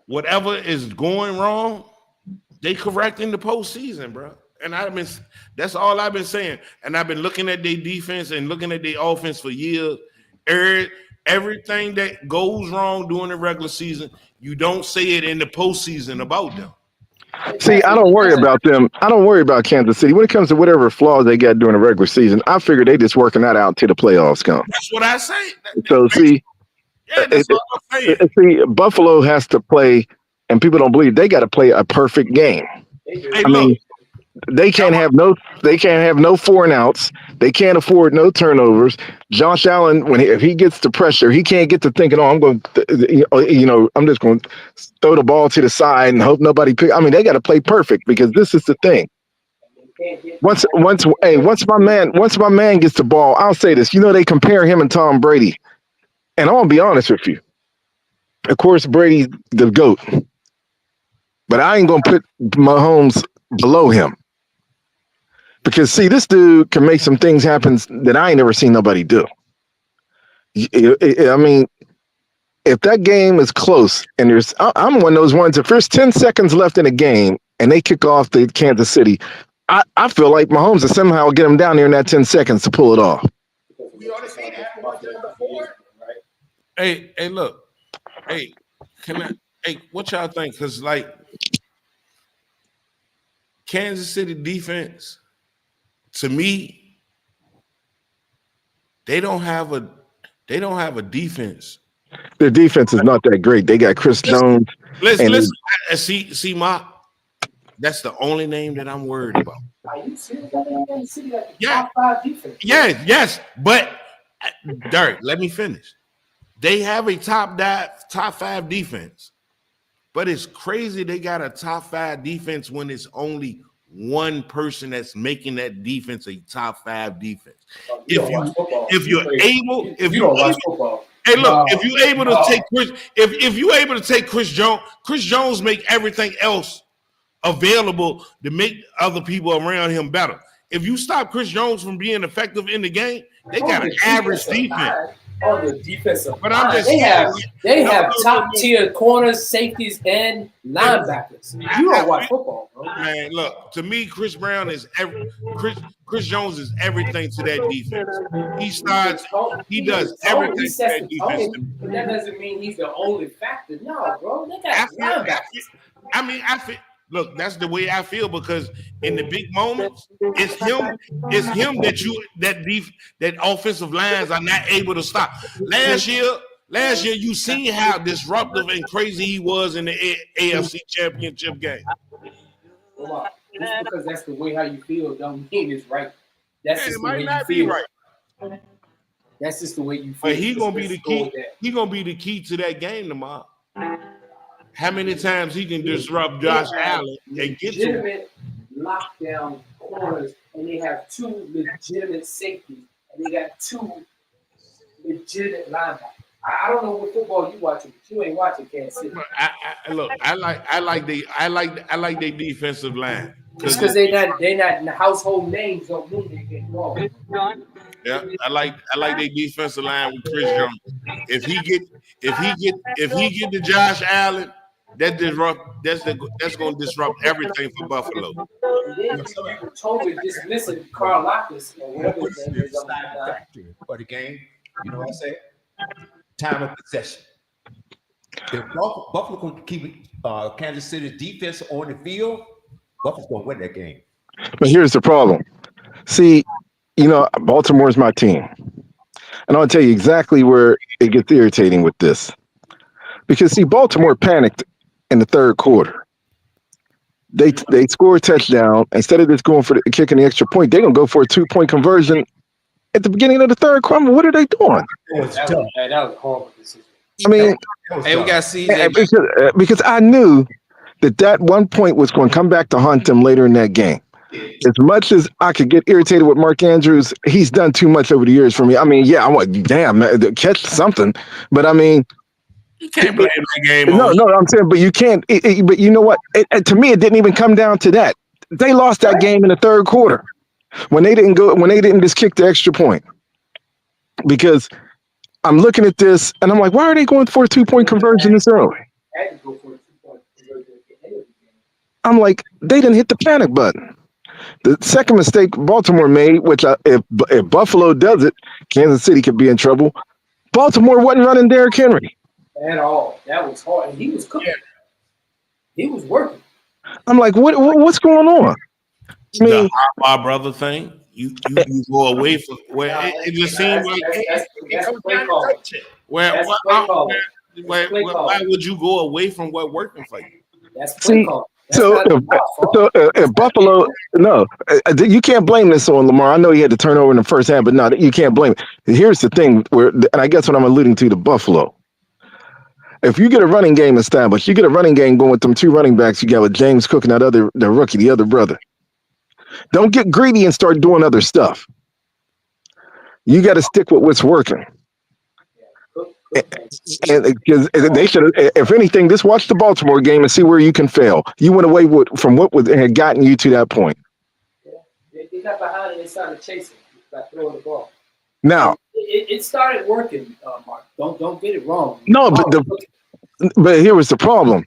whatever is going wrong, they correct in the postseason, bro. And that's all I've been saying. And I've been looking at their defense and looking at their offense for years. Everything that goes wrong during the regular season, you don't say it in the postseason about them. See, I don't worry about them. I don't worry about Kansas City. When it comes to whatever flaws they got during the regular season, I figure they just working that out till the playoffs come. That's what I say. So see, that's what I'm saying. See, Buffalo has to play, and people don't believe they got to play a perfect game. Hey, I mean, they can't have no 4 and outs. They can't afford no turnovers. Josh Allen, if he gets the pressure, he can't get to thinking, I'm going to, I'm just going to throw the ball to the side and hope nobody pick. I mean, they got to play perfect because this is the thing. Once my man gets the ball, I'll say this. They compare him and Tom Brady, and I'm gonna be honest with you. Of course, Brady's the GOAT, but I ain't gonna put Mahomes below him. Because, see, this dude can make some things happen that I ain't never seen nobody do. I mean, if that game is close and I'm one of those ones, if there's 10 seconds left in a game and they kick off the Kansas City, I feel like Mahomes will somehow get him down there in that 10 seconds to pull it off. We already seen that before. Hey, look. Hey, what y'all think? Because, like, Kansas City defense, to me, they don't have a defense. Their defense is not that great. They got Chris Jones. Listen. See, that's the only name that I'm worried about. Are you serious? Kansas City got the Yeah. top 5 defense. Yes, but Derek, let me finish. They have a top 5 defense, but it's crazy they got a top 5 defense when it's only one person that's making that defense a top 5 defense. If you're able, if you're able to take Chris, if you're able to take Chris Jones make everything else available to make other people around him better. If you stop Chris Jones from being effective in the game, they got an average defense. On the defensive But I'm just they have top tier corners, safeties, and linebackers. You don't watch football, bro. Man, look, to me, Chris Jones is everything to that defense. He does everything to that defense. But that doesn't mean he's the only factor. No, bro. They got linebackers. Look, that's the way I feel because in the big moments, it's him that offensive lines are not able to stop. Last year, you seen how disruptive and crazy he was in the AFC Championship game. Just because that's the way how you feel don't mean it's right. That's just it the might way not you be feel. right. That's just the way you feel. But he gonna be the key. He gonna be the key to that game tomorrow. How many times he can disrupt Josh Allen and get to legitimate lockdown corners, and they have 2 legitimate safeties, and they got 2 legitimate linebackers. I don't know what football you watching, but you ain't watching Kansas City. I like their defensive line. Just because they not household names don't mean they get involved. Yeah, I like their defensive line with Chris Jones. If he get to Josh Allen, that's going to disrupt everything for Buffalo. And then you totally dismissing Carl Lockless or whatever his name is. For the game, you know what I say? Time of possession. If Buffalo can keep Kansas City's defense on the field, Buffalo's going to win that game. But here's the problem. See, Baltimore's my team. And I'll tell you exactly where it gets irritating with this. Because, see, Baltimore panicked in the third quarter. They score a touchdown. Instead of just going for kicking the extra point, they're going to go for a 2-point conversion at the beginning of the third quarter. What are they doing? That was a horrible decision. I mean, hey, we got CJ. Because I knew that 1 point was going to come back to haunt them later in that game. As much as I could get irritated with Mark Andrews, he's done too much over the years for me. I mean, yeah, I want catch something, but I mean, you can't blame that game. No, I'm saying, but you can't. But you know what? To me, it didn't even come down to that. They lost that game in the third quarter when they didn't just kick the extra point. Because I'm looking at this and I'm like, why are they going for a 2-point conversion this early? I'm like, they didn't hit the panic button. The second mistake Baltimore made, which if Buffalo does it, Kansas City could be in trouble. Baltimore wasn't running Derrick Henry at all. That was hard. And he was cooking. He was working. I'm like, what's going on? I mean, the our brother thing. You go away from where it just seems like it comes down to coaching. Why would you go away from what working for you? That's play call. So if Buffalo, no, you can't blame this on Lamar. I know he had to turn over in the first half, but no, you can't blame it. Here's the thing, and I guess what I'm alluding to Buffalo. If you get a running game established, you get a running game going with them two running backs you got with James Cook and the rookie, the other brother. Don't get greedy and start doing other stuff. You got to stick with what's working. And because they should, if anything, just watch the Baltimore game and see where you can fail. You went away from what had gotten you to that point. Yeah. They got behind and they started chasing, like throwing the ball. Now it started working, Mark. Don't get it wrong. No, but here was the problem.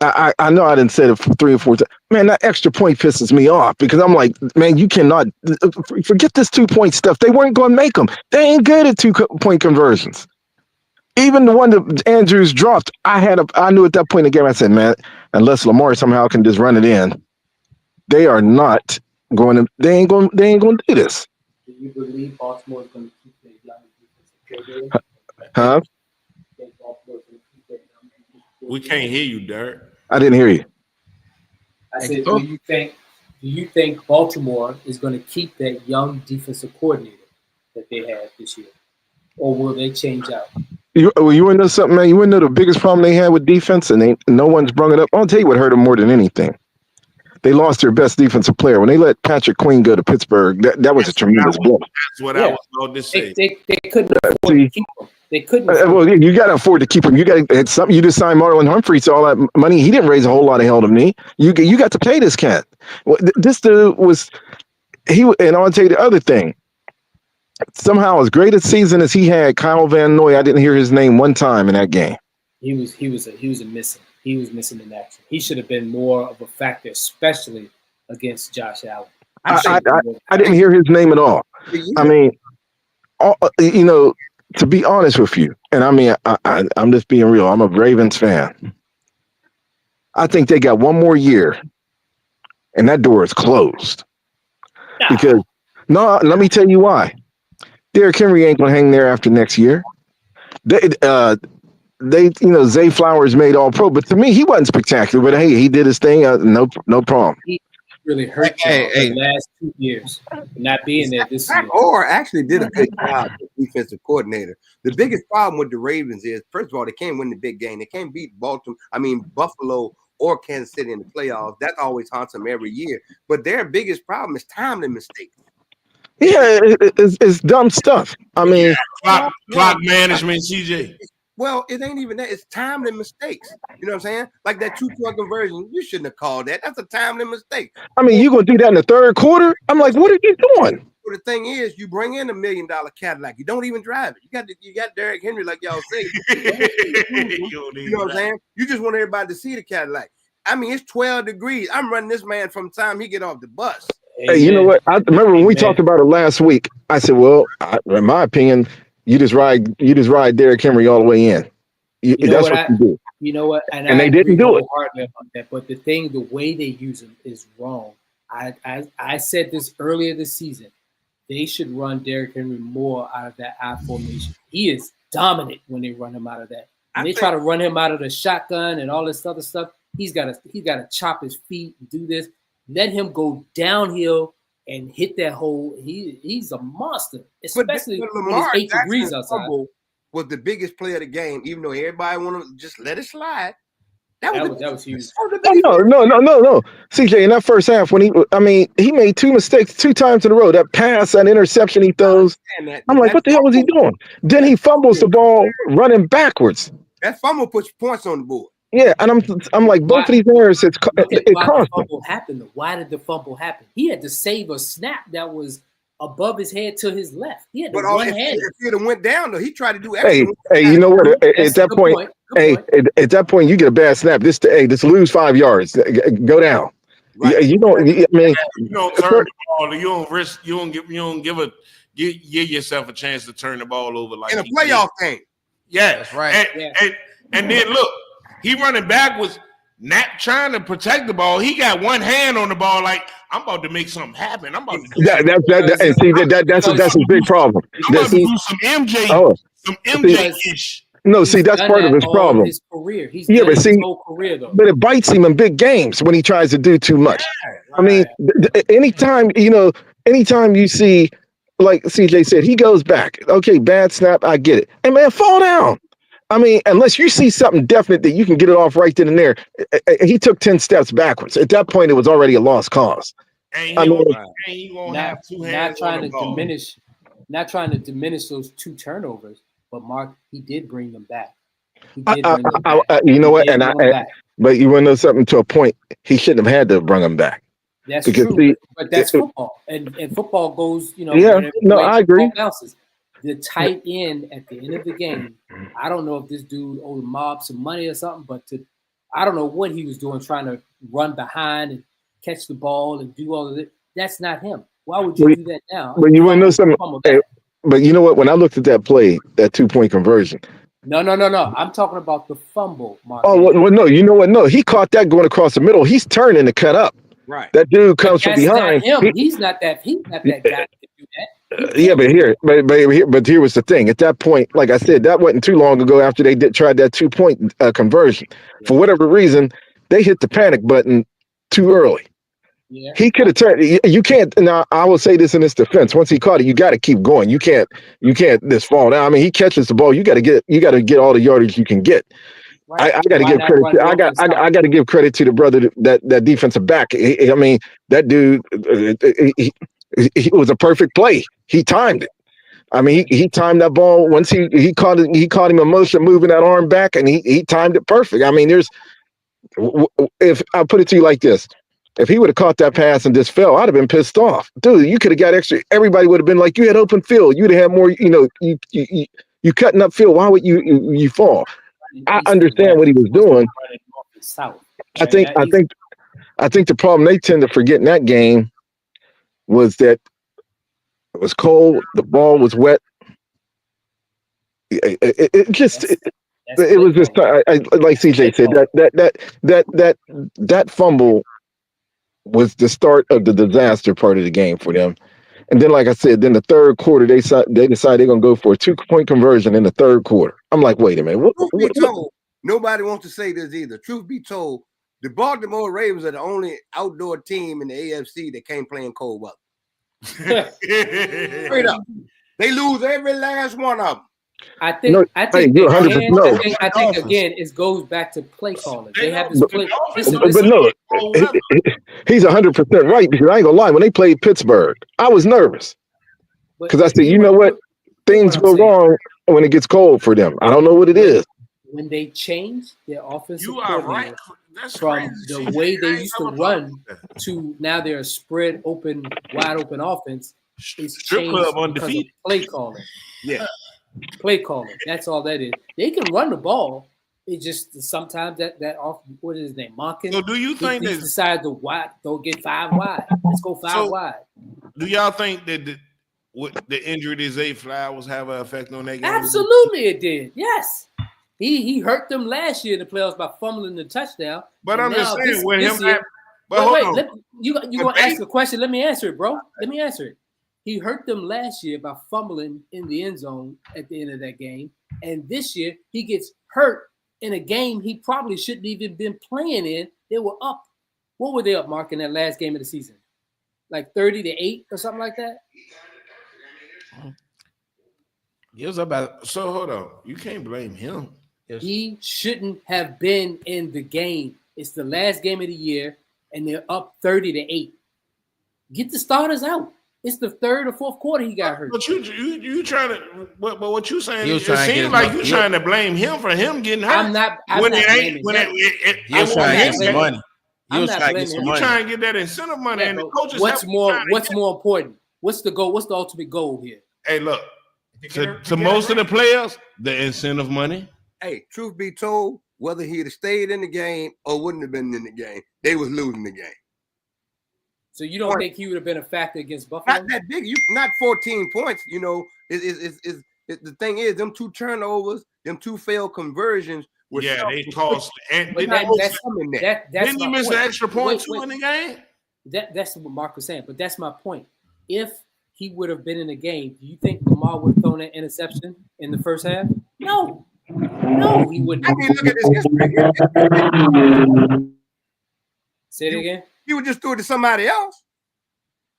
I know I didn't say it for 3 or 4 times. Man, that extra point pisses me off because I'm like, man, you cannot forget this 2-point stuff. They weren't going to make them. They ain't good at 2-point conversions. Even the one that Andrews dropped, I knew at that point in the game, I said, man, unless Lamar somehow can just run it in, they are not going to. They ain't going to do this. Do you believe Baltimore is going to keep their young defensive? Huh? We can't hear you, Derek. I didn't hear you. I said, do you think Baltimore is going to keep that young defensive coordinator that they had this year, or will they change out? You want to know something, man? You want to know the biggest problem they had with defense, and no one's brought it up. I'll tell you what hurt them more than anything. They lost their best defensive player when they let Patrick Queen go to Pittsburgh. That was a tremendous blow. That's what I was going to say. They couldn't afford to keep him. They couldn't. Well, you got to afford to keep him. You got to something. You just signed Marlon Humphrey, so all that money he didn't raise a whole lot of hell to me. You got to pay this cat. This dude was and I'll tell you the other thing. Somehow, as great a season as he had, Kyle Van Noy, I didn't hear his name one time in that game. He was missing. He was missing in action. He should have been more of a factor, especially against Josh Allen. I didn't hear his name at all. I mean, to be honest with you, and I mean, I'm just being real. I'm a Ravens fan. I think they got one more year, and that door is closed. Nah. Because let me tell you why. Derrick Henry ain't gonna hang there after next year. Zay Flowers made All Pro, but to me, he wasn't spectacular. But hey, he did his thing. No problem. He really hurt the last 2 years not being there this year. Or actually did a good job as defensive coordinator. The biggest problem with the Ravens is, first of all, they can't win the big game. They can't beat Buffalo or Kansas City in the playoffs. That always haunts them every year. But their biggest problem is timely mistakes. Yeah, it's dumb stuff. I mean, clock management, CJ. Well, it ain't even that. It's timely mistakes. You know what I'm saying? Like that 2-point conversion, you shouldn't have called that. That's a timely mistake. I mean, you gonna do that in the third quarter? I'm like, what are you doing? Well, the thing is, you bring in $1 million Cadillac. You don't even drive it. You got Derrick Henry, like y'all say. You know what I'm saying? You just want everybody to see the Cadillac. I mean, it's 12 degrees. I'm running this man from the time he get off the bus. Hey, you know what? I remember when we talked about it last week. I said, well, in my opinion, you just ride Derrick Henry all the way in. That's what you do. You know what? And they didn't do it. About that. But the way they use him is wrong. I said this earlier this season. They should run Derrick Henry more out of that I formation. He is dominant when they run him out of that. When they try to run him out of the shotgun and all this other stuff, he's got to chop his feet and do this. Let him go downhill and hit that hole. He's a monster, especially when it's 8 degrees outside. Was the biggest player of the game, even though everybody want to just let it slide. That was huge. No. CJ, in that first half, when he made 2 mistakes 2 times in a row. That pass, that interception he throws. I'm like, what the hell was he doing? Then he fumbles the ball running backwards. That fumble puts points on the board. Yeah, and I'm like, both of these errors, it cost the fumble happened. Why did the fumble happen? He had to save a snap that was above his head to his left. He had to if he'd have went down, though, he tried to do everything. Hey, you know what? At that point, you get a bad snap. Just lose 5 yards. Go down. Yeah, you don't. I mean, You don't turn the ball. You don't risk. You don't give yourself a chance to turn the ball over like in a he playoff did. game. Yeah, That's right. And then look, he running backwards, not trying to protect the ball. He got one hand on the ball, like I'm about to make something happen. I'm about to do and see that's a big problem. I'm about to do some MJ, Oh, some MJ-ish. No, He's see, that's done part of that his all problem. His career. He's Yeah, done but it see, his whole career though. but it bites him in big games when he tries to do too much. I mean, anytime you see, like CJ said, he goes back. Okay, bad snap, I get it. And man, fall down. I mean, unless you see something definite that you can get it off right then and there. He took 10 steps backwards. At that point, it was already a lost cause. And I mean, he won't have two hands not on the ball. not trying to diminish those 2 turnovers, but Mark, he did bring them back. He I, did bring them back. you know He what? did And bring them back. but you want to know something to a point. He shouldn't have had to bring him back. That's because true, see, but that's football, and football goes, Yeah, whenever no, I agree. football bounces. The tight end at the end of the game, I don't know if this dude owed the mob some money or something, but I don't know what he was doing, trying to run behind and catch the ball and do all of it. That's not him. Why would you do that now? But you want to know something? But you know what? When I looked at that play, that 2-point conversion. No. I'm talking about the fumble, Mark. Oh, well, no. You know what? No, he caught that going across the middle. He's turning to cut up. Right. That dude comes from behind. Not him. He's not that guy to do that. Yeah, but here was the thing. At that point, like I said, that wasn't too long ago after they tried that 2-point conversion. For whatever reason, they hit the panic button too early. Yeah. He could have turned. You can't. Now, I will say this in his defense: once he caught it, you got to keep going. You can't just fall down. I mean, he catches the ball. You got to get all the yardage you can get. Right. I got to give credit. I got to give credit to the brother that defensive back. I mean, that dude. It was a perfect play. He timed it. I mean, he timed that ball once he caught it. He caught him in motion, moving that arm back, and he timed it perfect. I mean, if I put it to you like this. If he would have caught that pass and just fell, I'd have been pissed off. Dude, you could have got extra. Everybody would have been like, you had open field. You'd have had more, you cutting up field. Why would you fall? I understand what he was doing. I think the problem they tend to forget in that game was that it was cold, the ball was wet. It was just like CJ said, that fumble was the start of the disaster part of the game for them. And then, like I said, then the third quarter, they decide they're going to go for a 2-point conversion in the third quarter. I'm like, wait a minute. Truth be told, nobody wants to say this either. Truth be told, the Baltimore Ravens are the only outdoor team in the AFC that can't play in cold weather. Straight up. They lose every last one of them. I think again, it goes back to play calling. They have this play. But no, he's 100% right, because I ain't gonna lie. When they played Pittsburgh, I was nervous because I said, you know what, things go wrong when it gets cold for them. I don't know what it is. When they change their offensive right. From the way they used to run to now they're a spread open, wide open offense. It's strip club undefeated. Play calling. Yeah. Play calling. That's all that is. They can run the ball. It just sometimes that off. What is his name? Monken. So do you think they decide to wide? Don't get 5 wide. Let's go 5 wide. Do y'all think that the injury to Zay Flowers have an effect on that game? Absolutely, it did. Yes, he hurt them last year in the playoffs by fumbling the touchdown. But I'm just saying when him. You gonna ask a question? Let me answer it, bro. Let me answer it. He hurt them last year by fumbling in the end zone at the end of that game. And this year, he gets hurt in a game he probably shouldn't even been playing in. They were up. What were they up, Mark, in that last game of the season? Like 30-8 or something like that? So hold on. You can't blame him. He shouldn't have been in the game. It's the last game of the year, and they're up 30-8. Get the starters out. It's the third or fourth quarter he got hurt. But you trying to, but what you saying? It seems like you trying to blame him for him getting hurt. I'm not blaming him. He was trying to get some money. He was trying to get some money. You trying to get that incentive money, and the coaches. What's more important? What's the goal? What's the ultimate goal here? Hey, look. To most of the players, the incentive money. Hey, truth be told, whether he'd have stayed in the game or wouldn't have been in the game, they was losing the game. So you don't think he would have been a factor against Buffalo? Not that big. Not 14 points. You know, the thing is them 2 turnovers, them 2 failed conversions. They cost. And that's didn't he miss an extra point too in the game? That's what Mark was saying. But that's my point. If he would have been in the game, do you think Lamar would have thrown that interception in the first half? No, he wouldn't. I mean, look at his history. Say it again. He would just throw it to somebody else.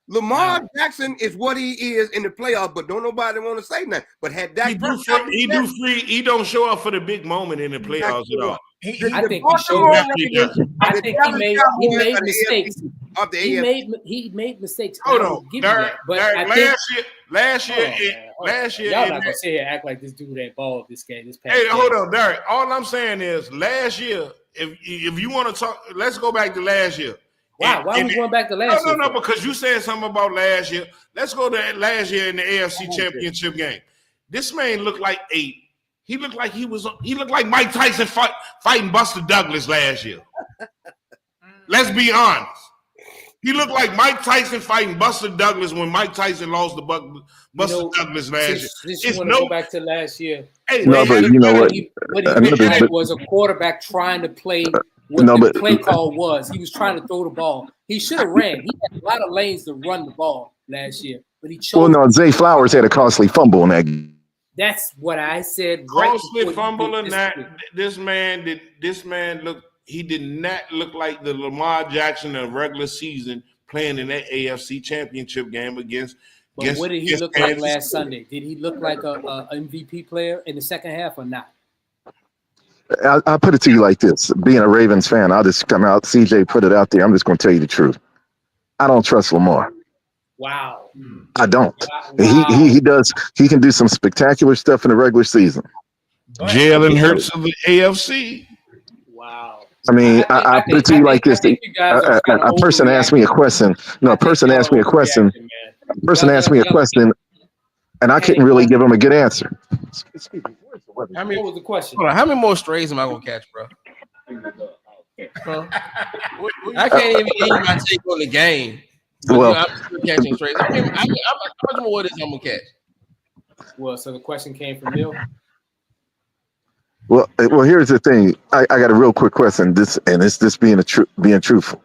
Lamar Jackson is what he is in the playoffs, but don't nobody want to say nothing. But had Dak he don't show up for the big moment in the playoffs at all. I think he showed up. I think he made mistakes. He made mistakes. Hold on, last year, y'all not gonna sit here and act like this dude ain't balled this game. Hold on, Derek. All I'm saying is last year, if you want to talk, let's go back to last year. Why are we going back to last year? No, because you said something about last year. Let's go to last year in the AFC Championship game. This man looked like he looked like Mike Tyson fighting Buster Douglas last year. Let's be honest. He looked like Mike Tyson fighting Buster Douglas when Mike Tyson lost to Buster Douglas last year. You want to go back to last year. Hey, but you know what? What he looked like was a quarterback trying to play the play call was. He was trying to throw the ball. He should have ran. He had a lot of lanes to run the ball last year, but he chose. Well, no, Zay Flowers had a costly fumble in that game. That's what I said. Costly fumble in that. This man looked. He did not look like the Lamar Jackson of regular season playing in that AFC Championship game against. But what did he look like last Sunday? Did he look like a MVP player in the second half or not? I'll put it to you like this. Being a Ravens fan, I'll just come out. CJ put it out there. I'm just going to tell you the truth. I don't trust Lamar. Wow. I don't. Wow. He does. He can do some spectacular stuff in the regular season. Jalen Hurts of the AFC. Wow. I mean, I put it to you like this. A person asked me a question. No, a person asked me a question. A person asked me a question, and I couldn't really give him a good answer. What was the question? Hold on, how many more strays am I gonna catch, bro? I can't even get my take on the game. Well, I'm still catching strays. How much more is I'm gonna catch? Well, so the question came from Neil. Well, here's the thing. I got a real quick question. This being truthful.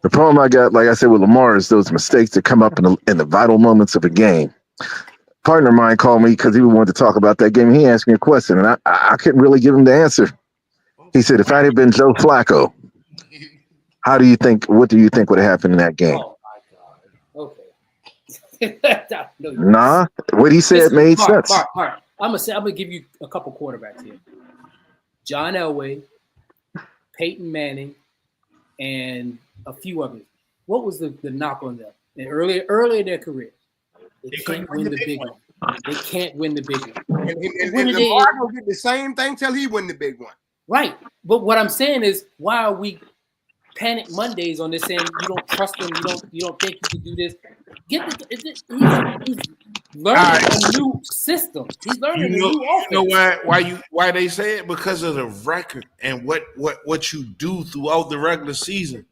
The problem I got, like I said, with Lamar is those mistakes that come up in the vital moments of a game. Partner of mine called me because he wanted to talk about that game. He asked me a question, and I couldn't really give him the answer. He said, "If I had been Joe Flacco, what do you think would have happened in that game?" Oh my God. Okay. Nah, what he said made sense. Mark. I'm gonna give you a couple quarterbacks here. John Elway, Peyton Manning, and a few others. What was the knock on them? And earlier in their career, they can't win the big one. They can't win the big one. And Lamar gonna get the same thing till he win the big one. Right. But what I'm saying is, why are we panic Mondays on this saying you don't trust him, you don't think you can do this? He's learning a new system. He's learning a new offense. You know why they say it? Because of the record and what you do throughout the regular season.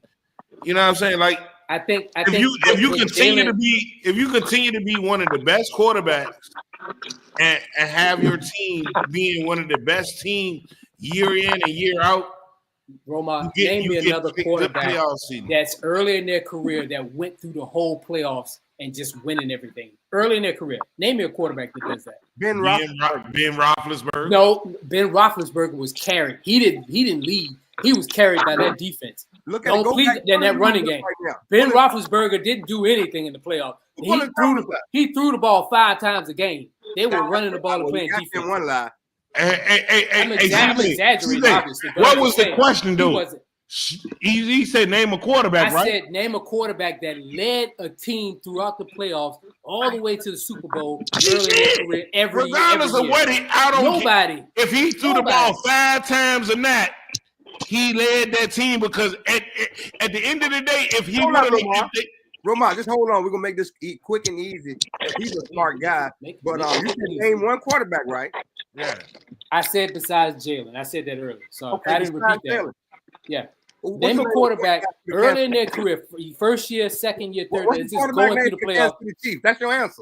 You know what I'm saying? Like I think if you continue to be one of the best quarterbacks and have your team being one of the best teams year in and year out. Roma, name me another quarterback that's early in their career that went through the whole playoffs and just winning everything. Early in their career. Name me a quarterback that does that. Ben Roethlisberger. No, Ben Roethlisberger was carried. He didn't lead. He was carried by that defense. That running game. Right Ben Roethlisberger didn't do anything in the playoffs. He threw the ball 5 times a game. They were running the ball and playing defense. One lie. I'm exaggerating, obviously. What was the question, though? He said name a quarterback, right? I said name a quarterback that led a team throughout the playoffs all the way to the Super Bowl early in his career every year. Regardless of what nobody. If he threw the ball 5 times a night, he led that team because at the end of the day, if he would have Roma, just hold on. We're gonna make this quick and easy. He's a smart guy, but you can name one quarterback, right? Yeah. I said besides Jalen. I said that earlier. So I didn't repeat that. Jalen. Yeah. Name a quarterback early in their career, first year, second year, third year, just going through the playoffs. That's your answer.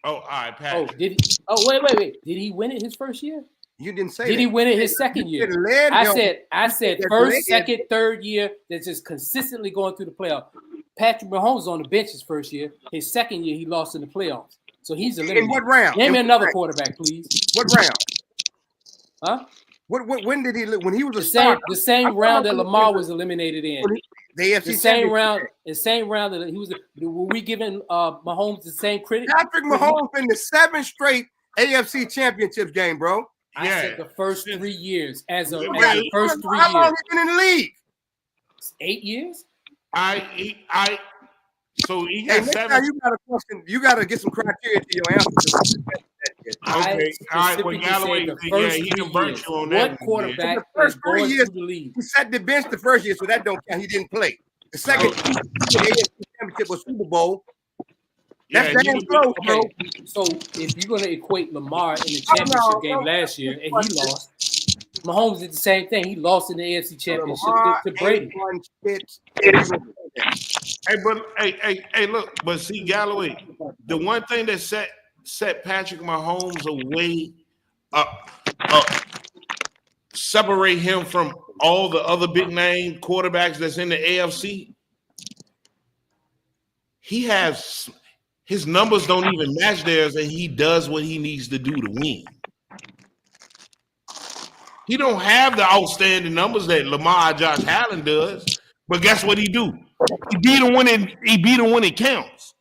Oh, all right, Pat. Oh, did he? Oh, wait. Did he win it his first year? You didn't say. Did he win it his second year? I said first, second, third year. That's just consistently going through the playoffs. Patrick Mahomes was on the bench his first year. His second year, he lost in the playoffs. So he's eliminated. In what round? Name me another quarterback, please. What round? Huh? When did he? When he was the same round that Lamar was eliminated in. The AFC the same round that he was. Were we giving Mahomes the same credit? Patrick Mahomes in the 7 straight AFC championships game, bro. I said the first 3 years. As the first 3 years. How long he been in the league? 8 years. So he Hey, got next 7. time you got a question, you got to get some criteria to your answer. Okay, all right. Well, Galloway, he can burn you on that. What quarterback The first is going 3 years, through the league? he sat the bench the first year, so that don't count. He didn't play. The second the AFC championship was Super Bowl. That's damn close, bro. So if you're gonna equate Lamar in the championship game last year and he lost, Mahomes did the same thing. He lost in the AFC championship to Brady. Hey, look, but see, Galloway, the one thing that set Patrick Mahomes away, separate him from all the other big name quarterbacks that's in the AFC. He has his numbers don't even match theirs, and he does what he needs to do to win. He don't have the outstanding numbers that Lamar Josh Allen does, but guess what he do? He beat him when it counts.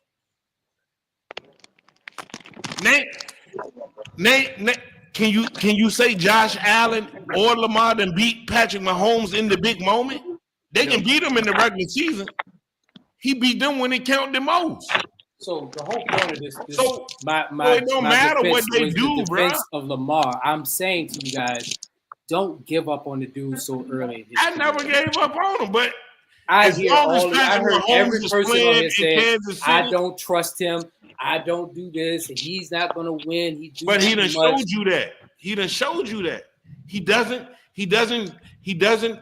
Nate, can you say Josh Allen or Lamar then beat Patrick Mahomes in the big moment? They can beat him in the regular season. He beat them when it counted the most. So the whole point of this it don't matter what they do, bro. Of Lamar, I'm saying to you guys, don't give up on the dude so early. I never gave up on him, but I heard every person on here say, I don't trust him. I don't do this. And he's not going to win. But he done showed you that. He done showed you that. He doesn't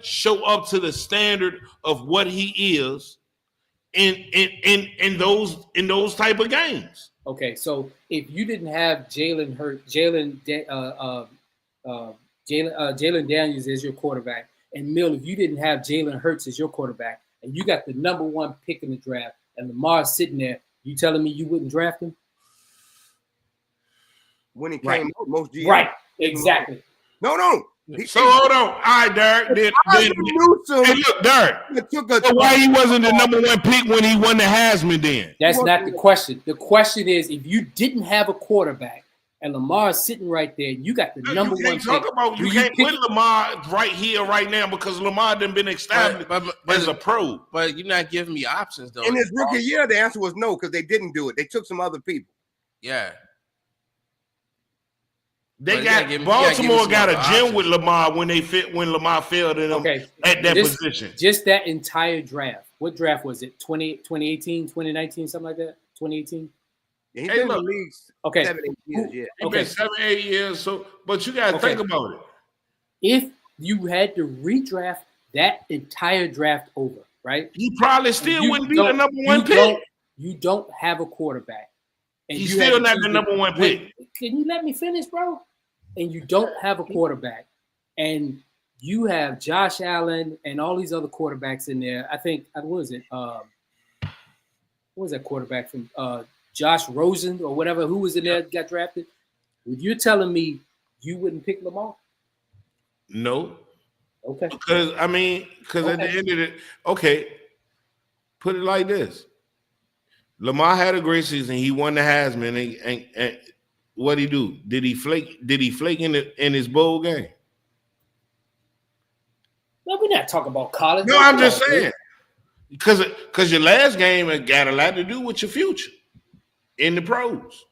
show up to the standard of what he is in those type of games. Okay, so if you didn't have Jalen Daniels as your quarterback, and Mill, if you didn't have Jalen Hurts as your quarterback, and you got the number 1 pick in the draft, and Lamar's sitting there, you telling me you wouldn't draft him? When he came out, most GMs. Right, exactly. No. So hold on. All right, Derek. Hey, look, Derek. So why he wasn't the number 1 pick when he won the Heisman then? That's not the question. The question is, if you didn't have a quarterback and Lamar's sitting right there, you got the number 1 pick. You can't put Lamar right here, right now, because Lamar done been established as a pro. But you're not giving me options, though. In his rookie year, the answer was no, because they didn't do it. They took some other people. Yeah. Baltimore got a gym with Lamar when Lamar failed in them at that position. Just that entire draft. What draft was it? 2018, 2019, something like that? 2018? Yeah, he's been in the league 7-8 years. Yeah. He's been 7-8 years. So, but you got to think about it. If you had to redraft that entire draft over, right? He probably still wouldn't be the number 1 pick. You don't have a quarterback. And he's still not the number 1 pick. Can you let me finish, bro? And you don't have a quarterback, and you have Josh Allen and all these other quarterbacks in there. I think, what was it? What was that quarterback from Josh Rosen or whatever? Who was in there got drafted? You're telling me you wouldn't pick Lamar? No. Okay. Because at the end of it, put it like this: Lamar had a great season. He won the Heisman, and what'd he do? Did he flake in his bowl game? No, we're not talking about college. No, I'm just saying. Because your last game got a lot to do with your future in the pros.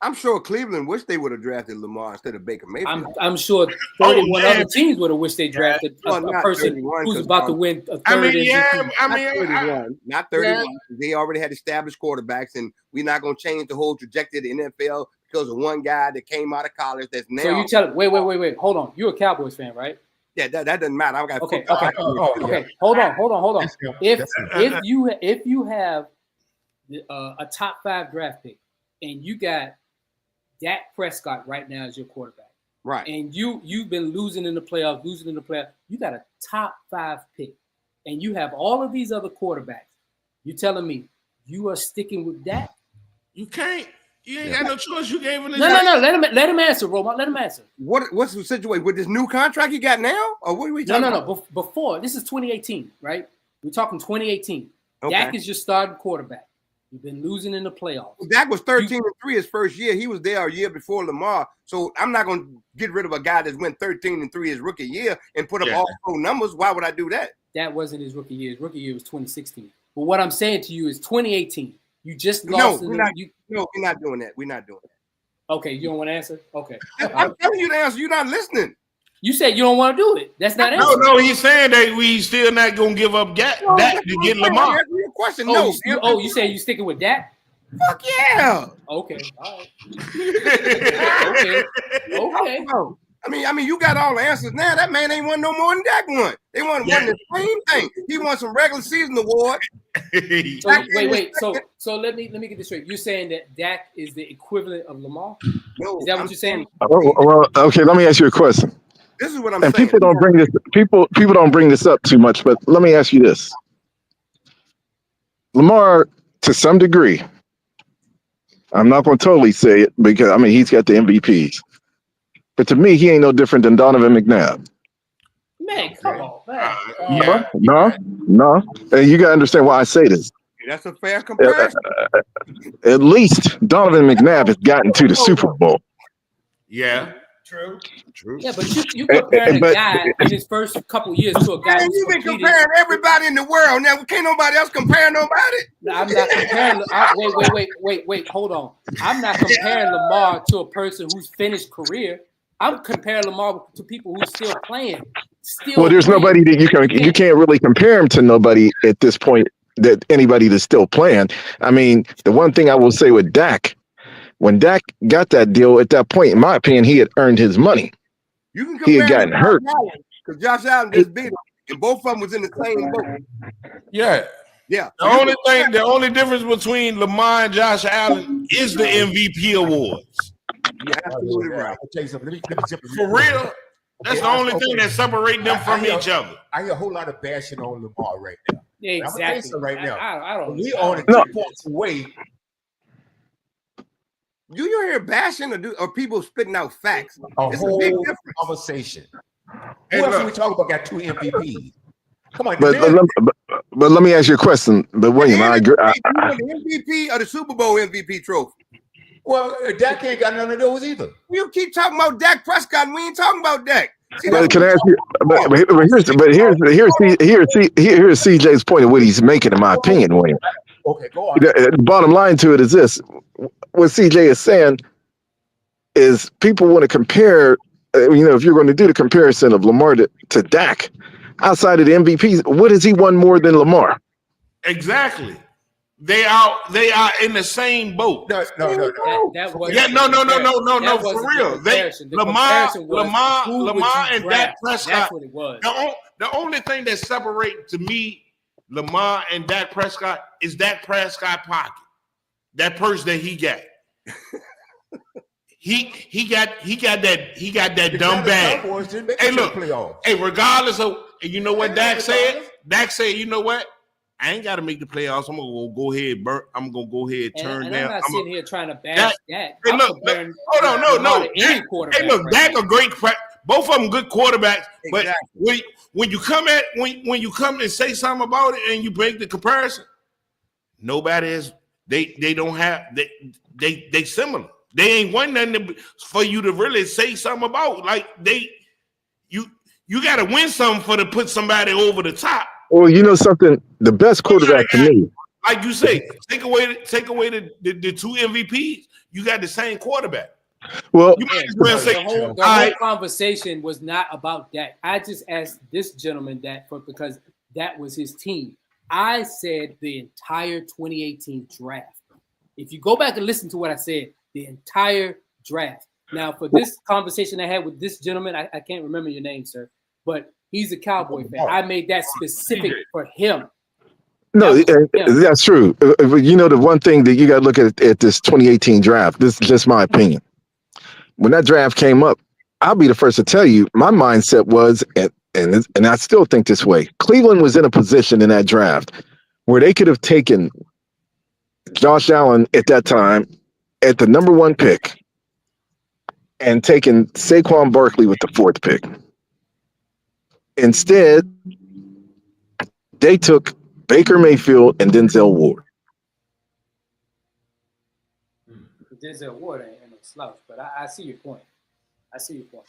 I'm sure Cleveland wished they would have drafted Lamar instead of Baker Mayfield. I'm sure 31 other teams would have wished they drafted a person who's about to win a third MVP. Not 31. They already had established quarterbacks, and we're not going to change the whole trajectory of the NFL because of one guy that came out of college that's now. So you tell wait. Hold on. You're a Cowboys fan, right? that. That doesn't matter. I got Okay. football. Okay. Hold on. That's him. If you have a top 5 draft pick and you got Dak Prescott right now as your quarterback, Right. and you've been losing in the playoffs, you got a top 5 pick, and you have all of these other quarterbacks. You telling me you are sticking with Dak? You can't. You ain't got no choice. You gave him No. Let him answer, Roman. Let him answer. What's the situation with this new contract he got now, or what are we talking about? No. Before this is 2018, right? We're talking 2018. Okay. Dak is your starting quarterback. You've been losing in the playoffs. Dak was 13-3 his first year. He was there a year before Lamar. So I'm not going to get rid of a guy that went 13-3 his rookie year and put up all pro numbers. Why would I do that? That wasn't his rookie year. His rookie year was 2016. But what I'm saying to you is 2018. You just lost. No, we're not doing that. We're not doing that. Okay, you don't want to answer? Okay. I'm telling you the answer. You're not listening. You said you don't want to do it. That's not answer. No, he's saying that we still not gonna give up Dak to get Lamar. Answer your question. You say you sticking with Dak? Fuck yeah. Okay. All right. Okay. Bro, I mean, you got all the answers now. That man ain't won no more than Dak won. They won the same thing. He won some regular season award. So, wait. So let me get this straight. You're saying that Dak is the equivalent of Lamar? No, Is that what you're saying? Well, okay. Let me ask you a question. This is what I'm And saying. people don't bring this up too much, but let me ask you this. Lamar, to some degree, I'm not going to totally say it because, I mean, he's got the MVPs. But to me, he ain't no different than Donovan McNabb. Man, come on, man. No. And you got to understand why I say this. That's a fair comparison. At least Donovan McNabb has gotten to the Super Bowl. Yeah. True. Yeah, but you comparing a guy in his first couple years to a guy Man, you've been comparing everybody in the world. Now, can't nobody else compare nobody? I'm not comparing. Wait. Hold on. I'm not comparing Lamar to a person who's finished career. I'm comparing Lamar to people who's still playing. Well, there's nobody that you can't really compare him to nobody at this point. That anybody that's still playing. I mean, the one thing I will say with Dak, when Dak got that deal at that point, in my opinion, he had earned his money. You can He had gotten hurt because Josh Allen just beat him, and both of them was in the same boat. Yeah. The only difference between Lamar and Josh Allen is the MVP awards. You're absolutely right. I'll tell you something. Let me jump in. For real, that's the only thing that separates them from each other. I hear a whole lot of bashing on Lamar right now. Yeah, exactly. I'm gonna tell you right now. I don't. We only 2 points away. Do you hear bashing or people spitting out facts? A It's whole a big difference. conversation. Hey, Who else look. are we talking about got 2 MVPs? Come on, but let me ask you a question. But William, I agree. The MVP or the Super Bowl MVP trophy? well, Dak ain't got none of those either. You keep talking about Dak Prescott, and we ain't talking about Dak. See, But can I ask you? Here's CJ's point of what he's making, in my opinion, William. Okay, go on. The bottom line to it is this: what CJ is saying is people want to compare. If you're going to do the comparison of Lamar to Dak, outside of the MVPs, what has he won more than Lamar? Exactly. They are in the same boat. No. That was No. For real, Lamar and Dak Prescott. That's what it was. The only thing that separates to me Lamar and Dak Prescott is Dak Prescott pocket. That purse that he got. He got that dumb bag. Hey, look. Hey, regardless of what Dak said? Dak said, you know what? I ain't got to make the playoffs. I'm gonna go ahead, I'm gonna go ahead, turn and down. I'm not sitting here trying to bash Dak. Hey, look, hold on, no. Hey, look, Dak a great. Both of them good quarterbacks. Exactly. But when you come and say something about it and you break the comparison, nobody is. They don't have. They similar. They ain't won nothing for you to really say something about. Like you got to win something to put somebody over the top. Well, you know something. The best quarterback to me, like you say, take away the 2 MVPs. You got the same quarterback. Well, the whole conversation was not about that. I just asked this gentleman that because that was his team. I said the entire 2018 draft. If you go back and listen to what I said, the entire draft. Now, for this conversation I had with this gentleman, I can't remember your name, sir. but he's a Cowboy fan. I made that specific for him. No, that's true. You know, the one thing that you got to look at this 2018 draft, this is just my opinion. When that draft came up, I'll be the first to tell you, my mindset was, and I still think this way, Cleveland was in a position in that draft where they could have taken Josh Allen at that time at the number 1 pick and taken Saquon Barkley with the 4th pick. Instead, they took Baker Mayfield and Denzel Ward. Denzel Ward ain't no slouch, but I see your point.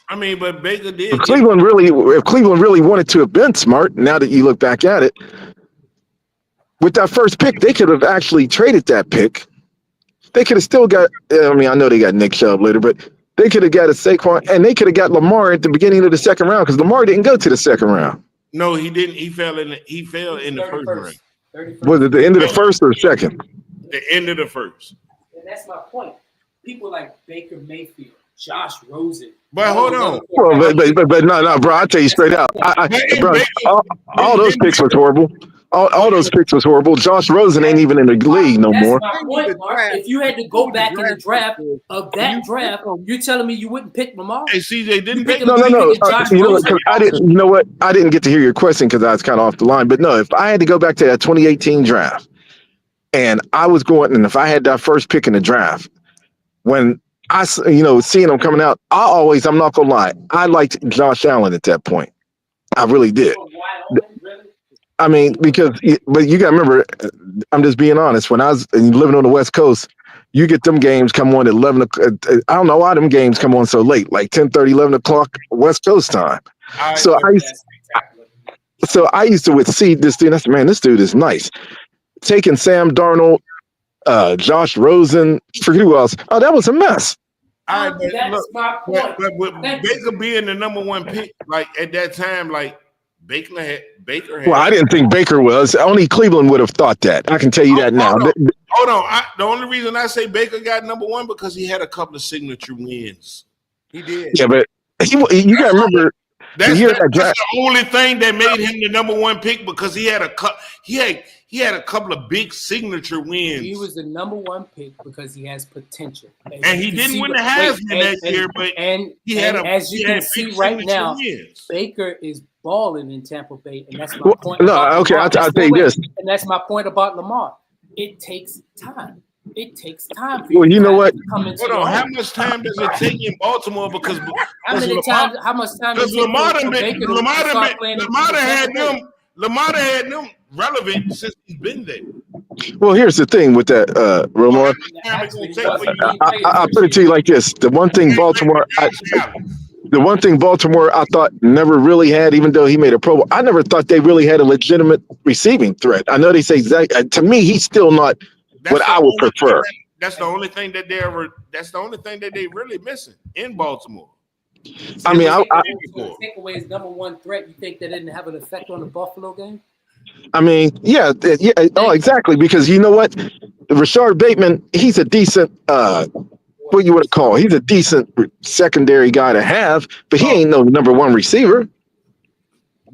I mean, but Baker did. If Cleveland really wanted to have been smart, now that you look back at it, with that first pick, they could have actually traded that pick. They could have still got, I mean, I know they got Nick Chubb later, but they could have got a Saquon, and they could have got Lamar at the beginning of the second round because Lamar didn't go to the second round. No, he didn't. He fell in the first round. 31st. Was it the end of the first or second? The end of the first. And that's my point. People like Baker Mayfield, Josh Rosen. But hold on. Well, but no, bro. I'll tell you straight out. Bro, all those picks was horrible. All those picks was horrible. Josh Rosen ain't even in the league no more. That's my point, Mark. If you had to go back in the draft of that draft, you're telling me you wouldn't pick Lamar? Hey, CJ didn't pick. No. You know what? I didn't get to hear your question because I was kind of off the line. But no, if I had to go back to that 2018 draft, and I was going, and if I had that first pick in the draft, when I, seeing them coming out, I'm not gonna lie, I liked Josh Allen at that point. I really did. I mean, but you got to remember, I'm just being honest. When I was living on the West Coast, you get them games come on at 11 o'clock. I don't know why them games come on so late, like 10:30, 11 o'clock West Coast time. So I used to see this dude. That's, man, this dude is nice. Taking Sam Darnold, Josh Rosen, forget who else. Oh, that was a mess. All right, That's my point. But with Baker being the number 1 pick, like at that time, like Baker had. Well, I didn't think Baker was. Only Cleveland would have thought that. I can tell you that now. Hold on. The only reason I say Baker got number 1 because he had a couple of signature wins. He did. Yeah, but you got to remember. That's the only thing that made him the number 1 pick because he had a couple of big signature wins. He was the number 1 pick because he has potential. And he didn't win the Heisman that year, but as you can see right now, Baker is balling in Tampa Bay, and that's my point. I'll tell you this. And that's my point about Lamar. It takes time. It takes time. Well, you know what? Hold on. How much time does it take in Baltimore? Because how much time? Because Lamar had them relevant since he's been there. Well, here's the thing with that, Romar. I'll put it to you like this: the one thing Baltimore I thought never really had, even though he made a Pro Bowl, I never thought they really had a legitimate receiving threat. I know they say to me, he's still not what I would prefer. That's the only thing that they really missing in Baltimore. I mean, take away his number 1 threat. You think that didn't have an effect on the Buffalo game? I mean, yeah. Oh, exactly. Because you know what, Rashard Bateman, he's a decent. What you want to call? He's a decent secondary guy to have, but he ain't no number 1 receiver.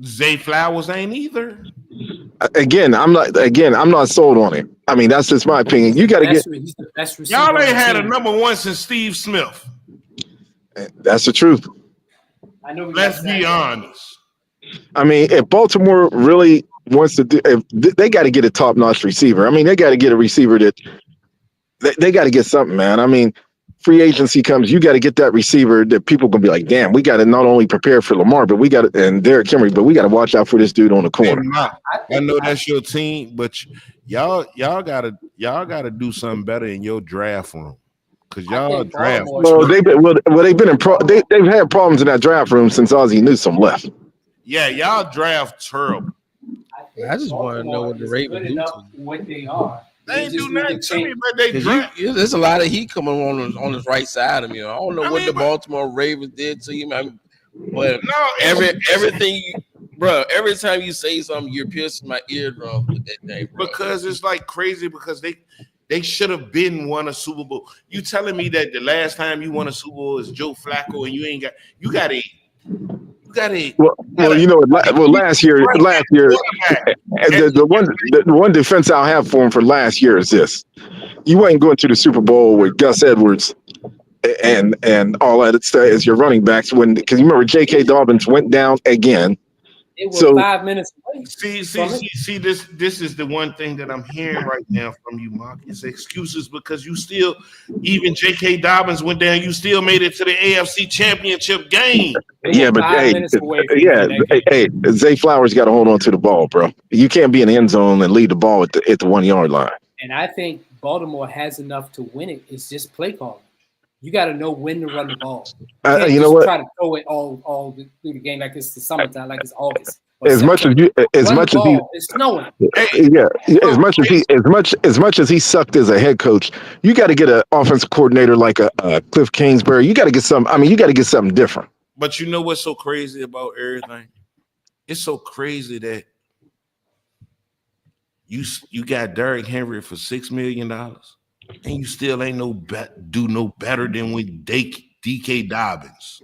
Zay Flowers ain't either. Again, I'm not sold on him. I mean, that's just my opinion. You got to get. Y'all ain't had a number 1 since Steve Smith. That's the truth. I know. Let's be honest. I mean, if Baltimore really wants to do, they got to get a top-notch receiver. I mean, they got to get a receiver that they got to get something, man. I mean, free agency comes, you got to get that receiver that people gonna be like, damn, we got to not only prepare for Lamar, but we got to, and Derrick Henry, but we got to watch out for this dude on the corner. I know that's your team, but y'all gotta do something better in your draft room. Cause y'all draft. Well, they've had problems in that draft room since Ozzie Newsome left. Yeah, y'all draft terrible. I just want to know what the Ravens do. What they are. They ain't do nothing to me, but they draft. There's a lot of heat coming on his right side of me. I don't know what the Baltimore Ravens did to him. But everything, bro. Every time you say something, you're piercing my eardrum with that thing, bro. Because it's like crazy. Because they should have been won a Super Bowl. You telling me that the last time you won a Super Bowl is Joe Flacco and you got You got to. Well, you know, last year, the one defense I'll have for him for last year is this: you ain't going to the Super Bowl with Gus Edwards and all that as your running backs because you remember J.K. Dobbins went down again. They were 5 minutes away. See, this is the one thing that I'm hearing right now from you, Mark. It's excuses because you still, even J.K. Dobbins went down. You still made it to the AFC Championship game. Yeah, but hey, Zay Flowers got to hold on to the ball, bro. You can't be in the end zone and lead the ball at the 1 yard line. And I think Baltimore has enough to win it. It's just play calling. You got to know when to run the ball. You know what? Try to throw it all through the game like it's the summertime, like it's August. As much as it's snowing. As much as he sucked as a head coach, you got to get an offensive coordinator like a Cliff Kingsbury. You got to get something. I mean, you got to get something different. But you know what's so crazy about everything? It's so crazy that you got Derrick Henry for $6 million. And you still ain't do no better than with DK Dobbins.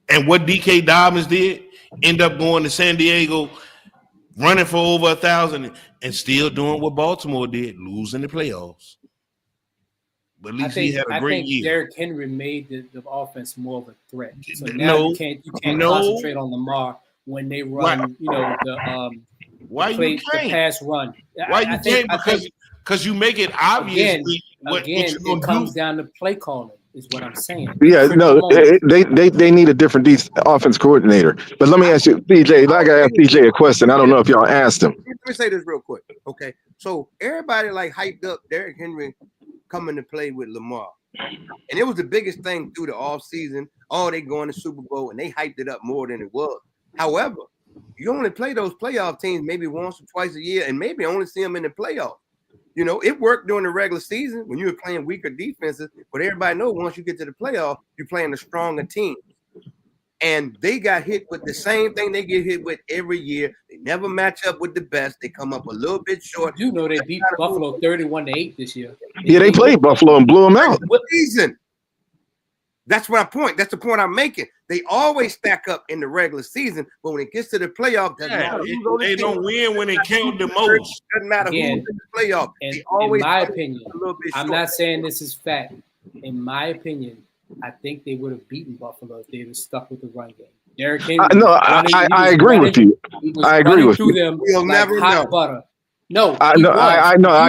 And what DK Dobbins did, end up going to San Diego, running for over 1,000, and still doing what Baltimore did, losing the playoffs. But at least he had a great year. Derrick Henry made the offense more of a threat. So now you can't concentrate on Lamar when they run, the pass run. Why you can't? Because you make it obvious. Again, it comes down to play calling, is what I'm saying. Yeah, no, they need a different offense coordinator. But let me ask you, DJ, I asked DJ a question. I don't know if y'all asked him. Let me say this real quick. Okay. So everybody hyped up Derrick Henry coming to play with Lamar. And it was the biggest thing through the offseason. Oh, they going to Super Bowl, and they hyped it up more than it was. However, you only play those playoff teams maybe once or twice a year, and maybe only see them in the playoffs. You know, it worked during the regular season when you were playing weaker defenses, but everybody knows once you get to the playoff, you're playing a stronger team. And they got hit with the same thing they get hit with every year. They never match up with the best. They come up a little bit short. You know they beat Buffalo 31-8 this year. They played Buffalo and blew them out. What reason? That's my point. That's the point I'm making. They always stack up in the regular season, but when it gets to the playoff, they don't win when they count the most. Doesn't matter who's in the playoff. In my opinion, I'm not saying this is fact. In my opinion, I think they would have beaten Buffalo if they had stuck with the run game. Derrick Henry. I agree with you. I agree with you. Them we'll never know. Butter. No, I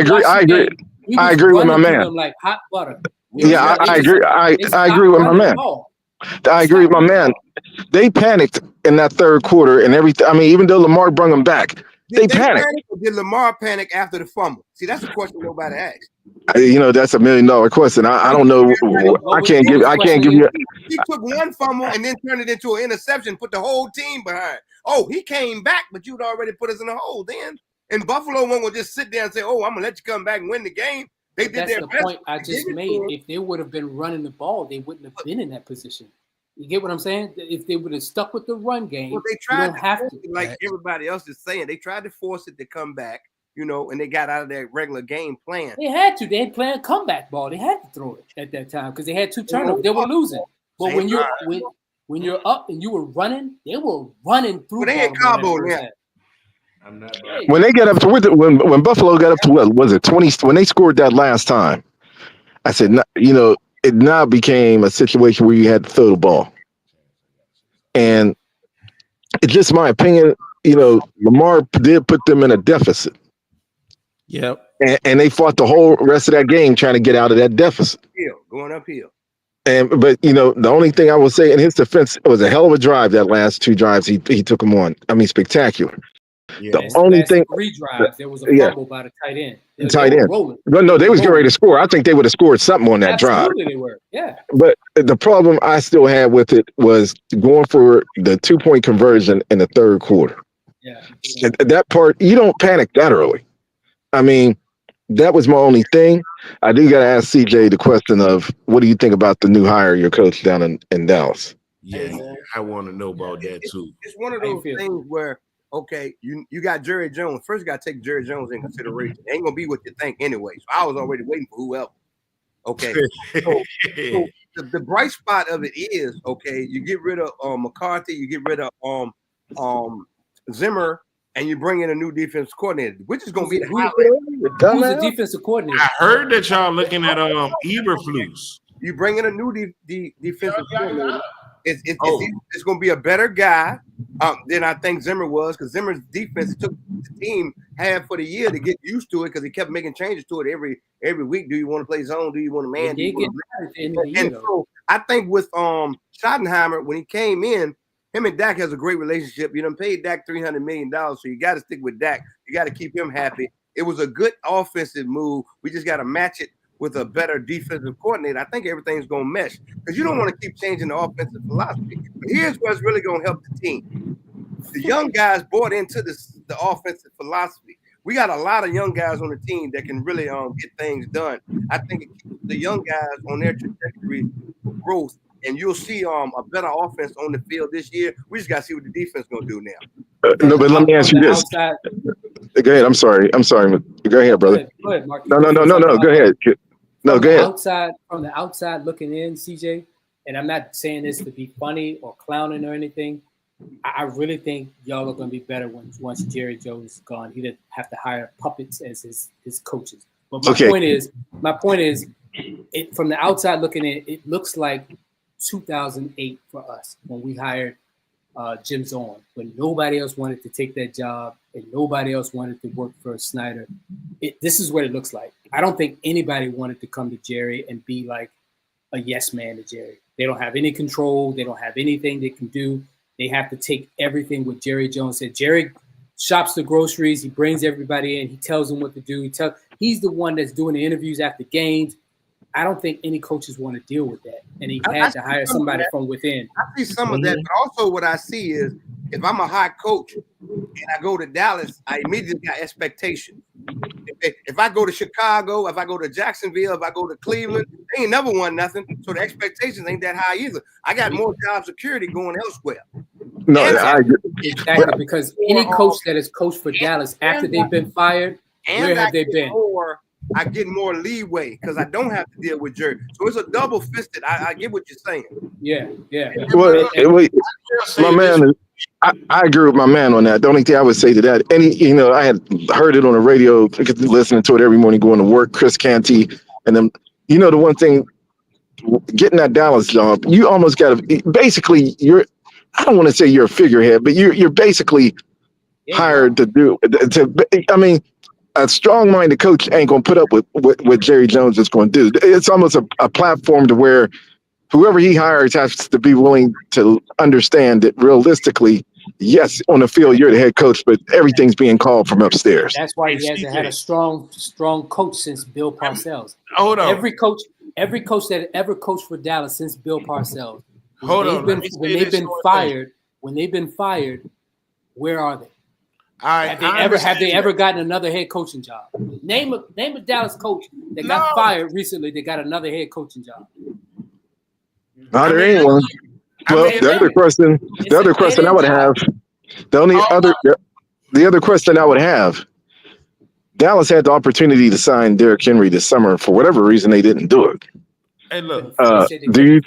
agree. I agree with my man. Like hot butter. Yeah, I agree. I agree with my man. I agree with my man. They panicked in that third quarter and everything. I mean, even though Lamar brought them back, they panicked. Did Lamar panic after the fumble? See, that's a question nobody asked. That's $1 million question. I don't know. I can't give you. He took one fumble and then turned it into an interception, put the whole team behind. Oh, he came back, but you'd already put us in a hole then. And Buffalo won't go just sit there and say, "Oh, I'm gonna let you come back and win the game." That's the point I just made. If they would have been running the ball, they wouldn't have been in that position. You get what I'm saying? If they would have stuck with the run game, they tried like everybody else is saying. They tried to force it to come back, and they got out of their regular game plan. They had to. They had planned comeback ball. They had to throw it at that time because they had 2 turnovers. They were losing. But when you're up and you were running, they were running through. They had Cabo now. When they got up to when Buffalo got up to what was it 20 when they scored that last time, I said it now became a situation where you had to throw the ball, and it's just my opinion. Lamar did put them in a deficit. Yep, and they fought the whole rest of that game trying to get out of that deficit. Going uphill. But the only thing I will say in his defense, it was a hell of a drive. That last 2 drives he took them on. I mean, spectacular. Yeah, the only thing, 3 drives, there was a fumble by the tight end. No, they was getting ready to score. I think they would have scored something on that drive. Absolutely, they were. Yeah. But the problem I still had with it was going for the 2-point conversion in the third quarter. Yeah. That part, you don't panic that early. I mean, that was my only thing. I do got to ask CJ the question of what do you think about the new hire, your coach down in Dallas? Yeah, I want to know about that too. It's one of those things where. Okay, you got Jerry Jones. First, you got to take Jerry Jones in consideration. It ain't going to be what you think anyway. So I was already waiting for whoever. Okay. So the bright spot of it is okay. You get rid of McCarthy, you get rid of Zimmer, and you bring in a new defense coordinator, which is going to be the highlight. Who's the defensive coordinator? I heard that y'all looking at Eberflus. You bring in a new defensive coordinator. It's going to be a better guy than I think Zimmer was, because Zimmer's defense took the team half for the year to get used to it, because he kept making changes to it every week. Do you want to play zone? Do you want to man? So I think with Schottenheimer, when he came in, him and Dak has a great relationship. You done paid Dak $300 million, so you got to stick with Dak. You got to keep him happy. It was a good offensive move. We just got to match it with a better defensive coordinator. I think everything's going to mesh, because you don't want to keep changing the offensive philosophy. But here's what's really going to help the team. The young guys bought into the offensive philosophy. We got a lot of young guys on the team that can really get things done. I think it keeps the young guys on their trajectory for growth, and you'll see a better offense on the field this year. We just got to see what the defense going to do now. No, but let me ask you this. Go ahead. I'm sorry. Go ahead, brother. Go ahead, Mark. No. Go ahead. No, go ahead. From the outside looking in, CJ, and I'm not saying this to be funny or clowning or anything. I really think y'all are going to be better once Jerry Jones is gone. He didn't have to hire puppets as his coaches. But my point is, from the outside looking in, it looks like 2008 for us when we hired Jim Zorn, when nobody else wanted to take that job and nobody else wanted to work for Snyder. This is what it looks like. I don't think anybody wanted to come to Jerry and be like a yes man to Jerry. They don't have any control. They don't have anything they can do. They have to take everything what Jerry Jones said. Jerry shops the groceries. He brings everybody in. He tells them what to do. He's the one that's doing the interviews after games. I don't think any coaches want to deal with that. And he had to hire somebody from within. I see some of that, but also what I see is if I'm a high coach and I go to Dallas, I immediately got expectations. If I go to Chicago, if I go to Jacksonville, if I go to Cleveland, they ain't never won nothing. So the expectations ain't that high either. I got more job security going elsewhere. No, I agree. Exactly, because any coach that has coached for Dallas after they've been fired, where have they been? I get more leeway because I don't have to deal with Jerry. So it's a double fisted. I get what you're saying. Yeah. Well, my man, I agree with my man on that. The only thing I would say to that, I had heard it on the radio, listening to it every morning going to work, Chris Canty, and then, the one thing, getting that Dallas job, you almost got to, basically, I don't want to say you're a figurehead, but you're basically hired to do, a strong-minded coach ain't going to put up with what Jerry Jones is going to do. It's almost a platform to where whoever he hires has to be willing to understand that realistically, yes, on the field, you're the head coach, but everything's being called from upstairs. That's why he hasn't had a strong coach since Bill Parcells. Hold on. Every coach that ever coached for Dallas since Bill Parcells. When they've been fired, where are they? Have they ever gotten another head coaching job? Name a Dallas coach that got fired recently that got another head coaching job. No, there ain't one. Well, the other question I would have, the other question I would have, Dallas had the opportunity to sign Derrick Henry this summer. For whatever reason, they didn't do it. Hey, look. Do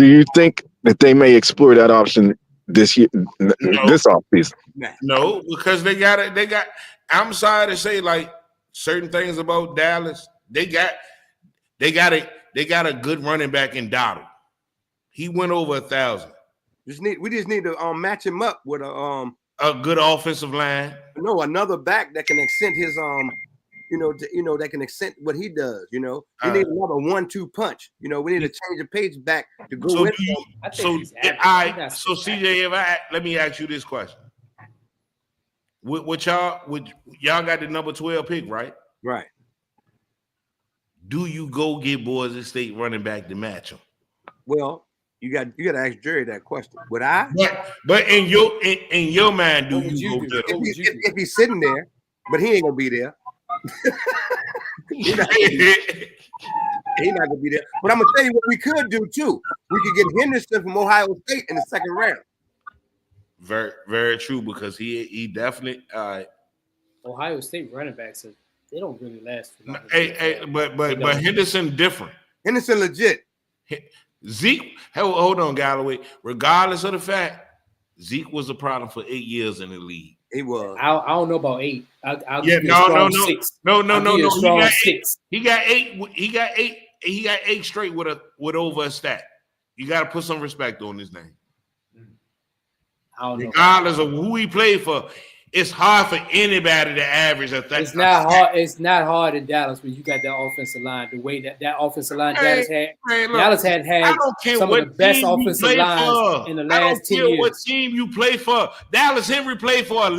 you think that they may explore that option this year, this offseason? No, because they got. I'm sorry to say, like certain things about Dallas. They got a good running back in Donald. He went over 1,000. We just need to match him up with a good offensive line. No, another back that can extend his that can extend what he does. We need another 1-2 punch. We need to change the page back to go with him. So CJ, let me ask you this question: y'all got the number 12 pick, right? Right. Do you go get Boise State running back to match him? Well, you got to ask Jerry that question. Would I? But in your mind, do you go to if he's sitting there, but he ain't gonna be there. He's not gonna be there. But I'm gonna tell you what we could do too. We could get Henderson from Ohio State in the second round. Very, very true, because he definitely Ohio State running backs they don't really last. But Henderson different. Henderson legit. Zeke, hold on, Galloway. Regardless of the fact, Zeke was a problem for 8 years in the league. He was. I don't know about 8. I'll Yeah, give you a strong no. 6. No. I'll give you a strong 6. He got 8. He got 8 straight with over a stat. You got to put some respect on his name. I don't know. Regardless of who he played for, it's hard for anybody to average a thing. It's not hard. It's not hard in Dallas when you got that offensive line. The way that offensive line Dallas had. Look, Dallas had some of the best offensive lines in the last 10 years. I don't care what team you play for. Dallas Henry played for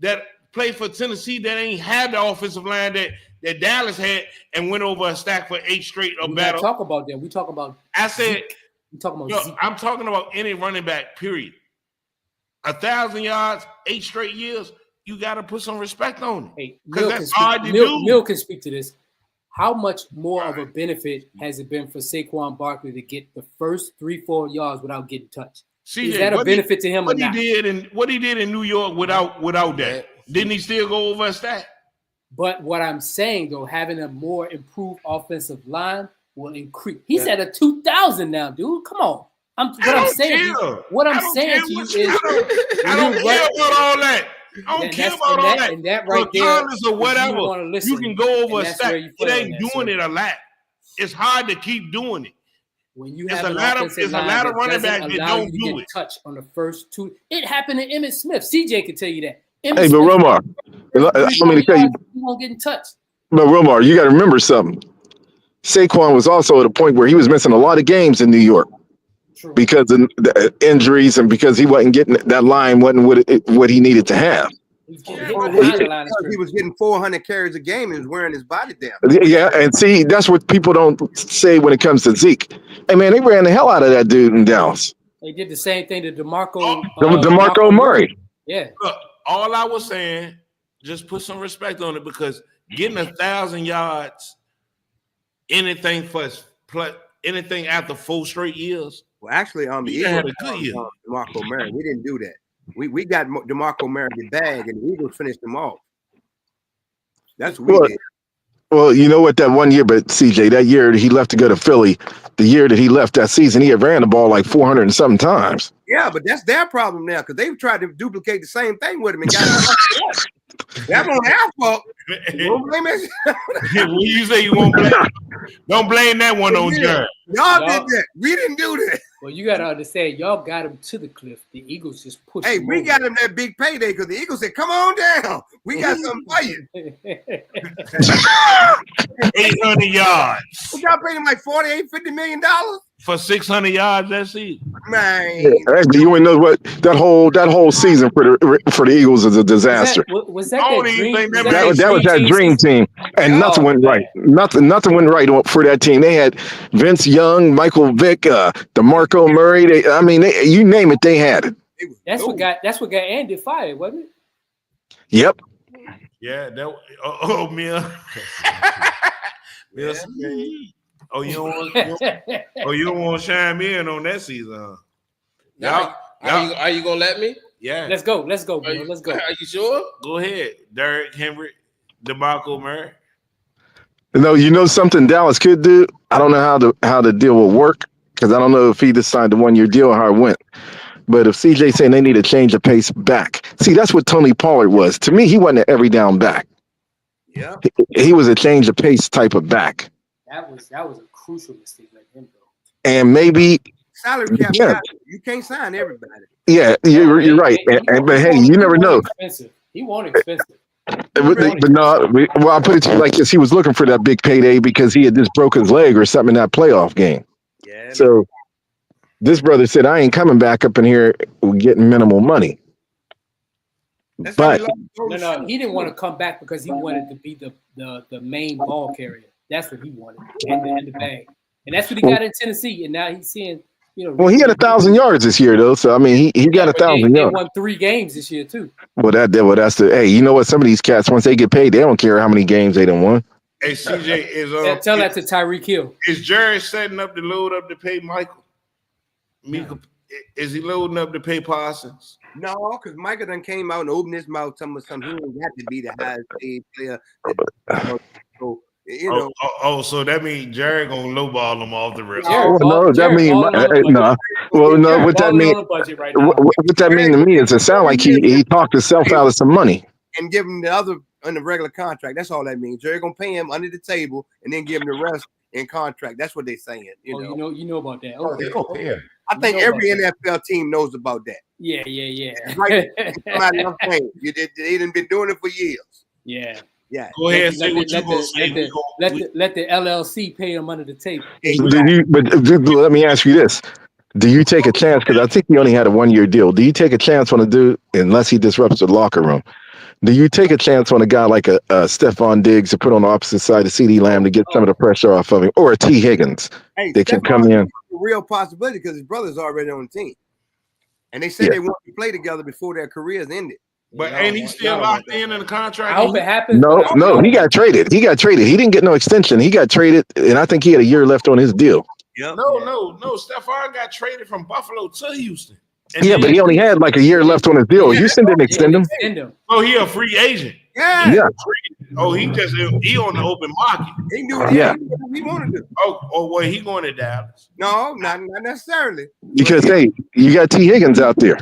that played for Tennessee that ain't had the offensive line that Dallas had and went over a stack for 8 straight or better. We talk about them. We talk about. I said. We talking about. Zeke. I'm talking about any running back. Period. 1,000 yards, 8 straight years. You got to put some respect on it because that's hard to do. Mill can speak to this. How much more of a benefit has it been for Saquon Barkley to get the first 3-4 yards without getting touched? Is that a benefit to him or not? What he did in New York without that? Didn't he still go over a stat? But what I'm saying though, having a more improved offensive line will increase. He's at a 2,000 now, dude. Come on. What I'm saying to you is, I don't care about all that. I don't care about all that. And that right regardless there, of whatever, you can go over a stack. It ain't doing it a lot. It's hard to keep doing it. When you have a lot of running backs that don't do it. Touch on the first 2. It happened to Emmitt Smith. CJ can tell you that. Hey, but Romar, let me tell you, he won't get in touch. But Romar, you got to remember something. Saquon was also at a point where he was missing a lot of games in New York. True. Because of the injuries and because he wasn't getting that line wasn't what he needed to have. He was getting 400 carries a game and was wearing his body down. Yeah, and see, that's what people don't say when it comes to Zeke. Hey, man, they ran the hell out of that dude in Dallas. They did the same thing to DeMarco Murray. Yeah. Look, all I was saying, just put some respect on it because getting 1,000 yards, anything after 4 straight years. Well, actually, the Eagles DeMarco Murray. We didn't do that. We got DeMarco Murray the bag, and the Eagles finished him off. That's what we did. Well, you know what? That one year, but CJ, that year he left to go to Philly, the year that he left that season, he had ran the ball like 400 and something times. Yeah, but that's their problem now because they've tried to duplicate the same thing with him and got it. That's on our fault. You won't blame it. When you say you won't blame, don't blame that one on Jared. Y'all did that. We didn't do that. Well, you got to understand, y'all got him to the cliff. The Eagles just pushed him. Hey, we got him that big payday because the Eagles said, come on down. We got something for you. 800 yards. We got paid him like $48, $50 million. For 600 yards that season. Man. Yeah, actually, you wouldn't know what that whole season for the Eagles is a disaster. Was that that dream team, and nothing went right. Nothing went right for that team. They had Vince Young, Michael Vick, DeMarco Murray. You name it, they had it. That's what got Andy fired, wasn't it? Yep. Yeah. Mia. You don't want to chime in on that season. Are you gonna let me? Yeah. Let's go, bro. Let's go. Are you sure? Go ahead. Derrick Henry, DeMarco Murray. No, you know something Dallas could do? I don't know how the deal will work because I don't know if he decided the 1-year deal or how it went. But if CJ saying they need to change the pace back, see, that's what Tony Pollard was. To me, he wasn't an every down back. Yeah. He was a change of pace type of back. That was a crucial mistake like him, though. And maybe salary cap. Yeah. You can't sign everybody. Yeah, you're right. But hey, you never know. He won't expensive. But no, I put it to you like this: he was looking for that big payday because he had just broke his leg or something in that playoff game. Yeah. So this brother said, "I ain't coming back up in here getting minimal money." But no, he didn't want to come back because he wanted to be the main ball carrier. That's what he wanted, and the bag, and that's what he got in Tennessee. And now he's seeing, well, he had 1,000 yards this year, though. So I mean, he got 1,000 yards. They won 3 games this year too. Well, that's the hey. You know what? Some of these cats, once they get paid, they don't care how many games they done won. Hey, CJ is tell that to Tyreek Hill. Is Jerry setting up to load up to pay Michael? Is he loading up to pay Parsons? No, because Michael done came out and opened his mouth telling us something. He didn't have to be the highest paid player. So You know. So that means Jerry gonna lowball them off the rip. Jared Well, no, that Jared mean balling on the budget. no. Well, no. Jared What that balling mean? on the budget right now. What that mean to me is it sound like he talked himself out of some money. And give him the other on the regular contract. That's all that means. Jerry gonna pay him under the table and then give him the rest in contract. That's what they saying. You know about that. Oh, they gonna pay him. I think every NFL team knows about that. Yeah. Right? They done been doing it for years. Yeah. Yeah. Go ahead and say what you gonna say. Let the LLC pay him under the table. But let me ask you this: do you take a chance? Because I think he only had a 1-year deal. Do you take a chance on a dude unless he disrupts the locker room? Do you take a chance on a guy like a Stephon Diggs to put on the opposite side of CeeDee Lamb to get some of the pressure off of him, or a T. Higgins? They can come in. A real possibility because his brother's already on the team, and they said they want to play together before their careers ended. But ain't he still locked in the contract? I hope it happens. No, he got traded. He didn't get no extension. He got traded, and I think he had a year left on his deal. Yep. No. Stephon got traded from Buffalo to Houston. But he only had like a year left on his deal. Houston didn't extend him. Oh, he a free agent. Yeah. Oh, he on the open market. He knew what he wanted to. Well, he going to Dallas? No, not necessarily. Because you got T. Higgins out there.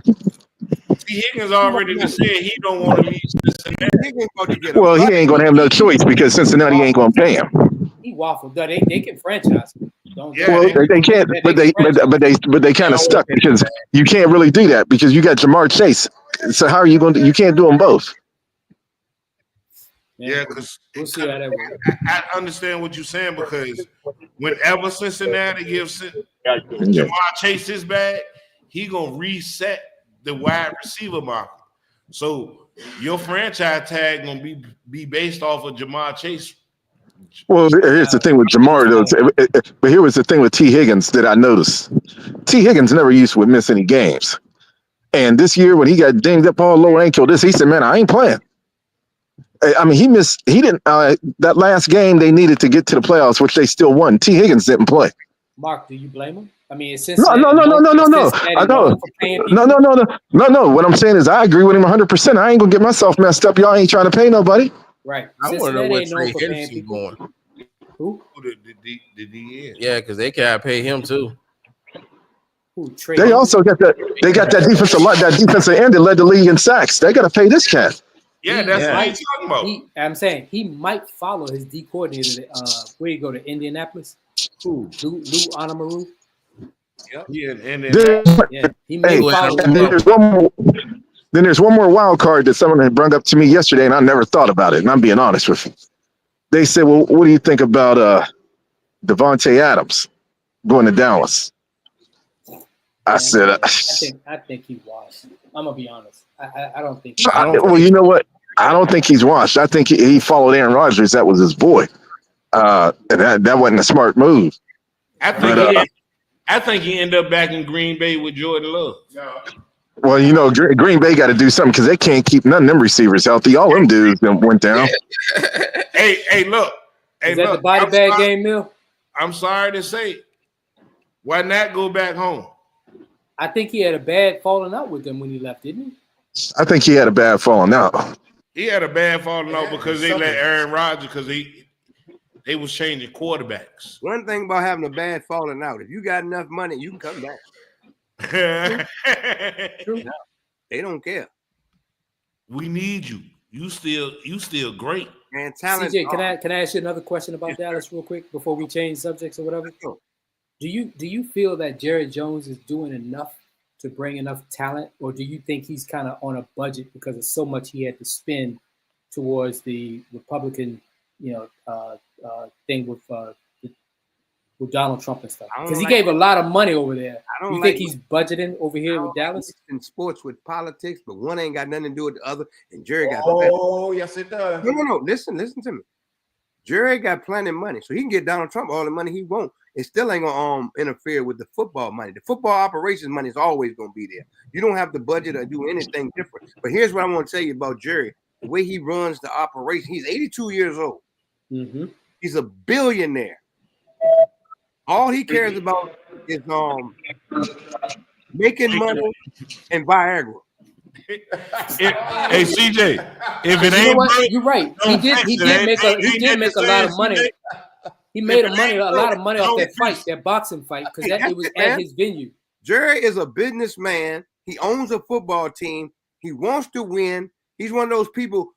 T. Higgins already said he don't want to leave Cincinnati. Well, he ain't gonna have no choice because Cincinnati ain't gonna pay him. He waffled. They can franchise him. They can't, but they kind of stuck because you can't really do that because you got Jamar Chase. So how are you going to? You can't do them both. Yeah, because we'll see how that works. I understand what you're saying because whenever Cincinnati gives Jamar Chase his bag, he gonna reset the wide receiver market. So your franchise tag gonna be based off of Jamar Chase. Well, here's the thing with Jamar, though. But here was the thing with T. Higgins that I noticed. T. Higgins never used to miss any games. And this year, when he got dinged up all lower ankle, he said, man, I ain't playing. I mean, he didn't, that last game they needed to get to the playoffs, which they still won. T. Higgins didn't play. Mark, do you blame him? I mean, it's No. I know. No. What I'm saying is I agree with him 100%. I ain't going to get myself messed up. Y'all ain't trying to pay nobody. Right. I want to know what Trey Hendrickson going. Who? The DN. Yeah, because they can't pay him too. They also got that. They got that defensive end that led the league in sacks. They got to pay this cat. Yeah, that's what he's talking about. I'm saying he might follow his D coordinator. Where you go to Indianapolis? Who? Lou Anamaru? Yep. Yeah, and he may follow. Then there's one more wild card that someone had brought up to me yesterday, and I never thought about it. And I'm being honest with you. They said, "Well, what do you think about Devontae Adams going to Dallas?" I said, I think he washed. I'm gonna be honest. I don't think. Well, you know what? I don't think he's washed. I think he followed Aaron Rodgers. That was his boy, and that wasn't a smart move. I think he ended up back in Green Bay with Jordan Love. Well, you know, Green Bay got to do something because they can't keep none of them receivers healthy. All them dudes went down. Hey, look. Is that the body bag game, Mill? I'm sorry to say, why not go back home? I think he had a bad falling out with them when he left, didn't he? I think he had a bad falling out. He had a bad falling out because they let Aaron Rodgers because they was changing quarterbacks. One thing about having a bad falling out, if you got enough money, you can come back. They don't care. We need you. You still great. Man, talent. CJ, can I ask you another question about Dallas real quick before we change subjects or whatever? Sure. Do you feel that Jerry Jones is doing enough to bring enough talent, or do you think he's kind of on a budget because of so much he had to spend towards the Republican, thing with Donald Trump and stuff? Because he gave a lot of money over there. You think he's budgeting over here with Dallas? In sports with politics, but one ain't got nothing to do with the other. And Jerry got yes, it does. No. Listen to me. Jerry got plenty of money, so he can get Donald Trump all the money he wants. It still ain't gonna interfere with the football money. The football operations money is always gonna be there. You don't have to budget or do anything different. But here's what I want to tell you about Jerry: the way he runs the operation. He's 82 years old. Mm-hmm. He's a billionaire. All he cares about is making money and Viagra. Hey CJ, if it You know ain't what? broke, You're right. He don't did. fix He it. did make a. Ain't He did that make the a lot of saying, money. CJ? He made If a it money ain't a lot of broke, money off don't that fight, fix it. that boxing fight, because Hey, that that's it was it, at man. his venue. Jerry is a businessman. He owns a football team. He wants to win. He's one of those people.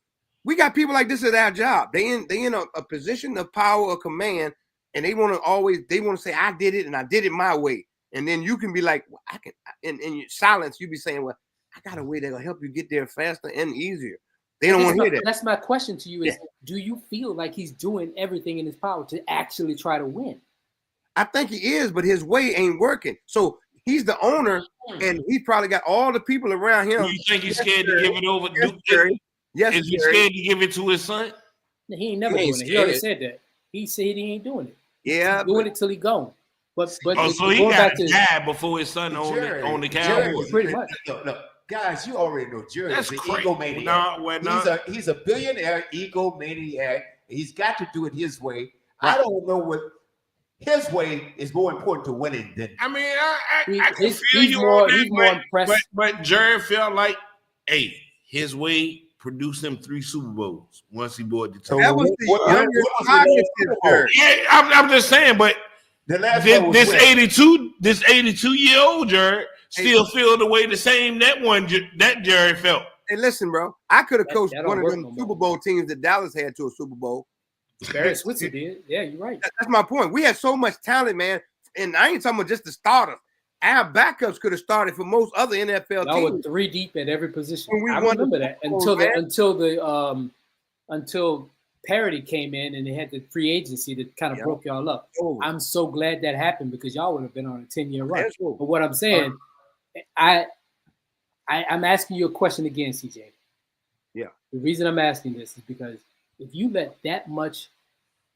We got people like this at our job. They in a position of power or command, and they want to say, I did it and I did it my way. And then you can be like, well, I can, in your silence, you be saying, well, I got a way that'll help you get there faster and easier. They don't want to hear that. That's my question to you: is do you feel like he's doing everything in his power to actually try to win? I think he is, but his way ain't working. So he's the owner, and he probably got all the people around him. Do you think he's scared to give it over? Yes, Is he scared to give it to his son? He ain't never He ain't doing it. He already scared. said that. He said he ain't doing it. Yeah, He's doing it till he gone. But So he going got back to to die before his son on the Cowboys. pretty much. Look, guys, you already know Jerry That's is an crazy. egomaniac. No, we're not. He's a billionaire egomaniac. He's got to do it his way. I don't know what his way is more important to winning than. I mean, I can feel he's you more on that, he's more impressed. but Jerry felt like, hey, his way produced him 3 Super Bowls once he bought the team. that was the What youngest was the cognitive Jerry. Yeah, I'm just saying, but The last one was this when? 82-year-old Jerry still feel the way the same that Jerry felt. Hey, listen, bro. I could have That- coached that one don't of work them no more. Super Bowl teams that Dallas had to a Super Bowl. Barry Switzer did. Yeah, you're right. That's my point. We had so much talent, man. And I ain't talking about just the starters. Our backups could have started for most other NFL Y'all were teams. 3 deep at every position. When we I won remember the that Super Bowl, until Parity came in and they had the free agency that kind of Yeah. broke y'all up. Oh, I'm so glad that happened because y'all would have been on a 10-year run. that's cool. But what I'm saying, I'm asking you a question again, CJ. Yeah. The reason I'm asking this is because if you let that much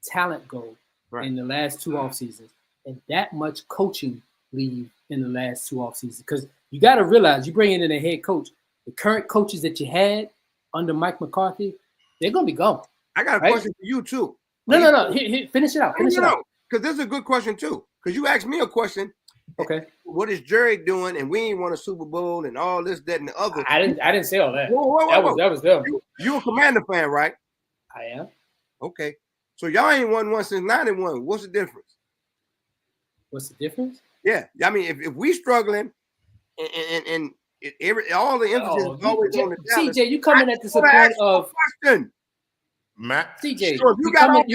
talent go in the last 2 off seasons and that much coaching leave in the last 2 off seasons, because you got to realize you bring in a head coach, the current coaches that you had under Mike McCarthy, they're gonna be gone. I got a Right? question for you, too. No. Finish it out. Because this is a good question, too. Because you asked me a question. Okay. What is Jerry doing? And we ain't won a Super Bowl and all this, that, and the other. I didn't say all that. Whoa. That was them. You a Commander fan, right? I am. Okay. So y'all ain't won one since 91. What's the difference? What's the difference? Yeah. I mean, if we struggling and all the emphasis is always on the Dallas. CJ, you coming at this point of question. Matt, CJ, So you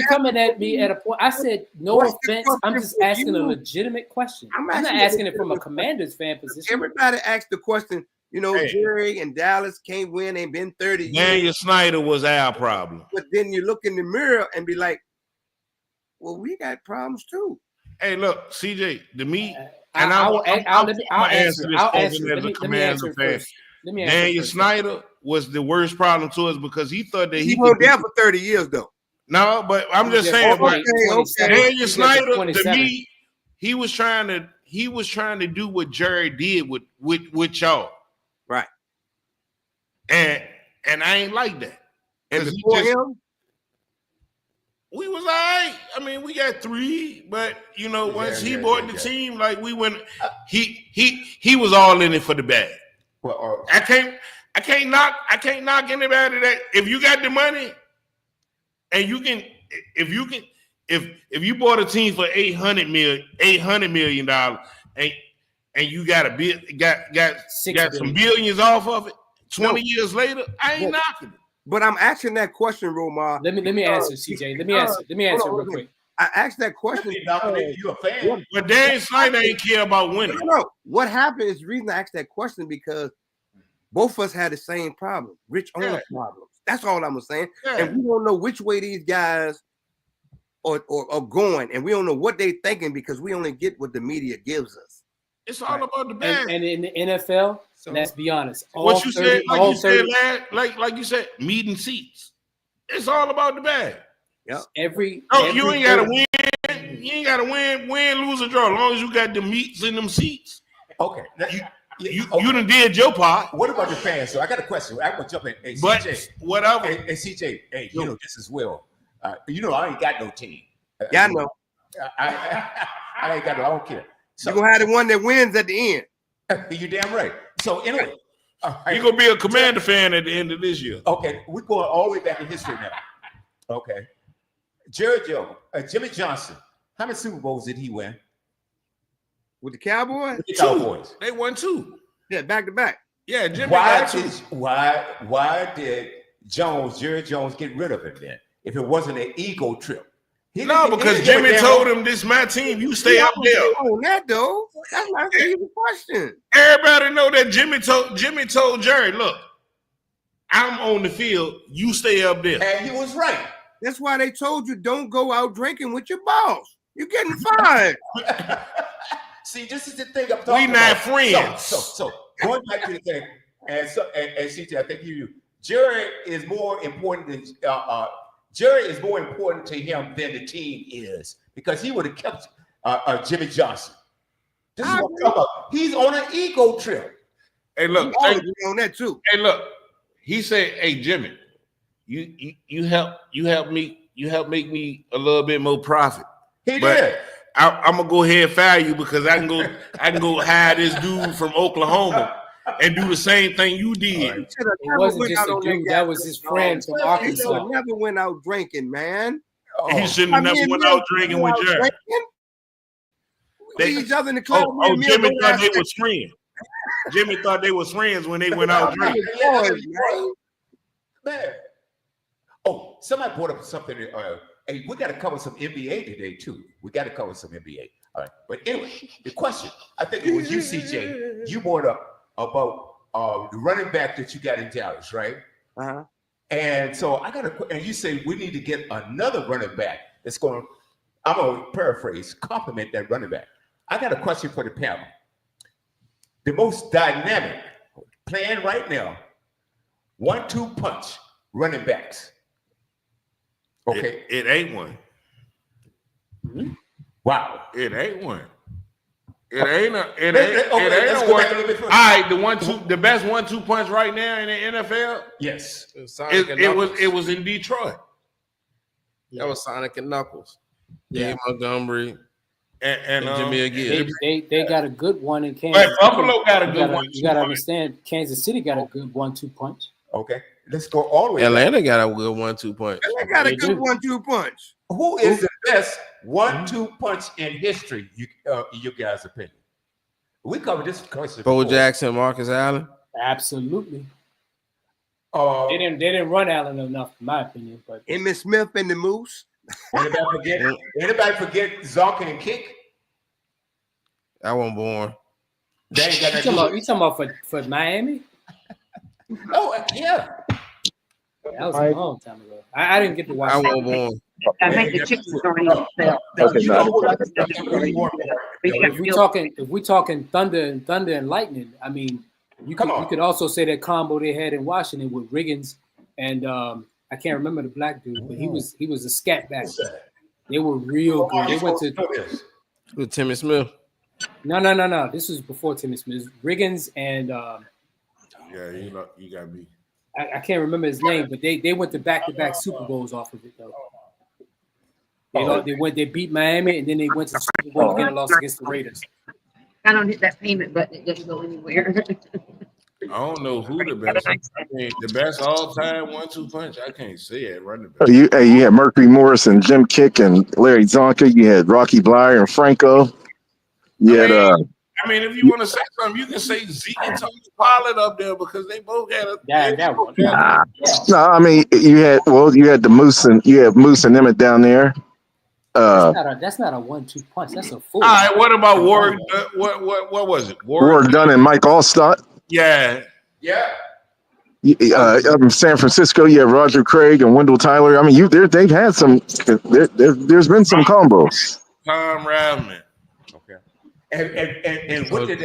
coming at me at a point. I said no What's the offense. I'm just question for asking a you? legitimate question. I'm I'm not asking asking a it from a legitimate Commanders fan position. Everybody asked the question, Hey. Jerry and Dallas can't win. They've been 30 years. Daniel Snyder was our problem. But then you look in the mirror and be like, well, we got problems too. Hey, look, CJ, to me, I'll answer. this I'll question answer. as a Let me Commander answer it fan. first. Let me answer it Daniel first. Snyder was the worst problem to us because he thought that He he was could there for 30 years, though. No, but I'm just saying, Okay, Daniel Snyder, to 27. me, he was trying to do what Jerry did with y'all. Right. And I ain't like that. And Before him, we was all right. I mean, we got 3, but once he bought the team, like we went, he was all in it for the bag. Well, I can't knock anybody that if you got the money and if you bought a team for $800 million and you got some billions off of it 20 years later, I ain't knocking it. but I'm asking that question, Romar. Let me answer, CJ. Let me answer real quick. I asked that question. you a fan? But Daniel Snyder ain't care about winning. No. What happened is the reason I asked that question because both of us had the same problem, rich owner problems. That's all I'm saying. Yeah. And we don't know which way these guys are going, and we don't know what they're thinking because we only get what the media gives us. It's all about the bag. And in the NFL, let's be honest. What you said, like you said, meeting seats. It's all about the bag. Yeah. You ain't gotta win. You ain't gotta win, lose or draw. As long as you got the meats in them seats. Okay. You done did your part. What about the fans? So I got a question. I'm gonna jump in. Hey, But CJ, whatever. hey, CJ, hey, this as well. I ain't got no team. Yeah, I know. I ain't got no. I don't care. So You're gonna have the one that wins at the end. you're damn right. So anyway, All right. You're gonna be a Commander fan at the end of this year. Okay, we're going all the way back in history now. Okay. Jimmy Johnson, how many Super Bowls did he win? With the Cowboys? With the Cowboys. They won 2. Yeah, back to back. Yeah, Jimmy got 2. Why did Jerry Jones get rid of him then? If it wasn't an ego trip. No, because Jimmy told him, "This is my team. You stay up there." On that though, that's not an easy question. Everybody know that Jimmy told Jerry, "Look, I'm on the field. You stay up there." And he was right. That's why they told you don't go out drinking with your boss. You're getting fired. See, this is the thing I'm talking about. We not friends. So going back to the thing, and CJ, I think Jerry is more important than Jerry is more important to him than the team is, because he would have kept Jimmy Johnson. This is what I'm talking about. He's on an ego trip. Hey, look, on that too. Hey, look. He said, "Hey, Jimmy, you help make me a little bit more profit." He did. I'm gonna go ahead and fire you because I can go hire this dude from Oklahoma and do the same thing you did. It wasn't just a dude, that was his friend from Arkansas. He never went out drinking, man. He shouldn't have never went out drinking with Jerry. Each other in the club. Jimmy thought they was friends. Jimmy thought they was friends when they went out drinking. Man. Oh, somebody brought up something. Hey, we got to cover some NBA today too. We got to cover some NBA. All right. But anyway, the question, I think it was you, CJ. You brought up about the running back that you got in Dallas, right? Uh-huh. And so and you say we need to get another running back that's going. I'm gonna paraphrase, compliment that running back. I got a question for the panel. The most dynamic playing right now, 1-2 punch running backs. Okay, it ain't one. Wow, it ain't one. It ain't a one. All right, the best 1-2 punch right now in the NFL. Yes, it was in Detroit. That was Sonic and Knuckles. Yeah, Montgomery and Jimmy again. They got a good one in Kansas. But Buffalo got a good one. You got to understand, Kansas City got a good 1-2 punch. Okay, let's go all the way. Atlanta got a good 1-2 punch. They got a good 1-2 punch. Who is the best 1-2 punch in history? You guys' opinion. We covered this question. Bo Jackson, Marcus Allen. Absolutely. They didn't run Allen enough, in my opinion. But Emmitt Smith and the Moose. Anybody forget Zonkin and Kick? I wasn't born. They ain't got you talking about for Miami? Oh, yeah. That was a long time ago. I didn't get to watch. I wasn't born. I think the chickens are already fell. If we talking thunder and lightning, I mean, you could also say that combo they had in Washington with Riggins and I can't remember the black dude, but he was a scat back. They were real good. They went to with Timmy Smith. No. This was before Timmy Smith. Riggins and yeah, you got me. I can't remember his name, but they went to back-to-back Super Bowls off of it though. They beat Miami and then they went to the Super Bowl again and lost against the Raiders. I don't hit that payment button; it doesn't go anywhere. I don't know who the best. I mean, the best all-time 1-2 punch. I can't say it. Running back. You had Mercury Morris and Jim Kick and Larry Zonka. You had Rocky Blyer and Franco. You had I mean, if you want to say something, you can say Zeke and Tony Pollard up there because they both had a. That one. No, I mean you had the Moose and Emmett down there. That's not a 1-2 punch. That's a full. All right, what about Warwick? What was it? Warwick Dunn and Mike Allstott. Yeah. Up in San Francisco, you have Roger Craig and Wendell Tyler. I mean, they've had some. There's been some combos. Tom Ravman. Okay. And what did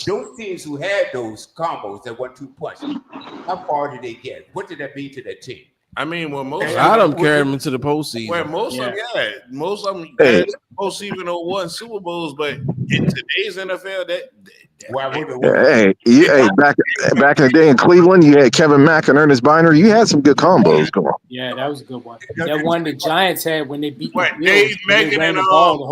those teams who had those combos that 1-2 punch? How far did they get? What did that mean to that team? I mean, well, most of them carried them into the postseason. Well, most of them had postseason or won Super Bowls, but in today's NFL, back in the day in Cleveland, you had Kevin Mack and Ernest Biner. You had some good combos going. Yeah, that was a good one. That one the Giants had when they beat Dave Megan and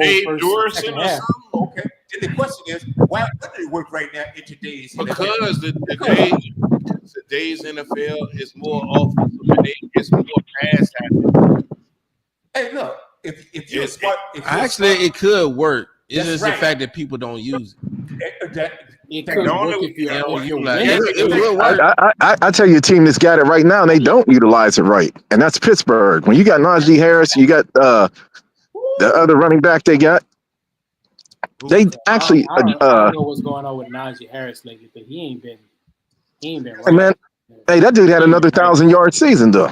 Dave Dorson or something. Okay. And the question is, why wouldn't it work right now in today's NFL? Because today's NFL is more offensive and it's more pass happy. Hey, look, if you're It's- smart, It could work. It's That's just right. the fact that people don't use it. It could work if you're Like, winning. it will work. I tell you a team that's got it right now, and they don't utilize it right, and that's Pittsburgh. When you got Najee Harris, you got the other running back they got. They actually, I don't know what's going on with Najee Harris lately, but he ain't been hey, man, hey, that dude had another 1,000-yard season though.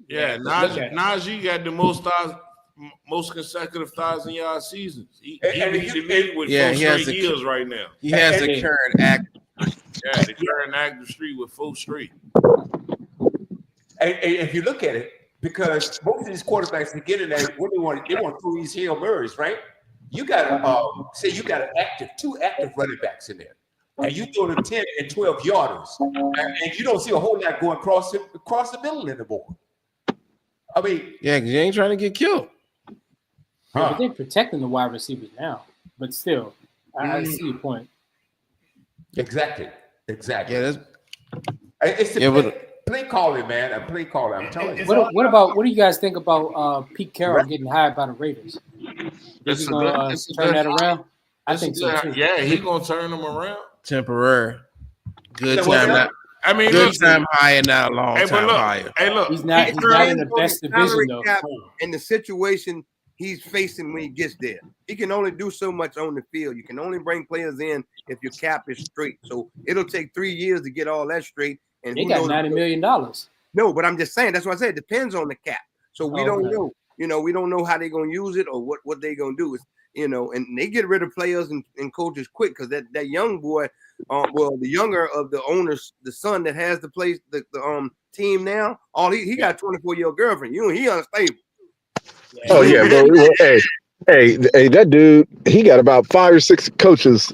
Yeah, Najee got the most consecutive 1,000-yard seasons. He leads the league with 4 straight years right now. He has the current act. Yeah, the current active streak with 4 straight. And if you look at it, because most of these quarterbacks to get in there, what they want to throw these Hail Marys, right? You got say you got 2 active running backs in there, and you throw them 10 and 12 yarders, and you don't see a whole lot going across the middle anymore. I mean, Yeah, because you ain't trying to get killed. Yeah, but they're protecting the wide receivers now, but still, I see your point. Exactly. Yeah, that's It's the play calling, man. A play calling. I'm telling you. What do you guys think about Pete Carroll getting hired by the Raiders? Is he gonna turn that around? I think so too. Yeah, he's gonna turn them around. temporary. Good Yeah, time. Not, I mean, good listen, time higher now, long hey, but time look, higher. hey, look. He's not in the best division though. In the situation he's facing when he gets there, he can only do so much on the field. You can only bring players in if your cap is straight. So it'll take 3 years to get all that straight. And They got $90 million. No, but I'm just saying, that's what I said. It depends on the cap. So we don't know. You know, we don't know how they're gonna use it or what they're gonna do. Is and they get rid of players and coaches quick because that young boy, the younger of the owners, the son that has the place, the team now, he got a 24-year-old girlfriend. He unstable. Oh yeah, bro. Hey, that dude, he got about 5 or 6 coaches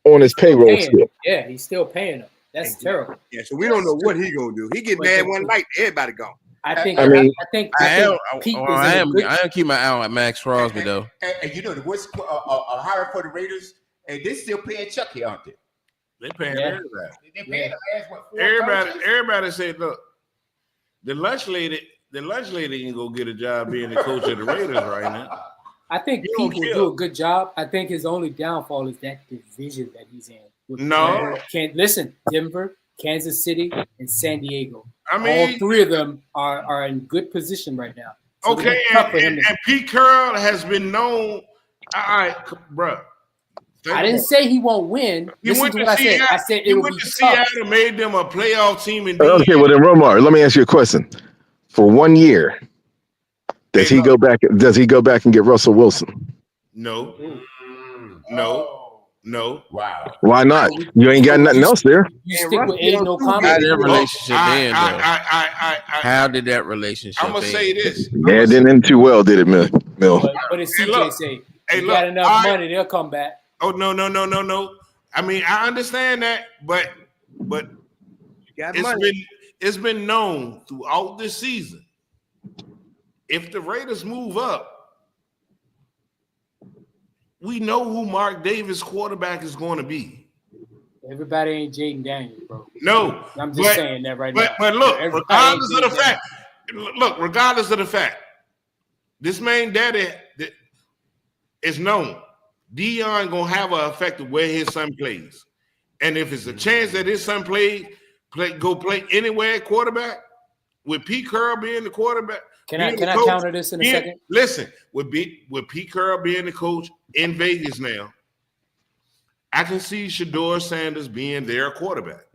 on his payroll still. Yeah, he's still paying them. That's terrible. Yeah, so we don't know what he gonna do. He get mad one night, everybody gone. I think Pete I am keeping my eye on Max Crosby though. And you know the worst hire for the Raiders, and they're still paying Chucky out there. They paying everybody. They paying the ass what? Everybody said, look, the lunch lady can go get a job being the coach of the Raiders right now. I think Pete will do a good job. I think his only downfall is that division that he's in. No. Listen, Denver, Kansas City, and San Diego. I mean, all 3 of them are in good position right now. So okay, and Pete Carroll has been known. All right, bro. I didn't say he won't win. Listen to what I said. I said it would be tough. Seattle made them a playoff team. Okay, well then, Romar, let me ask you a question. For 1 year, does he go back? Does he go back and get Russell Wilson? No. Wow. Why not? You ain't got nothing else there. You stick with Aiden O'Connor. How did that relationship end, though? How did that relationship I'm gonna say this. Yeah, it didn't end too well, did it, Mill? But it's CJ say, if you got enough money, they'll come back. Oh no. I mean, I understand that, but it's been known throughout this season. If the Raiders move up, we know who Mark Davis quarterback is going to be. Everybody ain't Jaden Daniels, bro. No, I'm just saying that right now. But look, regardless of the fact, this man daddy is known. Dion gonna have an effect of where his son plays, and if it's a chance that his son go play anywhere at quarterback, with Pete Carroll being the quarterback. Can I counter this in a second? Listen, with Pete Carroll being the coach in Vegas now, I can see Shedeur Sanders being their quarterback.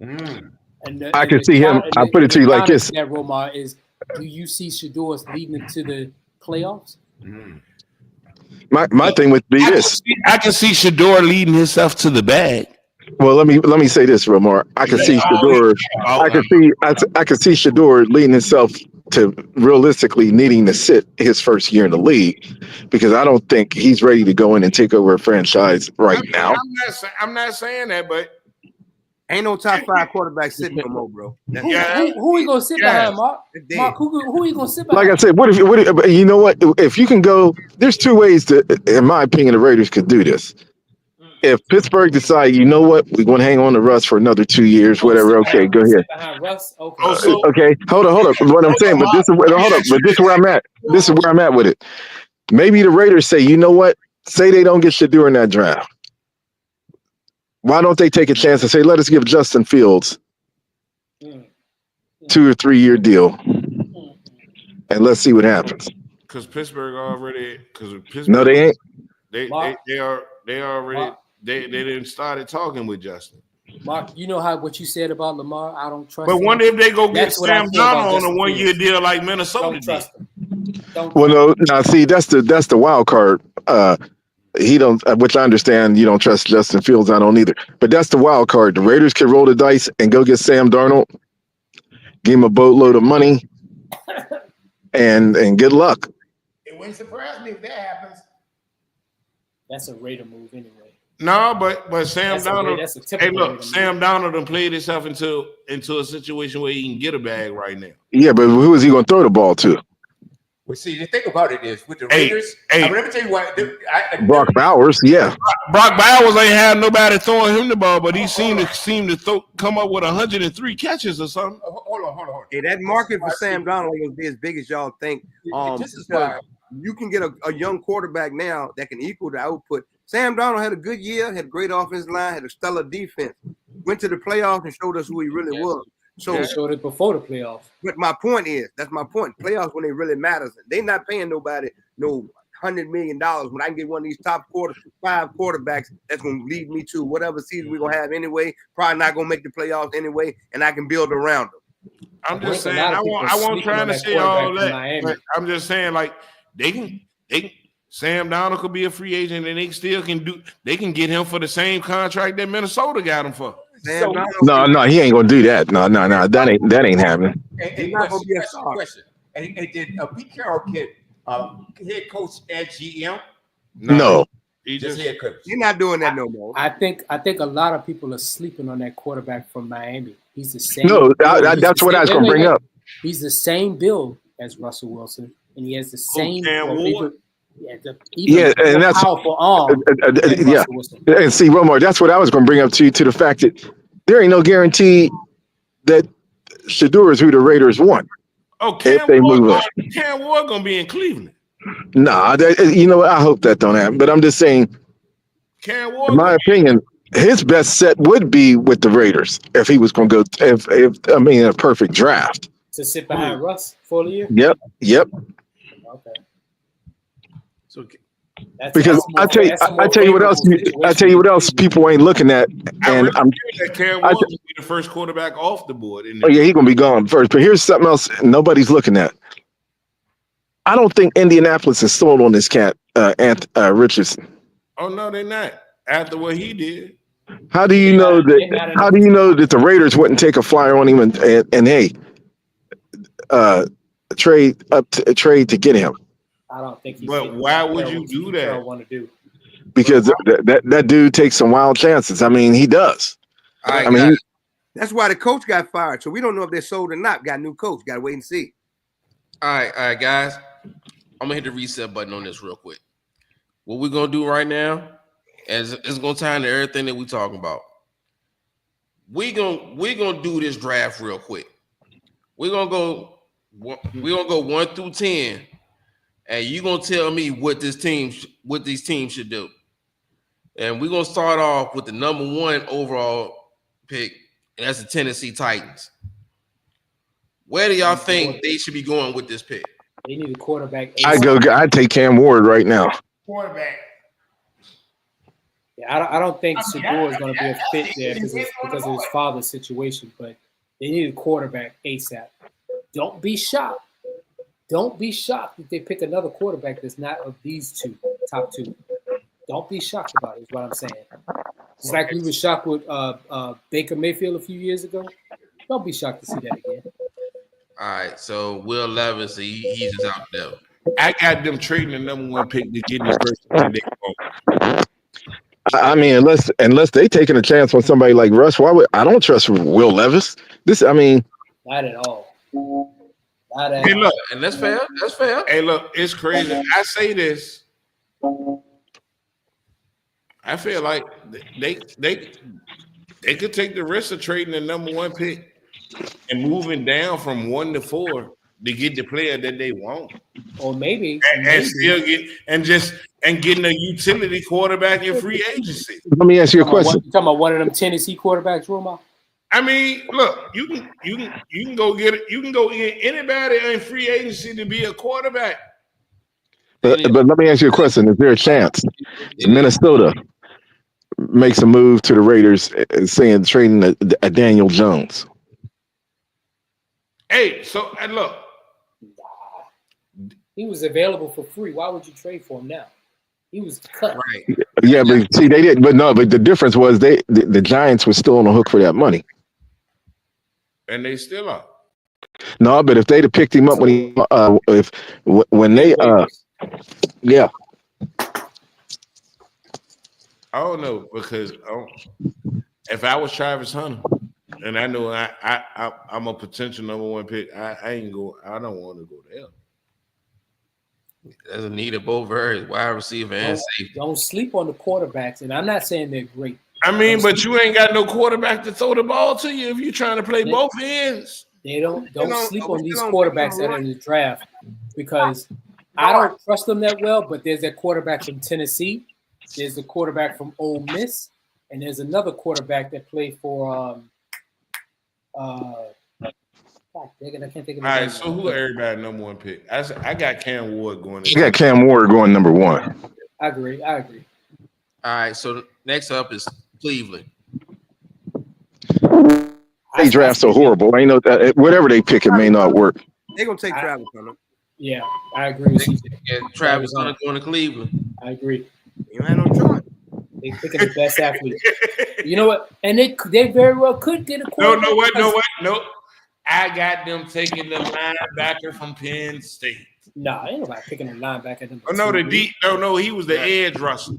I can see him. I'll put it to you like this. That Romar is, do you see Shedeur leading into the playoffs? My thing would be this. I can see Shedeur leading himself to the bag. Well, let me say this, Romar. I can see Shedeur. I can see Shedeur leading himself to realistically needing to sit his first year in the league, because I don't think he's ready to go in and take over a franchise now. I'm not saying that, but ain't no top 5 quarterback sitting no more, bro. Who we gonna sit behind, Mark? Mark, who you gonna sit behind? Like I said, what if you know what? If you can go, there's 2 ways in my opinion, the Raiders could do this. if Pittsburgh decide, you know what, we're going to hang on to Russ for another 2 years, whatever. Okay, go ahead. Behind Russ. Okay. Oh, so Okay, hold on. What I'm saying, but this is where I'm at. This is where I'm at with it. Maybe the Raiders say, you know what? Say they don't get Shedeur in that draft. Why don't they take a chance and say, let us give Justin Fields 2 or 3 year deal, and let's see what happens. because Pittsburgh already, No, they ain't. They already didn't started talking with Justin. Mark, you know what you said about Lamar. I don't trust. But him. wonder if they go get That's what I Sam feel about Darnold on a Justin 1 year Fields. deal like Minnesota Don't did. trust him. Don't. Well, no. Now, see, that's the wild card. He don't, which I understand. You don't trust Justin Fields. I don't either. But that's the wild card. The Raiders could roll the dice and go get Sam Darnold, give him a boatload of money, and good luck. It wouldn't surprise me if that happens. That's a Raider move anyway. No, but Sam Darnold. That's a typical Hey, look, Raider Sam Darnold done played himself into a situation where he can get a bag right now. Yeah, but who is he going to throw the ball to? Well, see, the thing about it is with the Hey, Raiders. hey. I mean, let me tell you what. Brock Bowers, yeah. Brock Bowers ain't had nobody throwing him the ball, but he seemed to come up with 103 catches or something. Hold on. Hey, that market for Sam Darnold ain't gonna be as big as y'all think. This is Because why. you can get a young quarterback now that can equal the output. Sam Darnold had a good year, had a great offensive line, had a stellar defense, went to the playoffs and showed us who he really was. So, They showed it before the playoffs. but my point is, that's my point. Playoffs when it really matters. They not paying nobody no $100 million when I can get one of these top 5 quarterbacks that's gonna lead me to whatever season we're gonna have anyway. Probably not gonna make the playoffs anyway, and I can build around them. I'm just A saying, lot of I people won't sleeping trying on to that say all quarterback from that. Miami. But I'm just saying, like they can Sam Darnold could be a free agent, and they still can get him for the same contract that Minnesota got him for. Sam Darnold, No, he ain't gonna do that. No, that ain't happening. And not gonna be a star. question. And did Pete Carroll get head coach and GM? No. He Just just head coach. you're not doing that no more. I think a lot of people are sleeping on that quarterback from Miami. He's the same. No, build. that's what I was gonna bring up. He's the same build as Russell Wilson, and he has the same. Cam or Ward? Yeah, and more that's powerful arm. than yeah. Russell Wilson. And see, Romar, that's what I was gonna bring up to the fact that there ain't no guarantee that Shedeur is who the Raiders want. Oh, If they move up. Cam Ward gonna be in Cleveland. Nah, you know what? I hope that don't happen. But I'm just saying, Cam Ward. in my opinion, his best set would be with the Raiders if he was going to go. In a perfect draft. To sit behind Russ for a year. Yep. Okay. So Because I tell you what else people ain't looking at, I and really feel that Cam Ward will be the first quarterback off the board. oh yeah, he's gonna be gone first. But here's something else nobody's looking at. I don't think Indianapolis is sold on this cat, Richardson. Oh no, they're not. After what he did, How do you know that? How do you know that the Raiders wouldn't take a flyer on him and hey, trade to get him? I don't think he. but why would you do that? Want to do? Because that dude takes some wild chances. I mean, he does. all right, I mean, That's why the coach got fired. So we don't know if they're sold or not. Got a new coach. Got to wait and see. all right, guys. I'm gonna hit the reset button on this real quick. What we're gonna do right now is it's gonna tie into everything that we talking about. We're gonna do this draft real quick. We're gonna go 1 through 10, and you're gonna tell me what these teams should do. And we're gonna start off with the number 1 overall pick, and that's the Tennessee Titans. Where do y'all think they should be going with this pick? They need a quarterback. I'd take Cam Ward right now. Quarterback. Yeah, I don't think Shedeur is going to be a fit there because of his father's situation. But they need a quarterback ASAP. Don't be shocked. Don't be shocked if they pick another quarterback that's not of these top two. Don't be shocked about it, is what I'm saying. It's like we were shocked with Baker Mayfield a few years ago. Don't be shocked to see that again. All right, so Will Levis, he's just out there. I got them trading the number 1 pick to get this person. I mean, unless they taking a chance on somebody like Russ, I don't trust Will Levis. Not at all. Not at Hey, all. look, And that's fair. That's fair. hey, look, it's crazy. I say this. I feel like they could take the risk of trading the number 1 pick and moving down from 1 to 4 to get the player that they want. Or maybe And still getting a utility quarterback in free agency. Let me ask you a question. You talking about one of them Tennessee quarterbacks, Roma? I mean, look, you can go get it. You can go get anybody in free agency to be a quarterback. But let me ask you a question. Is there a chance Minnesota makes a move to the Raiders saying trading a Daniel Jones? Hey, so and look, he was available for free. Why would you trade for him now? He was cut. Right. Yeah, but see, they didn't. But the difference was the Giants were still on the hook for that money. and they still are. No, but if they'd have picked him up when they yeah. I don't know because if I was Travis Hunter and I know I'm a potential number 1 pick, I don't want to go there. There's a need of both areas, wide receiver and safety. Don't sleep on the quarterbacks, and I'm not saying they're great. I mean, but you ain't got no quarterback to throw the ball to you if you're trying to play both ends. They don't sleep on these quarterbacks that are in the draft because I don't trust them that well. But there's that quarterback from Tennessee, there's the quarterback from Ole Miss, and there's another quarterback that played for God dang it, I can't think of. All right, so who everybody number 1 pick? I got Cam Ward going. You got Cam Ward going number 1. I agree. All right, so next up is Cleveland. They draft so horrible. I know that whatever they pick, it may not work. They're gonna take Travis Hunter. Yeah, I agree with you. Yeah, Travis Hunter going to Cleveland. I agree. You ain't no choice. They picking the best athlete. You know what? And they very well could get a quarterback. No. I got them taking the linebacker from Penn State. No, ain't nobody picking a linebacker. Oh no, No, he was the edge rusher.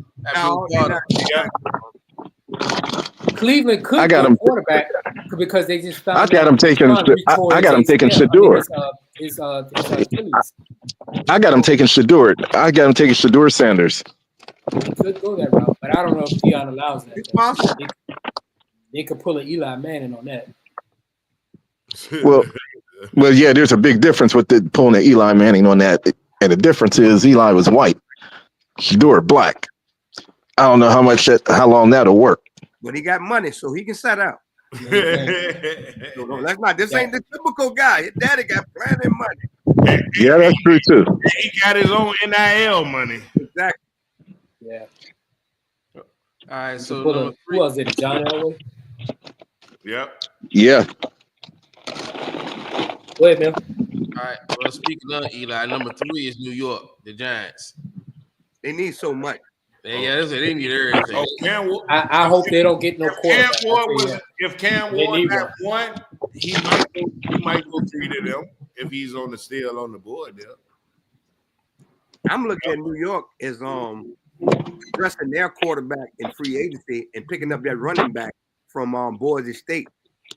Cleveland could get a quarterback because they just found. I got him taking. I got him taking Shador. I got him taking Shador. I got him taking Shador Sanders. He could go that route, but I don't know if Deion allows that. They could pull an Eli Manning on that. Well, yeah. There's a big difference with pulling an Eli Manning on that, and the difference is Eli was white, Shador black. I don't know how long that'll work. But he got money, so he can set out. That's not. This ain't the typical guy. His daddy got plenty of money. Yeah, that's true too. He got his own NIL money. Exactly. Yeah. All right. So who was it? John Elway. Yep. Yeah. Go ahead, man. All right. Well, speaking of Eli, number 3 is New York, the Giants. They need so much. Yeah, they need everything. Oh, I hope they don't get no quarterback. If Cam Ward got 1, he might go 3 to them if he's still on the board there. I'm looking at New York as dressing their quarterback in free agency and picking up that running back from Boise State.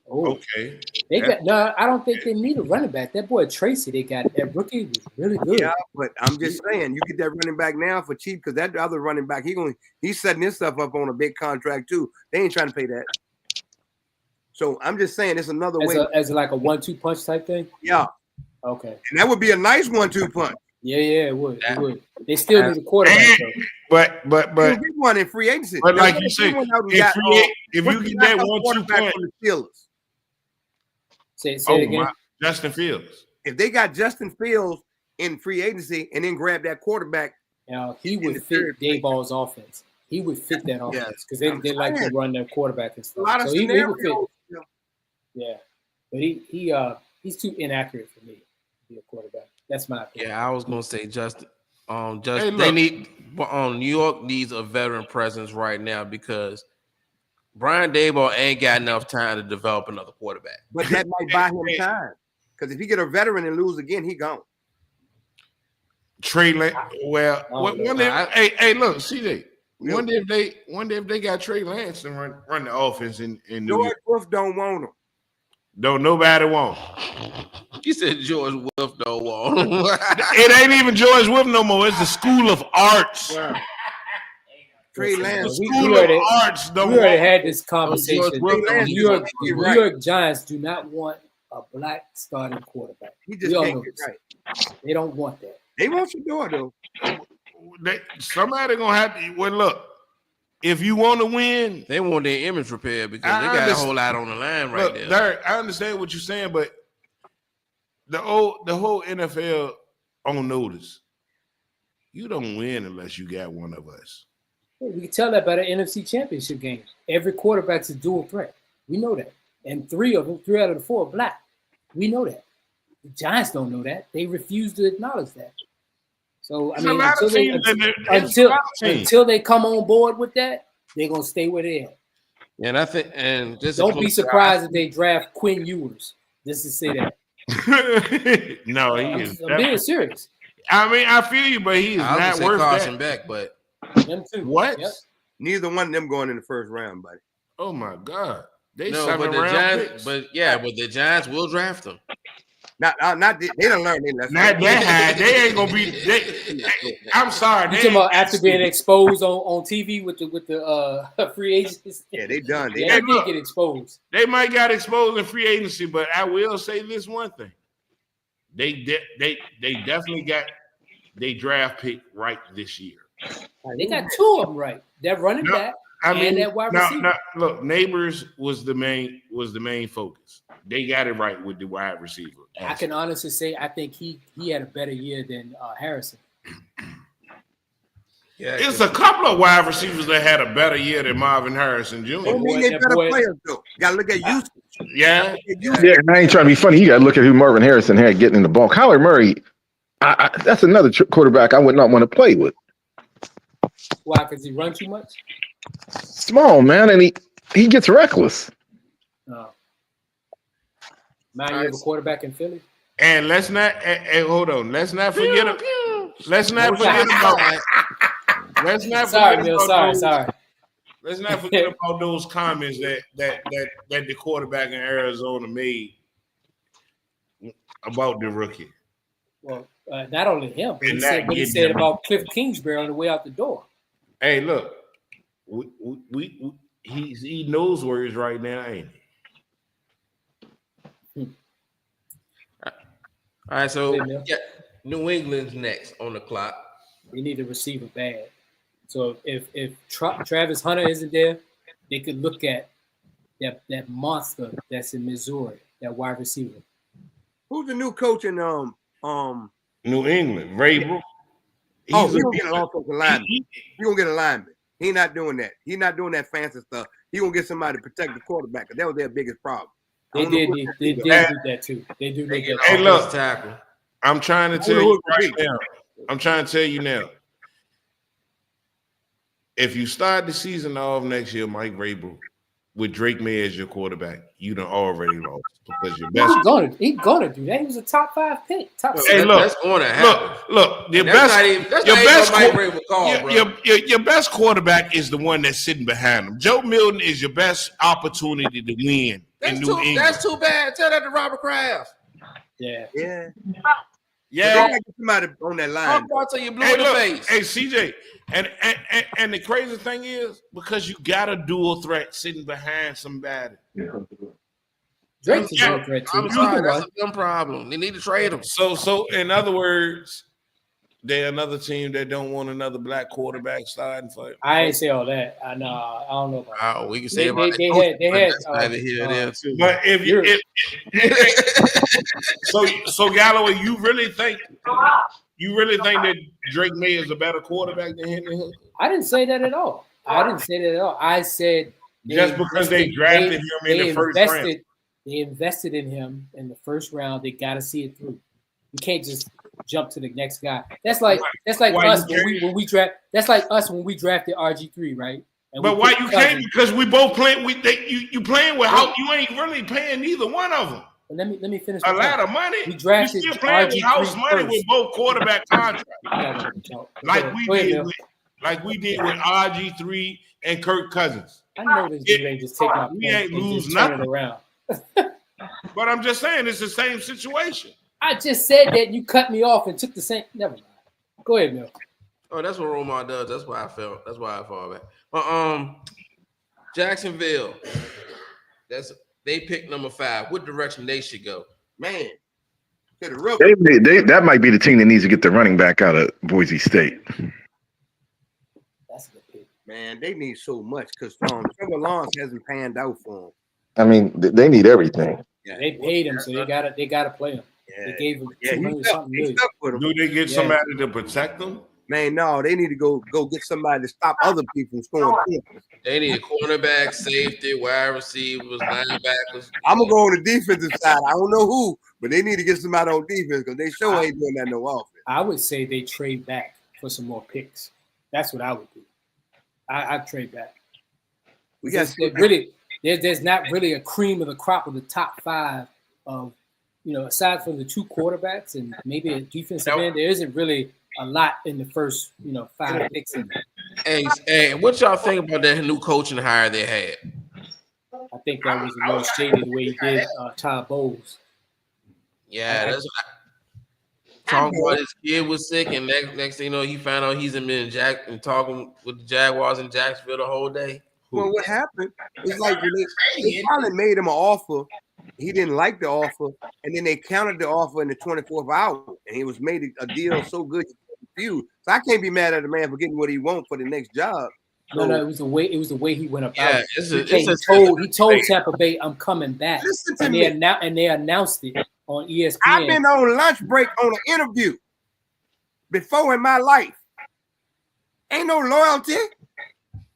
Oh, okay. I don't think they need a running back. That boy Tracy, they got that rookie was really good. Yeah, but I'm just saying, you get that running back now for cheap because that other running back, he's setting himself up on a big contract too. They ain't trying to pay that. So I'm just saying, it's another way. As like a 1-2 punch type thing. Yeah. Okay. And that would be a nice 1-2 punch. Yeah, it would. It would. They still need a quarterback though. But you get one in free agency. But like you said, if you get that 1-2 punch from the Steelers. Say it again. Justin Fields. If they got Justin Fields in free agency and then grab that quarterback, he would fit Dayball's offense. He would fit that offense because they like to run their quarterback and stuff. A lot of he would fit. Yeah, but he's too inaccurate for me to be a quarterback. That's my opinion. Yeah, I was gonna say Justin. They need. New York needs a veteran presence right now because Brian Daboll ain't got enough time to develop another quarterback. But that might buy him time. Because if he get a veteran and lose again, he gone. Trey Lance. Well, look, CJ. Wonder if they got Trey Lance to run the offense in New York. George Wolf don't want him. Don't nobody want. You said George Wolf don't want him. It ain't even George Wolf no more. It's the School of Arts. Trey Lance. We School of already, Arts don't we already want had this George conversation. Wilson, The Lance New is York, gonna the get New right. York Giants do not want a black starting quarterback. He We just all can't know get this. right. They don't want that. They want Shador though. somebody gonna have to. Well, look, if you want to win, they want their image repaired because I they got a understand. whole lot on the line right look, there. Derek, I understand what you're saying, but the whole NFL on notice. You don't win unless you got one of us. We can tell that by the NFC Championship game. Every quarterback's a dual threat. We know that. And three out of the four are black. We know that. The Giants don't know that. They refuse to acknowledge that. So, I mean, until they come on board with that, they're going to stay where they are. And I think, and just Don't be surprised if they draft Quinn Ewers. Just to say that. No, he is. I'm being serious. I mean, I feel you, but he is I not would worth say Carson that. back, but Them too. What? Yep. Neither one of them going in the first round, buddy. Oh my God! They no, seven but the round Giants, picks. but the Giants will draft them. Not they don't learn their lesson. Not that high. They ain't gonna be. I'm sorry. You talking about after being exposed on TV with the free agents? Yeah, they done. They They did get exposed. They might got exposed in free agency, but I will say this one thing: they definitely got they draft pick right this year. They got two of them right. That running back and that wide receiver. Look, Neighbors was the main focus. They got it right with the wide receiver. I can honestly say I think he had a better year than Harrison. Yeah, It's a couple of wide receivers that had a better year than Marvin Harrison Jr. don't mean they better players though. You gotta look at usage. Yeah. Yeah, and I ain't trying to be funny. You got to look at who Marvin Harrison had getting in the ball. Kyler Murray, that's another quarterback I would not want to play with. Why? Because he run too much? Small, man, and he gets reckless. No. Mind you have a quarterback in Philly? And let's not hold on. Let's not forget Let's not forget about Let's not Sorry, forget Bill. about Sorry. Let's not forget about those comments that the quarterback in Arizona made about the rookie. Well, not only him. And He that said what he getting said him. about Cliff Kingsbury on the way out the door. Hey, look, he knows where he's right now, ain't he? All right, so Hey, Bill. yeah, New England's next on the clock. We need a receiver bad. So if Travis Hunter isn't there, they could look at that monster that's in Missouri, that wide receiver. Who's the new coach in New England, Ray Brook. He's gonna get an offensive lineman. He gonna get a lineman. He not doing that. He not doing that fancy stuff. He gonna get somebody to protect the quarterback. That was their biggest problem. They did do that too. They do They need get that. Hey, look. tackle. I'm trying to tell you right now. I'm trying to tell you now. If you start the season off next year, Mike Vrabel, with Drake May as your quarterback, you done already lost because your best. He's gonna do that. He was a top 5 pick. Hey, look, that's going to happen. Look. Your best quarterback is the one that's sitting behind him. Joe Milton is your best opportunity to win in New England. That's too bad. Tell that to Robert Kraft. Yeah. Yeah. Get somebody on that line. I'm about to tell you blue in the face. Hey, CJ, and the crazy thing is because you got a dual threat sitting behind somebody. Drake's a dual threat too. I'm sorry, that's a dumb problem. They need to trade him. So in other words, they're another team that don't want another black quarterback starting for it. I ain't say all that. I know. I don't know about that. Oh, we can say They about had there too. But so Galloway, you really think that Drake May is a better quarterback than him? I didn't say that at all. I said Just because they drafted him in the first round. They invested in him in the first round. They got to see it through. You can't just jump to the next guy. That's like us when we draft. That's like us when we drafted RG3, right? And but why you can't? Because we both playing. You playing with how you ain't really paying neither one of them. Let me finish. A lot of money. We drafted you still playing with house RG3 money first. with both quarterback contracts, like we did with RG3 and Kirk Cousins. I know this dude ain't just take my we ain't lose turn it nothing around. But I'm just saying it's the same situation. I just said that you cut me off and took the same. Never mind. Go ahead, Bill. Oh, that's what Romar does. That's why I felt. That's why I fall back. Jacksonville. They picked number 5. What direction they should go? Man, to the river. That might be the team that needs to get the running back out of Boise State. That's a good pick. Man, they need so much because Trevor Lawrence hasn't panned out for them. I mean, they need everything. Yeah. They paid him, so they gotta play him. Yeah. They gave him Yeah, 200 something he's million. stuck with him. Do they get somebody to protect them? Man, no, they need to go get somebody to stop other people from scoring points. They need a cornerback, safety, wide receivers, linebackers. I'm gonna go on the defensive side. I don't know who, but they need to get somebody on defense because they sure ain't doing that no offense. I would say they trade back for some more picks. That's what I would do. I'd trade back. We got There's not really a cream of the crop of the top 5 of, aside from the 2 quarterbacks and maybe a defensive end. There isn't really a lot in the first, 5 picks in there. Hey, what y'all think about that new coaching hire they had? I think that was a little shady the way he did Todd Bowles. Yeah, that's talking about his kid was sick, and next thing you know, he found out he's been talking with the Jaguars in Jacksonville the whole day. Well, what happened is like they finally made him an offer. He didn't like the offer, and then they countered the offer in the 24th hour, and he was made a deal so good he refused. So I can't be mad at the man for getting what he wants for the next job. So, No, it was the way he went about Yeah, it. He told Tampa Bay, "I'm coming back," Listen to and me. they announced it on ESPN. I've been on lunch break on an interview before in my life. Ain't no loyalty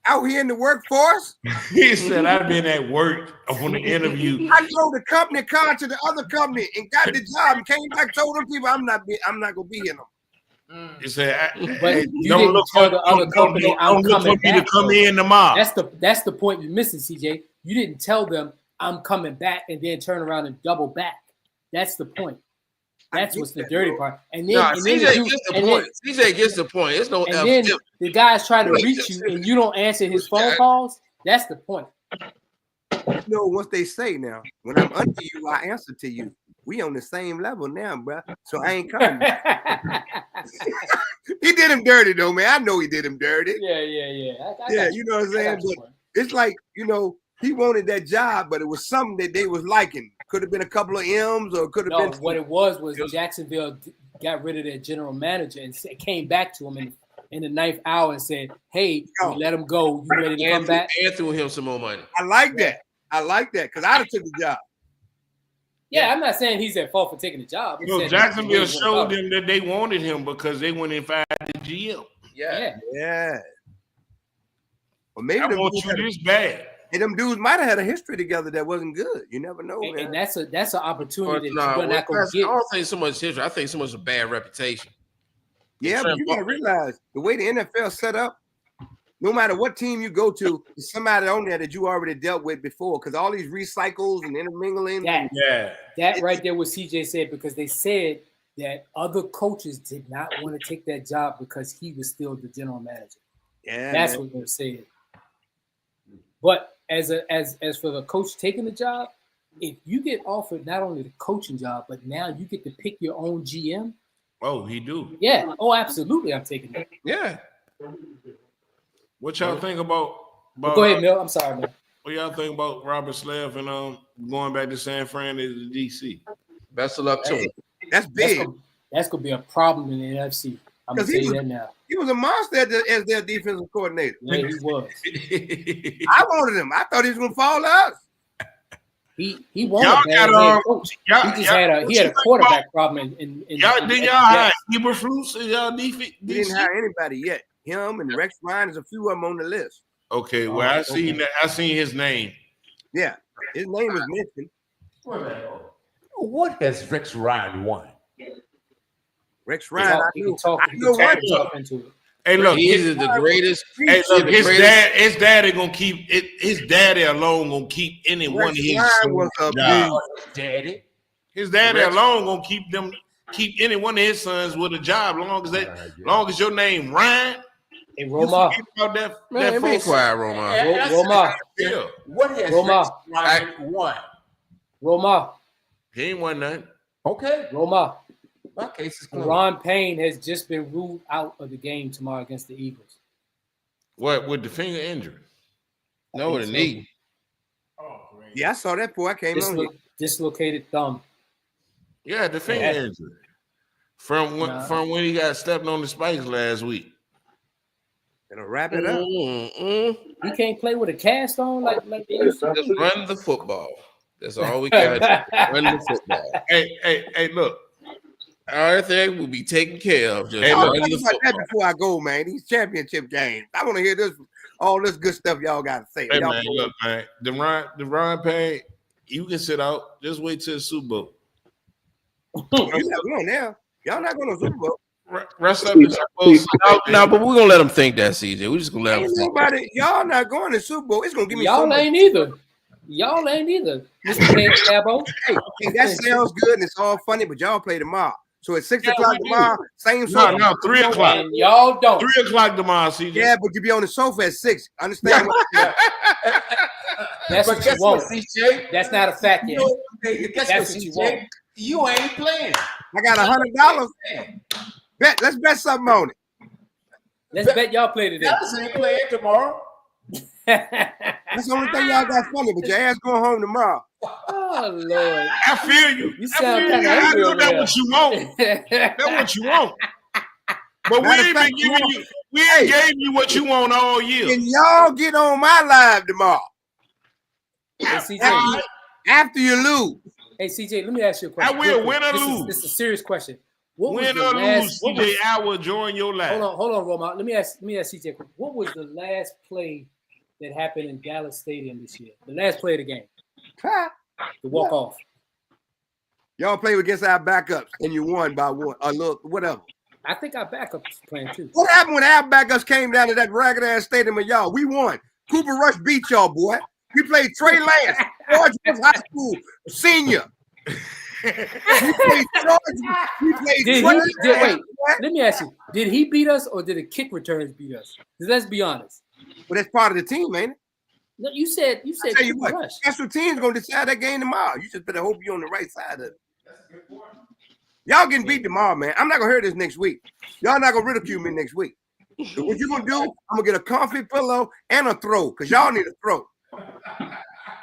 out here in the workforce. He said, I've been at work on the interview. I drove the company car to the other company and got the job and came back, told them people I'm not gonna be in them. He said, But you didn't tell the other company I'm coming back. To come in tomorrow. That's the point you're missing, CJ. You didn't tell them I'm coming back and then turn around and double back. That's the point. That's what's the dirty part. And then, CJ gets the point. CJ gets the point. It's no. And then the guys try to reach you and you don't answer his phone calls. That's the point. You know what they say now. When I'm under you, I answer to you. We on the same level now, bro. So I ain't coming. He did him dirty though, man. I know he did him dirty. Yeah. You know what I'm saying? But it's like, he wanted that job, but it was something that they was liking. Could have been a couple of M's or could have been. What it was Jacksonville got rid of their general manager and came back to him in the 9th hour and said, "Hey, we let him go. You ready to come back?" And threw him some more money. I like that because I'd have took the job. Yeah, I'm not saying he's at fault for taking the job. No, Jacksonville showed them that they wanted him because they went and fired the GM. Yeah. Well, maybe I want you this bad. And them dudes might have had a history together that wasn't good. You never know, man. And that's an opportunity that you're not going to I get. don't think so much history. I think so much a bad reputation. Yeah, but you got to realize the way the NFL set up, no matter what team you go to, there's somebody on there that you already dealt with before because all these recycles and intermingling. That right there what CJ said, because they said that other coaches did not want to take that job because he was still the general manager. Yeah, that's what they're saying. But as for the coach taking the job, if you get offered not only the coaching job, but now you get to pick your own GM. Oh, he do. Yeah. Oh, absolutely. I'm taking that. Yeah. What y'all think about go ahead, Mill. I'm sorry, man. What y'all think about Robert Slav and going back to San Fran to DC? Best of luck to him. That's big. That's gonna be a problem in the NFC. I'm gonna tell you that now. He was a monster as their defensive coordinator. Yeah, he was. I wanted him. I thought he was gonna fall to us. He wanted a coach. He had a quarterback problem in y'all hire Eberflus in y'all defense? He didn't hire anybody yet. Him and Rex Ryan, there's a few of them on the list. Okay, well, I seen his name. Yeah, his name was mentioned. What has Rex Ryan won? Rex Ryan, I know Hey, look, he's the greatest. Hey, look, his daddy gonna keep it. His daddy alone gonna keep any one of his sons. Daddy. His daddy alone gonna keep any one of his sons with a job. Long as your name Ryan. Hey, Roma. Man, be quiet, Roma. Roma. Yeah. What has Roma Ryan won? Roma. He ain't won nothing. Okay. Roma. My case is closed. Ron Payne has just been ruled out of the game tomorrow against the Eagles. What with the finger injury? No, the knee. Oh, great. Yeah, I saw that before I came on here. Dislocated thumb. Yeah, the finger injury from when he got stepped on the spikes last week. It'll wrap it up. He can't play with a cast on like they used to. Just run the football. That's all we got. Run the football. Hey, look. Everything will be taken care of. Just Hey, run look, the think about that football. before I go, man. These championship games. I want to hear this, all this good stuff y'all got to say. Hey, Y'all man, look, man. The Ron Payne, you can sit out. Just wait till the Super Bowl. You're not going now. Y'all not going to Super Bowl. Rest up is supposed to. No, but we're gonna let him think that, CJ. We're just gonna let him Ain't think. nobody, y'all not going to Super Bowl. It's going to give me Y'all so ain't either. Y'all ain't either. Mr. Ken Cabo. Hey, that sounds good and it's all funny, but y'all play tomorrow. So at 6 o'clock we do. tomorrow, same No, sofa. 3 o'clock. And y'all don't. 3 o'clock tomorrow, CJ. Yeah, but you be on the sofa at 6. Understand? That's But what you guess what, want. CJ? That's not a fact yet. Guess That's what, what you CJ? want. You ain't playing. I got $100. Bet. Let's bet something on it. Let's bet y'all play today. Dallas ain't playing tomorrow. That's the only thing y'all got funny, but your ass going home tomorrow. Oh Lord. I feel you. You sound I kind of feel you. I angry know over that's there. what you want. That's what you want. But we Matter of ain't fact, been giving you. We ain't gave you what you want all year. Can y'all get on my live tomorrow? Hey, CJ. After you lose. Hey, CJ, let me ask you a question. I will real quick. win or This lose. is a serious question. What was Win the or last? lose, What was, CJ, I will join your life. hold on, Roma. Let me ask CJ a question. What was the last play that happened in Dallas Stadium this year? The last play of the game. The walk off. Y'all play against our backups and you won by one. Or look, whatever. I think our backup is playing too. What happened when our backups came down to that ragged ass stadium of y'all? We won. Cooper Rush beat y'all, boy. We played Trey Lance, George Bush High School senior. We played Did Trey he? Did, Lance, wait, boy. let me ask you. Did he beat us or did the kick returns beat us? Let's be honest. But that's part of the team, ain't it? No, you said I tell you Cooper what, Rush. special team's gonna decide that game tomorrow. You just better hope you're on the right side of it. Y'all getting beat tomorrow, man. I'm not gonna hear this next week. Y'all not gonna ridicule me next week. So what you gonna do? I'm gonna get a comfy pillow and a throw, because y'all need a throw.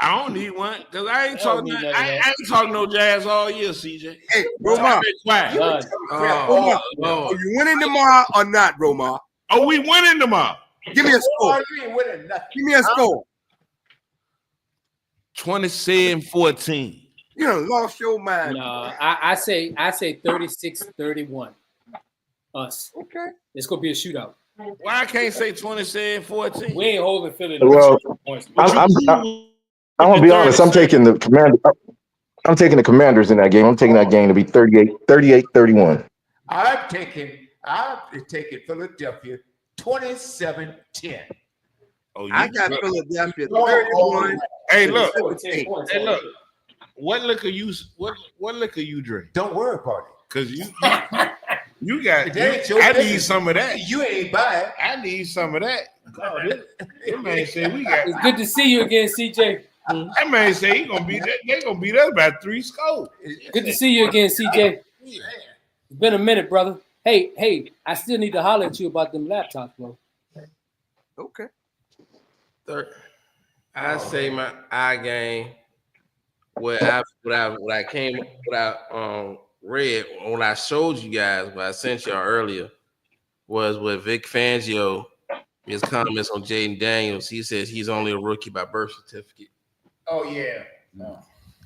I don't need one because I ain't I don't talking. need none of I that. ain't talking no jazz all year, CJ. Hey, Romar, Quiet. Done. Romar, are you winning tomorrow or not, Romar? Are we winning tomorrow? Give me a score. You ain't winning nothing. Give me a score. 27-14. You done lost your mind. No, I say 36-31. Us. Okay. It's gonna be a shootout. Why I can't say 27-14? We ain't holding Philly. Well, points. I'm gonna be honest. I'm taking the commander. I'm taking the Commanders in that game. I'm taking that game to be 38-31. I'm taking Philadelphia 27-10. Oh, you I got Philadelphia Oh, 31. Hey, look. 17. Hey, look. What liquor you drink? Don't worry about it. Cause you got. That ain't your I need business. some of that. You ain't buying. I need some of that. Oh, this man say we got. It's good to see you again, CJ. That man say he gonna beat that. They gonna beat us by 3 scores. Good to see you again, CJ. It's been a minute, brother. Hey, I still need to holler at you about them laptops, bro. Okay. I say my eye game. What I read when I showed you guys, what I sent y'all earlier, was with Vic Fangio, his comments on Jaden Daniels. He says he's only a rookie by birth certificate. Oh yeah. No.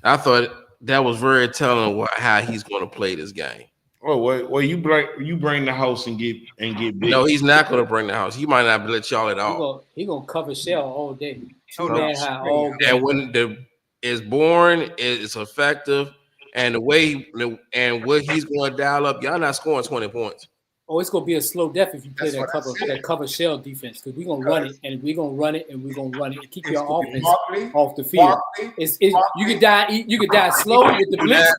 I thought that was very telling how he's going to play this game. Oh, well, you bring the house and get big. No, he's not going to bring the house. He might not let y'all at all. He gonna cover shell all day. Oh, no. Man high all day. And when it's born, it's effective, and the way and what he's going to dial up, y'all not scoring 20 points. Oh, it's gonna be a slow death if you play That's what I said. cover shell defense because we're gonna run it and we're gonna run it and we're gonna run it and keep your offense Barkley, off the field. You could die slow with the blitz.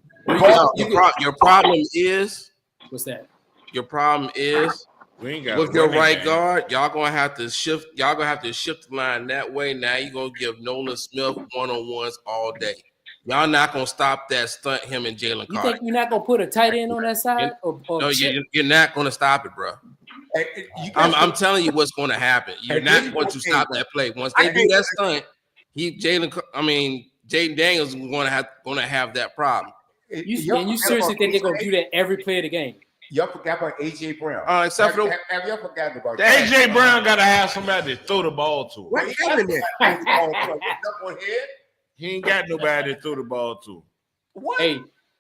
Your problem is What's that? your problem is We ain't got with your running right game. guard. Y'all gonna have to shift. Y'all gonna have to shift the line that way. Now you're gonna give Nolan Smith one-on-ones all day. Y'all not gonna stop that stunt. Him and Jalen You Carter. think you're not gonna put a tight end on that side? No, you're not gonna stop it, bro. I'm telling you what's going to happen. You're not going to stop that play once they do that stunt. Jaden Daniels is going to have that problem. You seriously think they're going to do that every play of the game? Y'all forgot about AJ Brown. Except for have y'all forgotten about that? AJ Brown got to have somebody to throw the ball to. What happened there? He ain't got nobody to throw the ball to. What?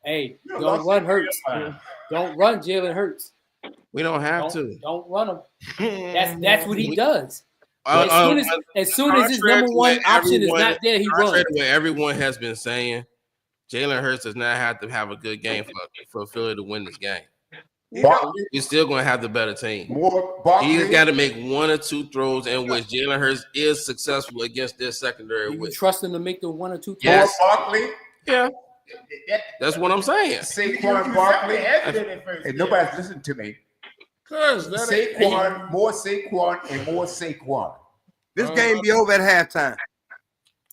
Hey, don't run Hurts. Don't run Jalen Hurts. We don't have to. Don't run him. That's what he does. As soon as his number one option is not there, he runs. What everyone has been saying, Jalen Hurts does not have to have a good game for Philly to win this game. He's still going to have the better team. He's got to make one or two throws in which Jalen Hurts is successful against their secondary. You trust him to make the one or two throws? Yes. Barkley? Yeah. That's what I'm saying. Saquon Barkley. And nobody's listening to me. Saquon, more Saquon, and more Saquon. This game be over at halftime.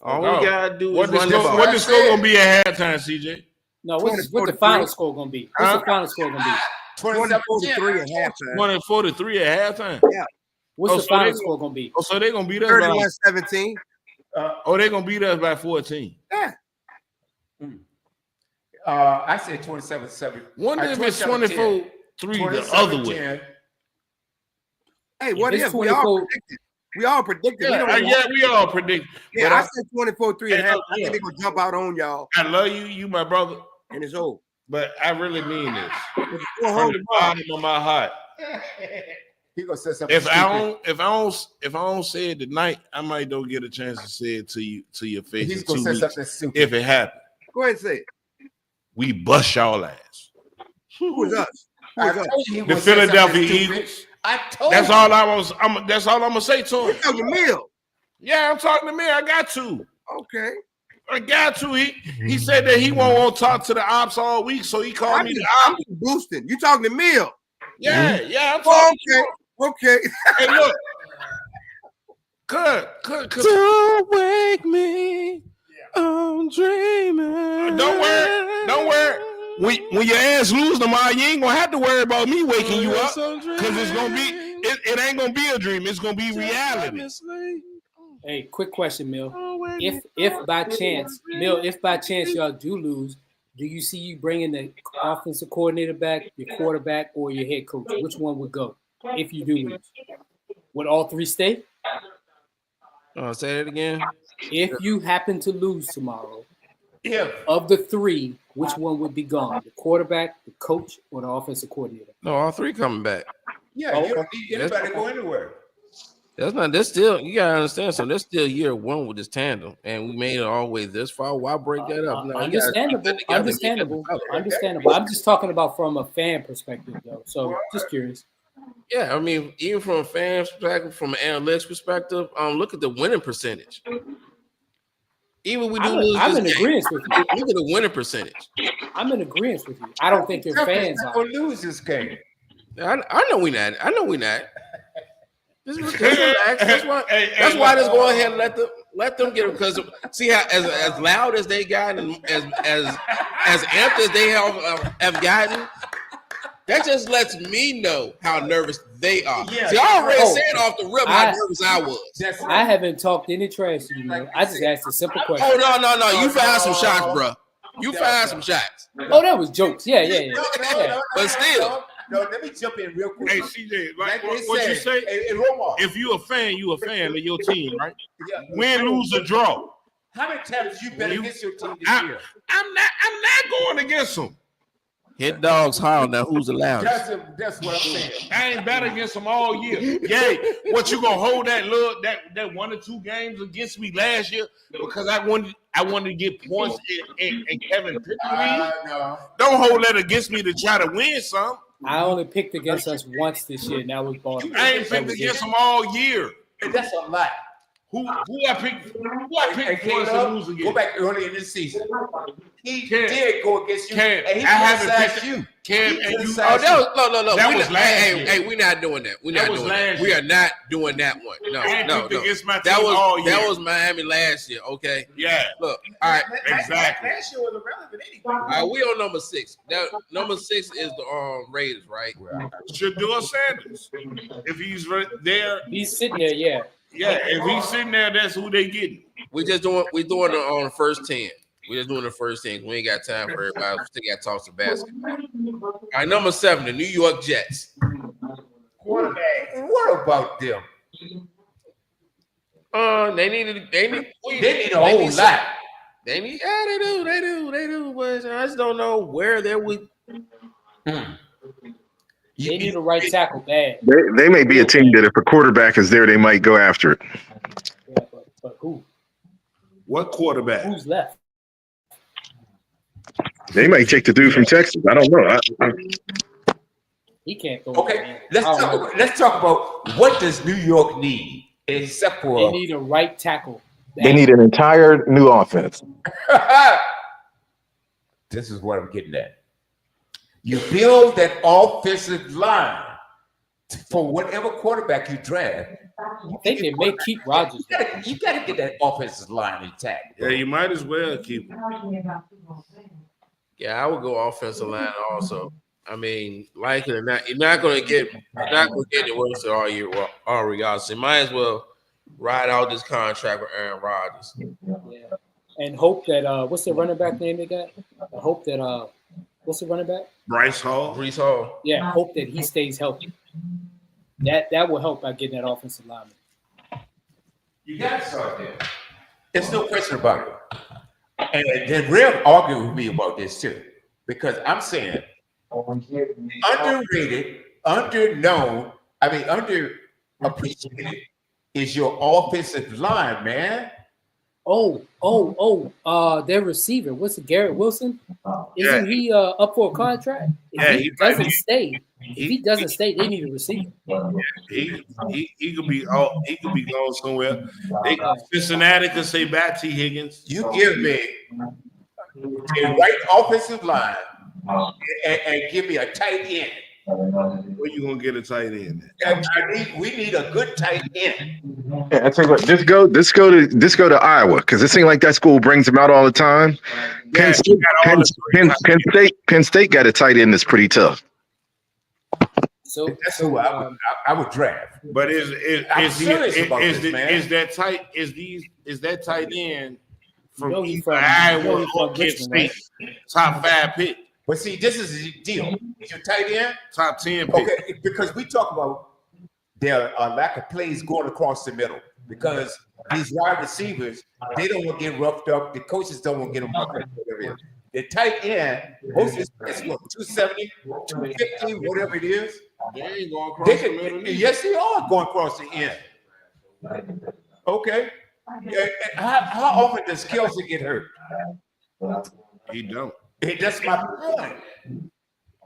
All we gotta do is run the ball. What the score gonna be at halftime, CJ? No, what's the final score gonna be? What's the final score gonna be? 24-3 at halftime. 24-3 at halftime. Yeah. What's the final score gonna be? Oh, so they're gonna beat us by 31-17. they're gonna beat us by 14. Yeah. I said 27-7. Wonder if it's 24-3 the other way. Hey, what if we all predicted? We all predicted. We all predicted. Yeah, I said 24-3 at halftime. I think they're gonna jump out on y'all. I love you, you my brother, and it's over. But I really mean this from the bottom of my heart. He gonna say something. If I don't say it tonight, I might don't get a chance to say it to your face. He's gonna say something stupid. If it happens. Go ahead and say it. We bust y'all ass. Who is us? The Philadelphia Eagles. That's all I'm gonna say to him. You're talking to Mill. Yeah, I'm talking to Mill. I got to. Okay. I got to. He said that he won't want to talk to the ops all week, so he called me the I'm boosting. You talking to Mill? Yeah, I'm talking. Okay. Hey, look. Good. Don't wake me. I'm dreaming. Don't worry. When your ass lose tomorrow, you ain't gonna have to worry about me waking you up, because it's gonna be it ain't gonna be a dream. It's gonna be reality. Hey, quick question, Mill. If by chance y'all do lose, do you see you bringing the offensive coordinator back, your quarterback, or your head coach? Which one would go if you do lose? Would all three stay? Say that again. If you happen to lose tomorrow, of the three, which one would be gone? The quarterback, the coach, or the offensive coordinator? No, all three coming back. Yeah, you don't need anybody to go anywhere. That's still, you gotta understand. So that's still year one with this tandem, and we made it all the way this far. Why break that up? No, Understandable. I'm just talking about from a fan perspective, though. So just curious. Yeah, I mean, even from a fan perspective, from an analytics perspective, look at the winning percentage. Even we do lose I'm in this agreement game, with you. look at the winning percentage. I'm in agreement with you. I don't think your fans are. Going to lose this game. I know we not. Just relax. That's why let's go ahead and let them get it, because see how as loud as they got and as amped as they have gotten, that just lets me know how nervous they are. Yeah. See, I already said off the rip how nervous I was. I haven't talked any trash to you, man. I just asked a simple question. Oh no! You fired some shots, bro. You fired some shots. Oh, that was jokes. Yeah. No, but still. No, let me jump in real quick. Hey, CJ, like what you say? If you a fan of your team, right? Yeah. Win, lose, or draw. How many times you bet against your team this year? I'm not going against them. Hit dogs howl. Now who's the loudest? That's what I'm saying. I ain't bet against them all year. Yay! What you gonna hold that 1 or 2 games against me last year because I wanted to get points and Kevin Pickett? No. Don't hold that against me to try to win some. I only picked against us once this year, and that was Baltimore. I ain't picked against them all year. That's a lie. Who I picked? Who I picked for us to lose against? Go back early in the season. He Cam, did go against you, Cam, and he I haven't criticized picked you. Cam, He and you. criticized that was no. That We was not, last hey, year. hey, we're not doing that. We're That not was doing that. last We year. are not doing that one. No, I no. picked against my That team was all year. that was Miami last year. Okay. Yeah. Look, all right. Exactly. Last year was irrelevant anyway. All right, we on number 6. Now, number 6 is the Raiders, right? Shador Sanders. If he's right there, He's sitting there, yeah. yeah. If he's sitting there, that's who they getting. We doing it on the first 10. We just doing the first 10. We ain't got time for everybody. We still got to talk some basketball. All right, number 7, the New York Jets. Quarterback. What about them? They need a whole lot. They need, yeah, they do. But I just don't know where they're with. They need a right tackle bad. They may be a team that if a quarterback is there, they might go after it. Yeah, but who? What quarterback? Who's left? They might take the dude from Texas. I don't know. He can't go. Okay, let's talk about what does New York need except They for need a right tackle. They need an entire new offense. This is what I'm getting at. You build that offensive line for whatever quarterback you draft. I think they may keep Rodgers. You gotta get that offensive line intact. Yeah, you might as well keep him. Yeah, I would go offensive line also. I mean, like it or not, you're not going to get any worse all year, all regardless. You might as well ride out this contract with Aaron Rodgers. Yeah. And hope that what's the running back name they got? I hope that what's the running back? Bryce Hall. Brees Hall. Yeah, hope that he stays healthy. That will help by getting that offensive lineman. You got to start there. There's no question about it. And then Rev argued with me about this too, because I'm saying underrated, underknown, underappreciated is your offensive line, man. Their receiver. What's it, Garrett Wilson? Isn't Yeah. he up for a contract? If he doesn't stay, they need a receiver. He could be going somewhere. Cincinnati could say back T. Higgins. You give me a right offensive line and give me a tight end. Where you gonna get a tight end? We need a good tight end. Yeah, I tell you what, just go to Iowa because it seems like that school brings them out all the time. Penn State got a tight end that's pretty tough. So That's who I would draft. But is that tight end from Iowa or Kent State top 5 pick? But see, this is the deal. Is your tight end Top 10 pick. okay? Because we talk about their lack of plays going across the middle. Because these wide receivers, they don't want to get roughed up. The coaches don't want to get them roughed up. Whatever it is. The tight end, most of it's what 270, 250, whatever it is. They ain't going across the middle. Yes, they are going across the end. Okay. Yeah, how often does Kelsey get hurt? He don't. That's my point.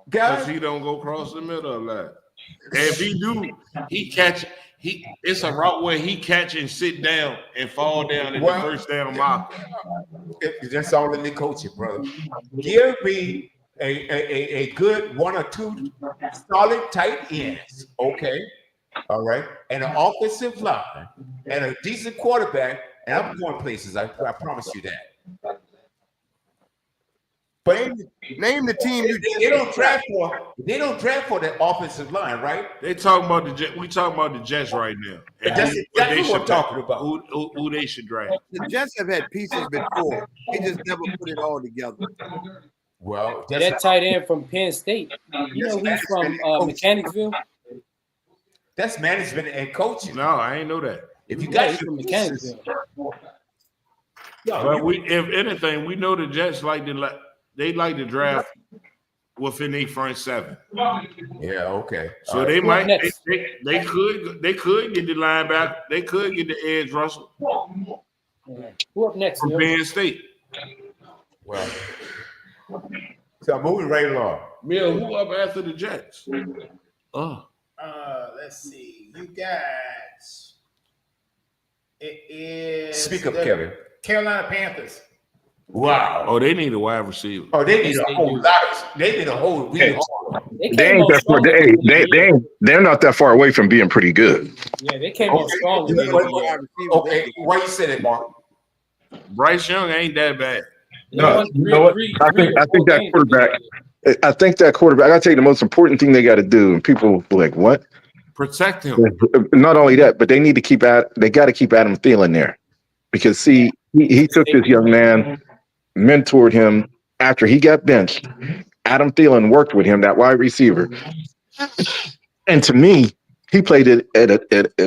Because Guys, he don't go across the middle a lot. And if he do, it's a route where he catch and sit down and fall down in the first down marker. that's all in the coaching, brother. Give me a good 1 or 2 solid tight ends, okay? All right, and an offensive line and a decent quarterback, and I'm going places. I promise you that. But Name the team you they don't draft for the offensive line, right? They talking about the Jets. We talking about the Jets right now. And That's what exactly they what I'm should- talking about. Who they should draft. The Jets have had pieces before. They just never put it all together. Well, that tight end from Penn State. You know he's from Mechanicsville. That's management and coaching. No, I ain't know that. If you Yeah, got he's your from pieces, Mechanicsville. But if anything, we know the Jets like to draft within their front 7. yeah, okay. So All they right. might next? they could get the linebacker. They could get the edge rusher Yeah. Who up next? from Bill? Penn State. Well, so moving right along. Mill, who up after the Jets? Oh, Let's see. You got It is Speak up, the Kevin. Carolina Panthers. Wow. Oh, they need a wide receiver. Oh, they need Yes, a they whole do. lot. They need a whole really hard. They They came ain't on that far. strong. at the end of the year. They're not that far away from being pretty good. Yeah, they came on strong. You at the know end of what the year. wide receiver they Okay, get. why you say that, Mark? Bryce Young ain't that bad. They No, won you know what? I three think or four that games at the end of quarterback. the year. I think that quarterback. I gotta tell you the most important thing they got to do, and people are like, what? Protect him. Not only that, but they need to They got to keep Adam Thielen there because see, he took this young man, mentored him after he got benched. Adam Thielen worked with him, that wide receiver, and to me, he played it at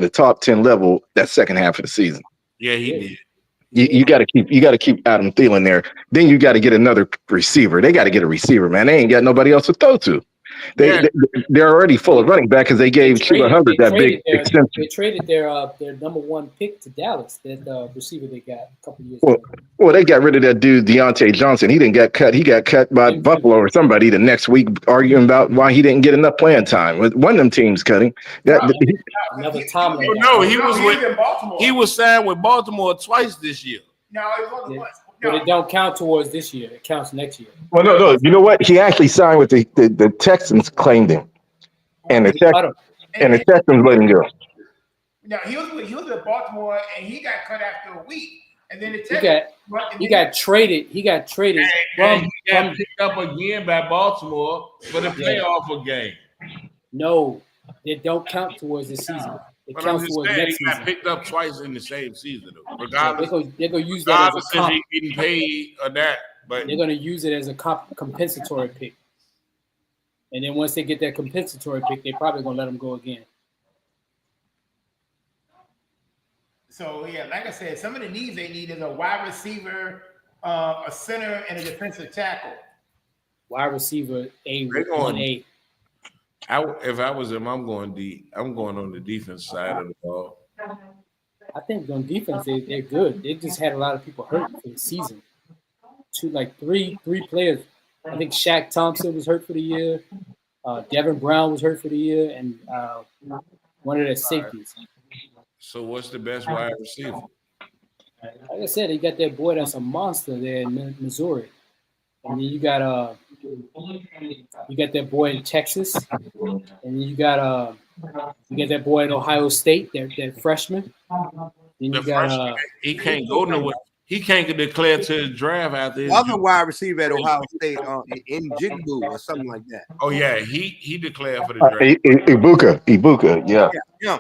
a top 10 level that second half of the season. Yeah, he did. You got to keep Adam Thielen there. Then you got to get another receiver. They got to get a receiver, man. They ain't got nobody else to throw to. Yeah. They're already full of running back because they gave Chuba Hubbard that big extension. They traded their number one pick to Dallas, that receiver they got a couple years Well, ago. well, they got rid of that dude Deontay Johnson. He didn't get cut. He got cut by Buffalo or somebody the next week, arguing about why he didn't get enough playing time. With one of them teams cutting. Another Tomlin. No, he was was in with. Baltimore. He was signed with Baltimore twice this year. No, it was only once. But No. it don't count towards this year. It counts next year. Well, no. You know what? He actually signed with the Texans, claimed him, and the Texans let him go. No, he was with Baltimore, and he got cut after a week, and then He got traded. He got traded And from. he got picked up again by Baltimore for the playoff game. No, it don't count towards this season. It But I'm counts just towards saying, next he got season. picked up twice in the same season, though. They're Regardless, gonna use that as regardless a if comp. he getting paid or that. But They're gonna use it as a compensatory pick. And then once they get that compensatory pick, they're probably gonna let him go again. So yeah, like I said, some of the needs they need is a wide receiver, a center, and a defensive tackle. Wide receiver, They're going- 1A. if I was him, I'm going deep. I'm going on the defense side of the ball. I think on defense they're good. They just had a lot of people hurt for the season. Three players. I think Shaq Thompson was hurt for the year. Devin Brown was hurt for the year, and one of their safeties. So what's the best wide receiver? Like I said, they got that boy that's a monster there in Missouri. And then you got that boy in Texas, and then you got that boy in Ohio State, that freshman. Then you The got freshman, he can't go nowhere. He can't get declared to the draft after his Other wide receiver at Ohio State, in Jigbu or something like that. Oh yeah, he declared for the draft. Ibuka, yeah. Yeah.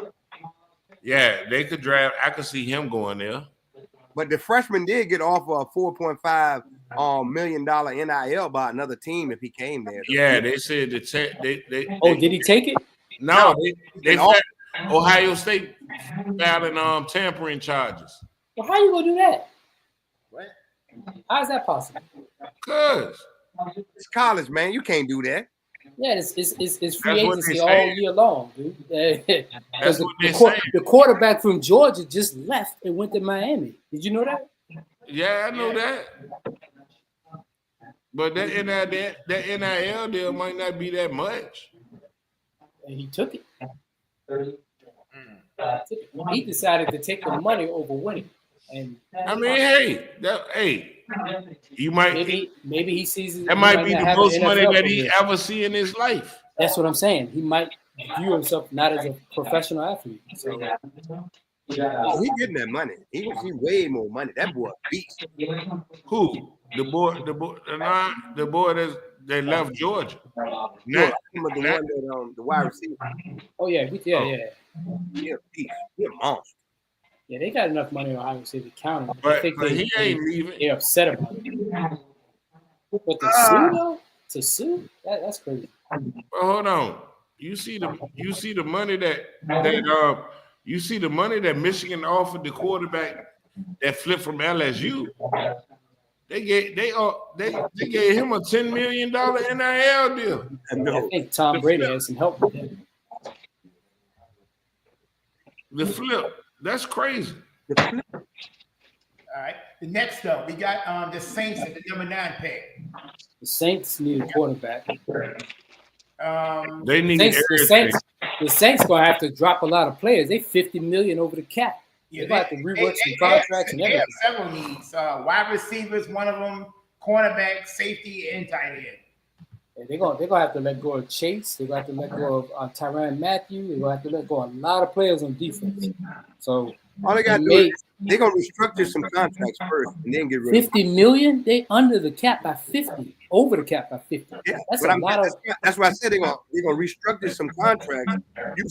Yeah, they could draft. I could see him going there. But the freshman did get offered a $4.5 million NIL by another team if he came there. Yeah, they said did he take it? No, they Ohio State filing tampering charges. Well, how you gonna do that? What? How is that possible? Cause it's college, man. You can't do that. Yeah, it's free That's what agency they all saying. year long, dude. That's what they The quarterback from Georgia just left and went to Miami. Did you know that? Yeah, I know that. But that NIL deal might not be that much. And he took it. He decided to take the money over winning. And I mean, you might maybe he sees it. That might be the most money that he ever see in his life. That's what I'm saying. He might view himself not as a professional athlete. So Oh, he getting that money. He way more money. That boy a beast. Who? The boy that left Georgia. Yeah, the one that the wide receiver. Oh yeah. He a beast. He a monster. Yeah, they got enough money on Ohio State to count him. But he ain't leaving. They're upset about it. But to sue though, that's crazy. But hold on. You see the money that Michigan offered the quarterback that flipped from LSU. They gave him a $10 million NIL deal. I think Tom Brady has some help with that. The flip. That's crazy. All right. The next up, we got the Saints at the number 9 pick. The Saints need a quarterback. They need the Saints gonna have to drop a lot of players. They $50 million over the cap. Yeah, They got to rework some contracts and they have everything. several needs. Wide receivers, one of them, cornerback, safety, and tight end. And they're gonna have to let go of Chase. They're gonna have to let go of Tyrann Matthew. They're gonna have to let go of a lot of players on defense. So All they got to do is they're gonna restructure some contracts first and then get rid of them. $50 million. They under the cap by 50, over the cap by 50. Yeah, That's but a lot of. that's why I said they're gonna restructure some contracts.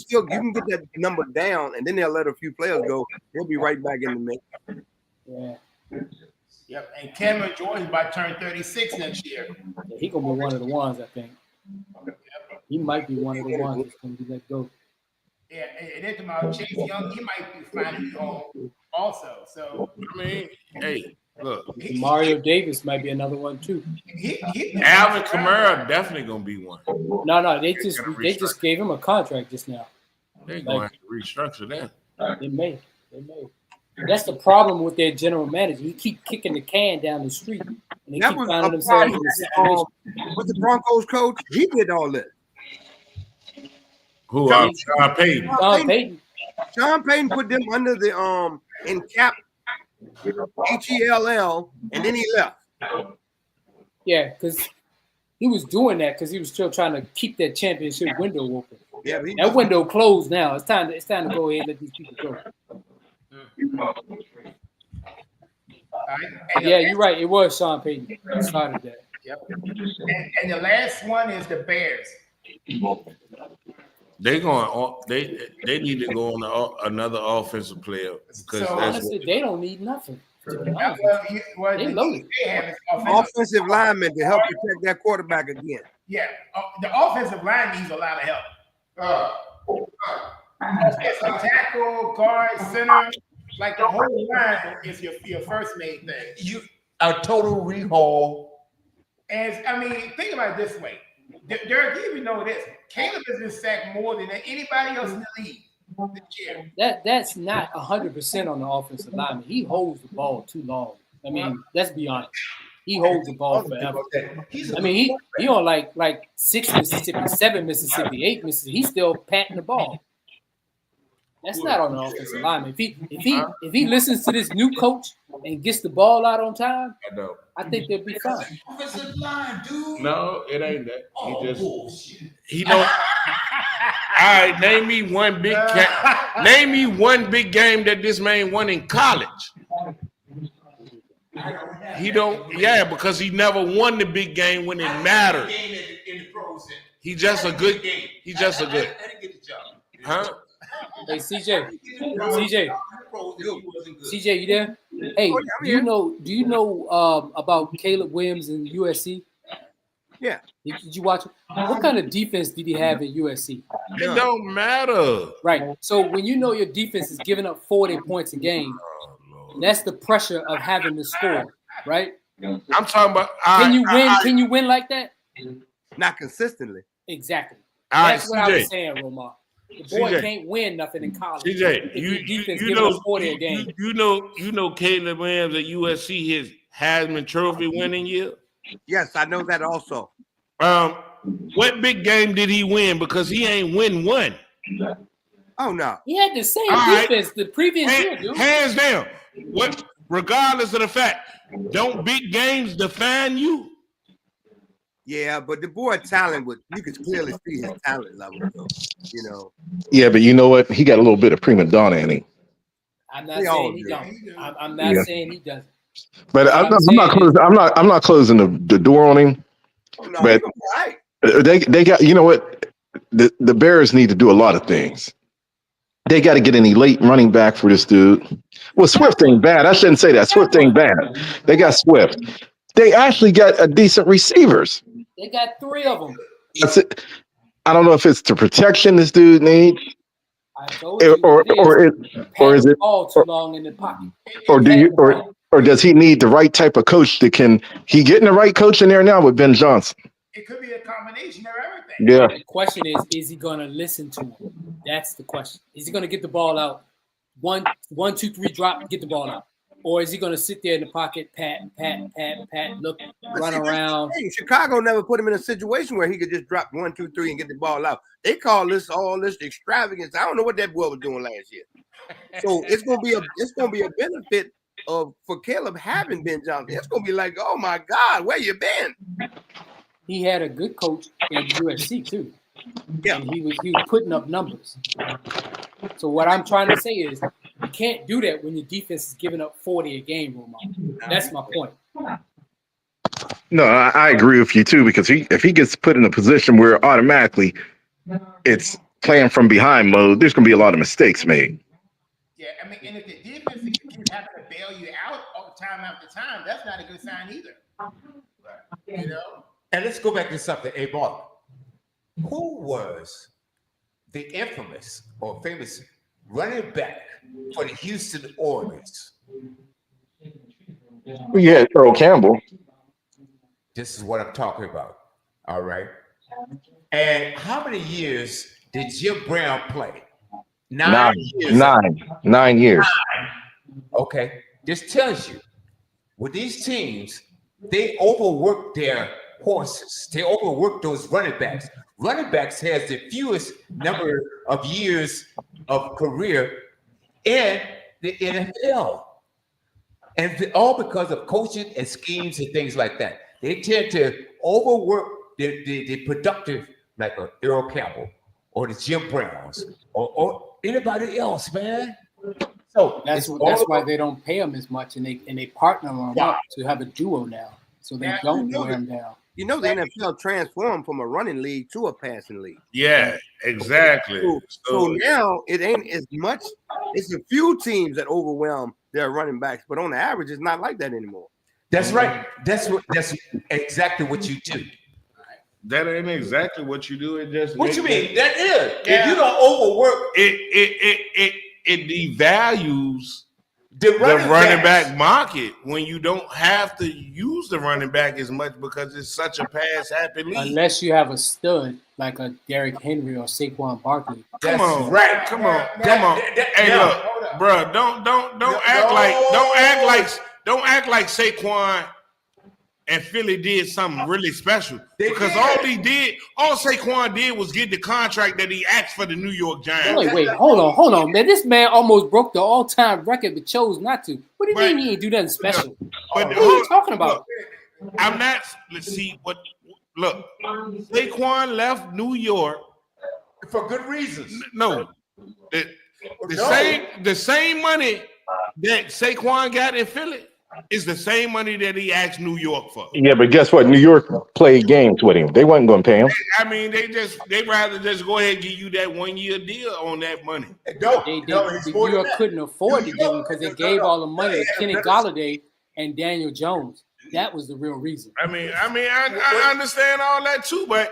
You can get that number down, and then they'll let a few players go. They'll be right back in the mix. Yeah, Yep, and Cameron Jordan's about to turn 36 next year. yeah, he gonna be one of the ones. I think he might be one of the ones that's gonna be let go. Yeah, and then tomorrow Chase Young, he might be finding home also. So I mean, hey, look, Mario Davis might be another one too. Alvin Alvin Kamara definitely gonna be one. No, they just gave him a contract just now. They're gonna have to restructure that. They may. That's the problem with their general manager. He keep kicking the can down the street, and they That keep was finding a themselves in problem. a situation. With the Broncos coach, he did all this. Who? Sean Payton. Payton. Sean Payton put them under the in cap HELL, and then he left. Yeah, because he was doing that because he was still trying to keep that championship window open. Yeah, That window closed now. It's time to go ahead and let these people go. Yeah, you're right. It was Sean Payton that started that. Yep. And the last one is the Bears. They need to go on another offensive player because So, Honestly, they don't need nothing. Well, They loaded. they have is Offensive linemen to help protect that quarterback again. Yeah, the offensive line needs a lot of help. Offensive tackle, guard, center, like the whole line is your first main thing. A total rehaul. And I mean, think about it this way. Derek, you even know this. Caleb has been sacked more than anybody else in the league this year. That's not 100% on the offensive lineman. He holds the ball too long. I mean, let's be honest. He holds the ball forever. I mean, he on like 6 Mississippi, 7 Mississippi, 8 Mississippi. He's still patting the ball. That's not on the offensive lineman. If he listens to this new coach and gets the ball out on time, I think they'll be fine. Offensive line, dude. No, it ain't that. Bullshit. He don't. All right, name me one big game that this man won in college. He don't. Yeah, because he never won the big game when it mattered. He just a good. He just a good. Huh? Hey, CJ, you there? Hey, do you know about Caleb Williams in USC? Yeah. Did you watch it? What kind of defense did he have at USC? It don't matter. Right. So when you know your defense is giving up 40 points a game, that's the pressure of having to score, right? I'm talking about. Can you win? Can you win like that? Not consistently. Exactly. All right, That's what I was CJ. saying, Romar. The boy CJ. can't win nothing in college. CJ, If your defense you giving know up 40 a game. you know Caleb Williams at USC his Heisman Trophy winning year. Yes, I know that also. What big game did he win? Because he ain't win one. Oh no. He had the same All right. defense the previous year, dude. Hands down. What? Regardless of the fact, don't big games define you? Yeah, but the boy talent you could clearly see his talent level, though. You know. Yeah, but you know what? He got a little bit of prima donna in him. I'm not We all saying he do. don't. I'm not saying he doesn't. But I'm not closing the door on him. Oh, no, But all right. they got, you know what? The Bears need to do a lot of things. They got to get an elite running back for this dude. Well, Swift ain't bad. I shouldn't say that. Swift ain't bad. They got Swift. They actually got a decent receivers. They got 3 of them. That's it. I don't know if it's the protection this dude needs, I told you or is it all too long in the pocket. or does he need the right type of coach that can he getting the right coach in there now with Ben Johnson? It could be a combination of everything. Yeah. The question is he going to listen to him? That's the question. Is he going to get the ball out? 1, 2, 3 drop, get the ball out. Or is he going to sit there in the pocket, pat, look, run around? Hey, Chicago never put him in a situation where he could just drop 1, 2, 3 and get the ball out. They call this all this extravagance. I don't know what that boy was doing last year. So it's gonna be a benefit for Caleb having Ben Johnson. It's gonna be like, oh my God, where you been? He had a good coach at USC too. Yeah. And he was putting up numbers. So what I'm trying to say is you can't do that when your defense is giving up 40 a game, Roman. That's my point. No, I agree with you too, because if he gets put in a position where automatically it's playing from behind mode, there's going to be a lot of mistakes made. Yeah, I mean, and if the defense keeps having to bail you out all time after time, that's not a good sign either. You know? And let's go back to something, A. Ball. Who was the infamous or famous running back for the Houston Oilers? You had Earl Campbell. This is what I'm talking about. All right. And how many years did Jim Brown play? 9 years. 9 years. Okay. This tells you with these teams, they overwork their horses. They overwork those running backs. Running backs has the fewest number of years of career in the NFL. And all because of coaching and schemes and things like that. They tend to overwork the productive, like a Earl Campbell or the Jim Browns or anybody else, man. So that's why they don't pay them as much, and they partner them up to have a duo now, so they don't wear them down. You know, the NFL transformed from a running league to a passing league. Yeah, exactly. So now it ain't as much. It's a few teams that overwhelm their running backs, but on the average, it's not like that anymore. That's right. That's exactly what you do. That ain't exactly what you do. It just what you mean? That is. Yeah. If you don't overwork, it devalues the running back market when you don't have to use the running back as much because it's such a pass happy league. Unless you have a stud like a Derrick Henry or Saquon Barkley. Come on. Hey, look, bro, don't act like Saquon and Philly did something really special because all Saquon did was get the contract that he asked for the New York Giants. Wait, hold on, man. This man almost broke the all-time record but chose not to. What do you mean he didn't do nothing special? What are you talking about? Look, I'm not. Let's see what. Look, Saquon left New York for good reasons. No, the same money that Saquon got in Philly is the same money that he asked New York for. Yeah, but guess what? New York played games with him. They wasn't going to pay him. I mean, they'd rather just go ahead and give you that 1 year deal on that money. New York couldn't afford to give him because they gave all the money to Kenny Golladay and Daniel Jones. That was the real reason. I understand all that too, but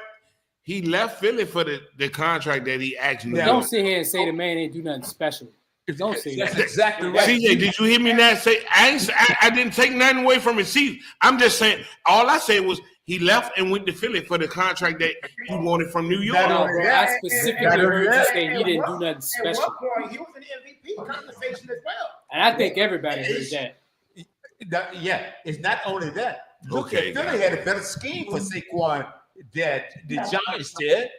he left Philly for the contract that he asked New York. Don't sit here and say the man ain't do nothing special. Don't say that. That's exactly right. CJ, did you hear me not say? I didn't take nothing away from his season. I'm just saying. All I said was he left and went to Philly for the contract that he wanted from New York. No, bro, I specifically heard you say he didn't do nothing special. At one point, he was in the MVP conversation as well. And I think everybody heard that. Yeah, it's not only that. Look at Philly had a better scheme for Saquon that the Giants did.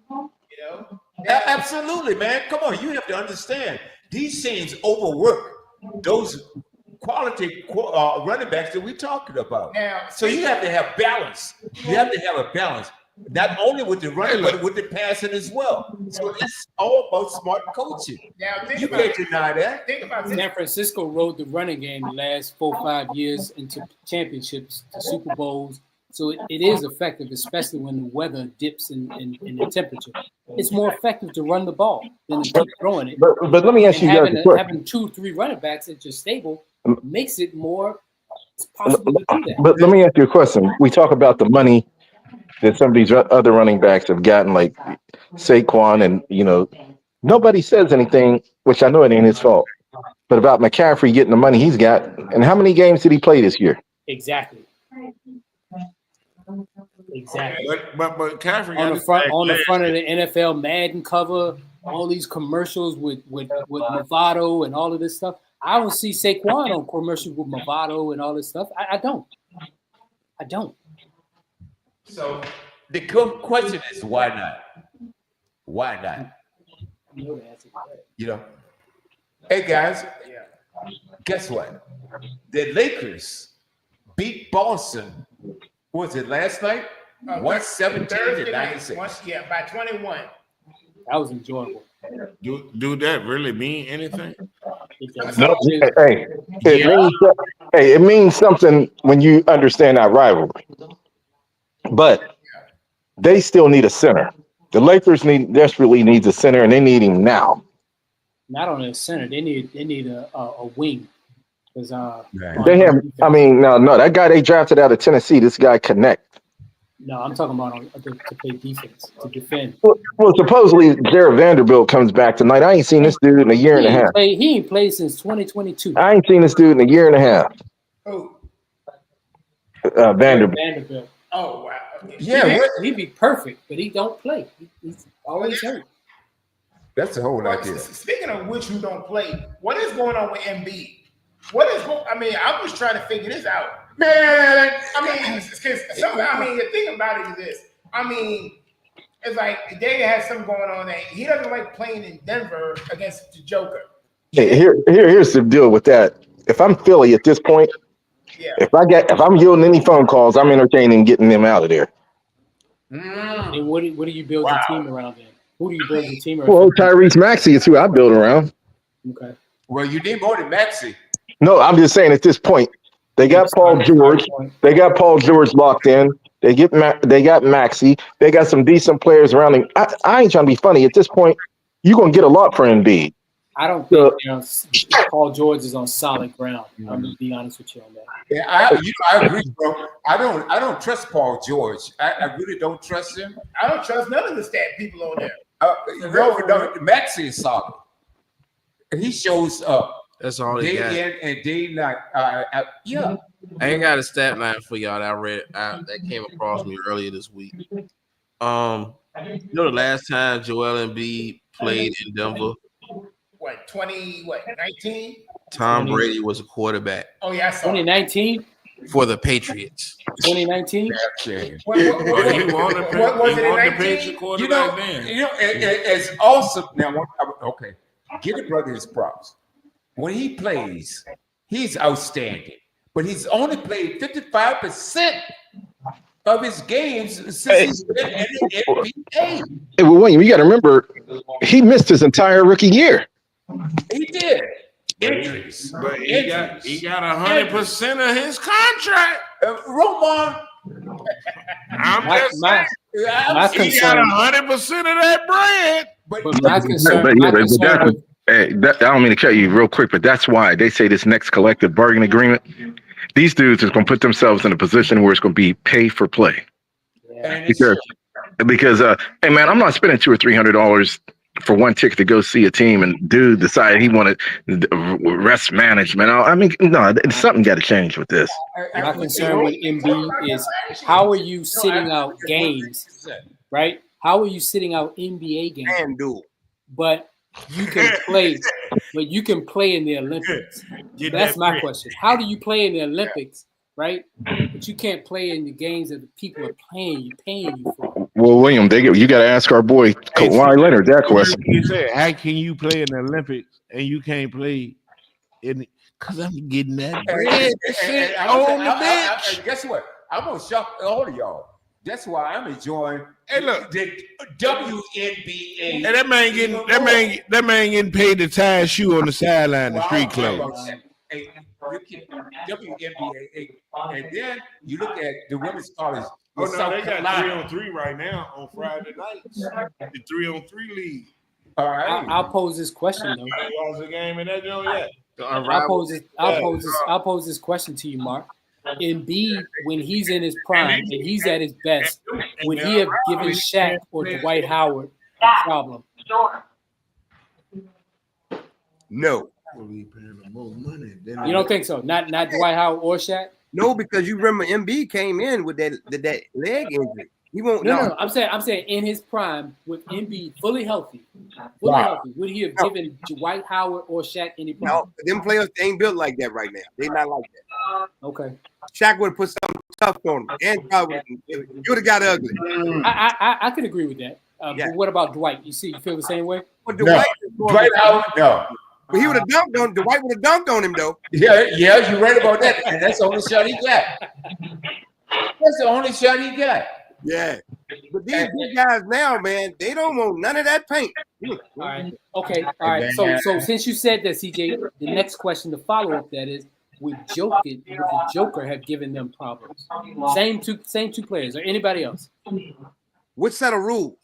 You know? Absolutely, man. Come on, you have to understand. These teams overwork those quality running backs that we're talking about. Now, so you have to have balance. You have to have a balance, not only with the running, but with the passing as well. So it's all about smart coaching. Now, you can't deny that. Think about this. San Francisco rode the running game the last 4 or 5 years into championships, to Super Bowls. So it is effective, especially when the weather dips in the temperature. It's more effective to run the ball than to keep throwing it. But let me ask you guys a question. Having 2-3 running backs at your stable makes it more possible to do that. But let me ask you a question. We talk about the money that some of these other running backs have gotten, like Saquon, and nobody says anything, which I know it ain't his fault, but about McCaffrey getting the money he's got. And how many games did he play this year? Exactly. But McCaffrey on the front of the NFL Madden cover, all these commercials with Movado and all of this stuff. I don't see Saquon on commercial with Movado and all this stuff. I don't. So the question is, why not? Why not? You know, hey guys, guess what? The Lakers beat Boston. Was it last night? 117 to 96. Yeah, by 21. That was enjoyable. Do that really mean anything? No, it means something when you understand that rivalry. But they still need a center. The Lakers desperately needs a center, and they need him now. Not only a center, they need a wing. Because They have. I mean, no, that guy they drafted out of Tennessee. This guy Connect. No, I'm talking about to play defense, to defend. Well, supposedly Jared Vanderbilt comes back tonight. I ain't seen this dude in a year and a half. He ain't played since 2022. I ain't seen this dude in a year and a half. Who? Vanderbilt. Oh wow. Yeah, he'd be perfect, but he don't play. He's always hurt. That's the whole idea. Speaking of which, who don't play, what is going on with Embiid? I mean, I'm just trying to figure this out. Man, I mean, the thing about it is this. I mean, it's like Dave has something going on that he doesn't like playing in Denver against the Joker. Hey, here's the deal with that. If I'm Philly at this point, if I'm yielding any phone calls, I'm entertaining getting them out of there. And what do you build your team around then? Who do you build your team around? Well, Tyrese Maxey is who I build around. Okay. Well, you need more than Maxey. No, I'm just saying at this point, they got Paul George. They got Paul George locked in. They got Maxey. They got some decent players around him. I ain't trying to be funny. At this point, you're gonna get a lot for Embiid. I don't think Paul George is on solid ground. I'm gonna be honest with you on that. Yeah, I agree, bro. I don't trust Paul George. I really don't trust him. I don't trust none of the stat people on there. No, Maxey is solid. He shows up. That's all he got. Day in and day night. Yeah. I ain't got a stat line for y'all that I read that came across me earlier this week. You know the last time Joel Embiid played in Denver? What, 19? Tom Brady was a quarterback. Oh yeah, I saw 2019 for the Patriots. 2019. What was it in 19? You know, it's awesome. Now, okay, give the brother his props. When he plays, he's outstanding. But he's only played 55% of his games since he's been in the NBA. Hey, well, William, you got to remember, he missed his entire rookie year. He did. Injuries. But he got 100% of his contract. Roman. I'm just saying. He got 100% of that bread. But my concern. Hey, I don't mean to cut you real quick, but that's why they say this next collective bargaining agreement, these dudes are going to put themselves in a position where it's going to be pay for play. Yeah. Because hey man, I'm not spending $200 or $300 for one ticket to go see a team, and dude decided he wanted rest management. I mean, no, something got to change with this. My concern with Embiid is how are you sitting out games, right? How are you sitting out NBA games? And do. But you can play in the Olympics. That's my question. How do you play in the Olympics, right? But you can't play in the games that the people are paying you for. Well, William, you got to ask our boy Kawhi Leonard that question. You said, how can you play in the Olympics and you can't play in? Because I'm getting that bread on the bench. Guess what? I'm gonna shock all of y'all. That's why I'm enjoying. Hey, look, the WNBA. And that man getting paid to tie a shoe on the sideline, the street clothes. Hey, WNBA, and then you look at the women's college. Oh no, they got 3-on-3 right now on Friday nights. The 3-on-3 league. All right. I'll pose this question though. I lost the game and that yet. I'll pose this question to you, Mark. Embiid, when he's in his prime and he's at his best, would he have given Shaq or Dwight Howard a problem? No. You don't think so? Not Dwight Howard or Shaq? No, because you remember Embiid came in with that leg injury. He won't. No. I'm saying in his prime with Embiid fully healthy, fully healthy, would he have given Dwight Howard or Shaq any problem? No, them players ain't built like that right now. They not like that. Okay. Shaq would have put something tough on him. And probably you would have got ugly. I could agree with that. Yeah. But what about Dwight? You feel the same way? But No. Dwight Howard, no. But he would have dunked on Dwight would have dunked on him though. Yeah, you're right about that. And that's the only shot he got. That's the only shot he got. Yeah. But these big guys now, man, they don't want none of that paint. All right. Okay. All right. So since you said that, CJ, the next question to follow up that is, would the Joker have given them problems? Same two players or anybody else? What set of rules?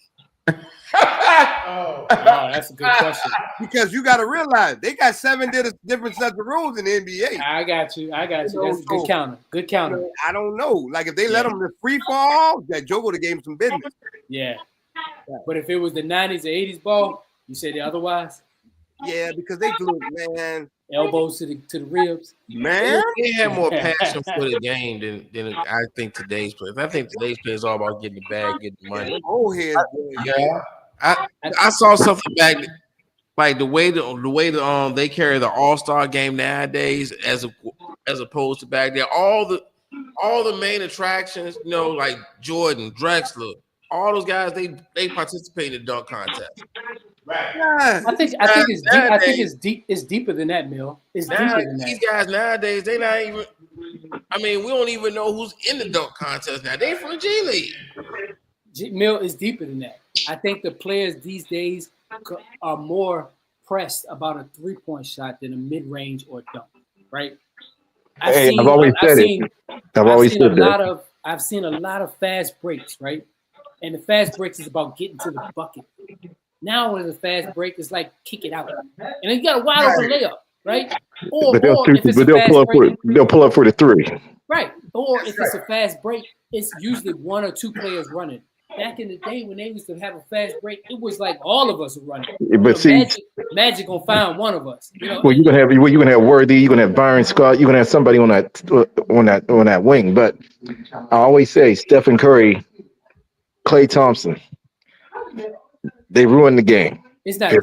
Oh, that's a good question. Because you got to realize they got 7 different sets of rules in the NBA. I got you. That's a good counter. Good counter. I don't know. Like if they let them free fall, that Joker would have gave him some business. Yeah. But if it was the 90s or 80s ball, you said otherwise? Yeah, because they do it, man. Elbows to the ribs. Man. They had more passion for the game than I think today's players. I think today's players all about getting the bag, getting the money. Old heads, Yeah. I saw something back like the way they carry the All-Star game nowadays as opposed to back there. All the main attractions, like Jordan, Drexler, all those guys, they participate in the dunk contest. Right. I think it's deep. I think it's deep. It's deeper than that, Mill. It's deeper than that. These guys nowadays, they not even. I mean, we don't even know who's in the dunk contest now. They from the G League. Mill is deeper than that. I think the players these days are more pressed about a 3-point shot than a mid-range or dunk. Right? I've always said that. I've seen a lot of fast breaks. Right? And the fast breaks is about getting to the bucket. Now when it's a fast break, it's like kick it out, and then you got a wide open layup, right? Or they'll pull up for the 3. Right. Or if it's a fast break, it's usually 1 or 2 players running. Back in the day when they used to have a fast break, it was like all of us were running. But see, Magic gonna find one of us. Well, you're gonna have Worthy, you're gonna have Byron Scott, you're gonna have somebody on that wing. But I always say Stephen Curry, Klay Thompson. They ruined the game. It's not.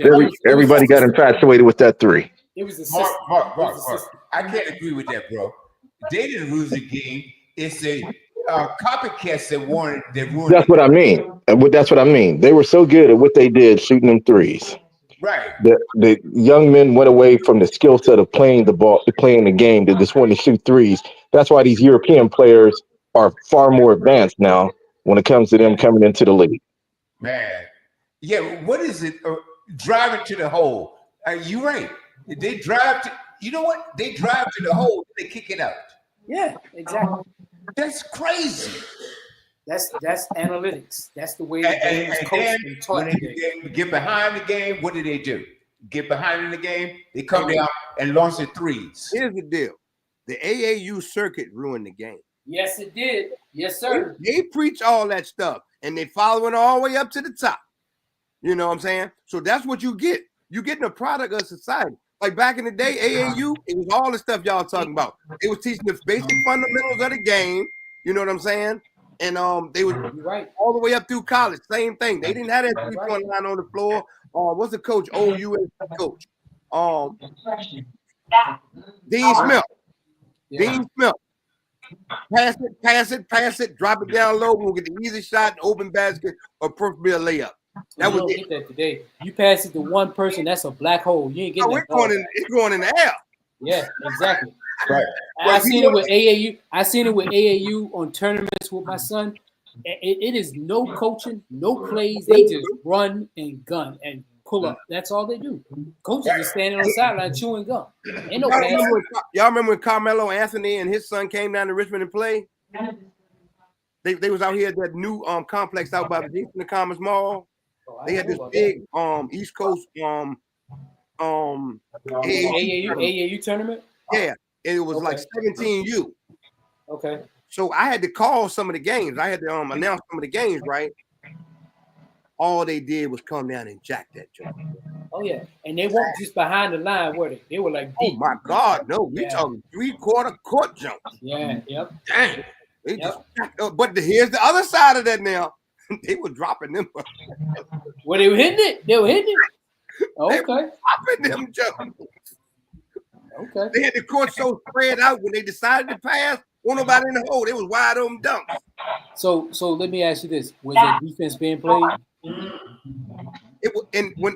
Everybody got infatuated with that 3. It was the system. Mark. I can't agree with that, bro. They didn't lose the game. It's a copycats that wanted. That's what I mean. That's what I mean. They were so good at what they did, shooting them 3s. Right. The young men went away from the skill set of playing the ball, playing the game. They just wanted to shoot 3s. That's why these European players are far more advanced now when it comes to them coming into the league. Man. Yeah, what is it? Driving to the hole. You're right. They drive to. You know what? They drive to the hole. They kick it out. Yeah, exactly. That's crazy. That's analytics. That's the way the game is coached and taught. When they get behind the game, what do? Get behind in the game. They come down and launch the 3s. Here's the deal: the AAU circuit ruined the game. Yes, it did. Yes, sir. They preach all that stuff, and they following all the way up to the top. You know what I'm saying? So that's what you get. You're getting a product of society. Like back in the day, AAU, it was all the stuff y'all talking about. It was teaching the basic fundamentals of the game. You know what I'm saying? And they would all the way up through college. Same thing. They didn't have that 3-point line on the floor. What's the coach? OUS coach. Dean Smith. Yeah. Dean Smith. Pass it, drop it down low. We'll get the easy shot, an open basket, or preferably a layup. That was get that today. You pass it to one person, that's a black hole. You ain't getting that. It's going in the air. Yeah, exactly. Right. I seen it with AAU. I seen it with AAU on tournaments with my son. It is no coaching, no plays. They just run and gun and pull up. That's all they do. Coaches are standing on the sideline chewing gum. Ain't no pass. Y'all remember when Carmelo Anthony and his son came down to Richmond and played? They was out here at that new complex out by the Commerce Mall. They had this big East Coast AAU tournament. Yeah, it was like 17U. Okay. So I had to call some of the games. I had to announce some of the games, right? All they did was come down and jack that joint. Oh yeah, and they weren't just behind the line, were they? They were like deep. Oh my God, no! We talking 3/4 court jumps. Yeah. Yep. Dang. They just jacked up. But here's the other side of that now. They were dropping them. Well, they were hitting it. Okay. Popping them jumps. Okay. They had the court so spread out when they decided to pass. Wasn't nobody in the hole. It was wide open dunks. So let me ask you this: was there defense being played? It was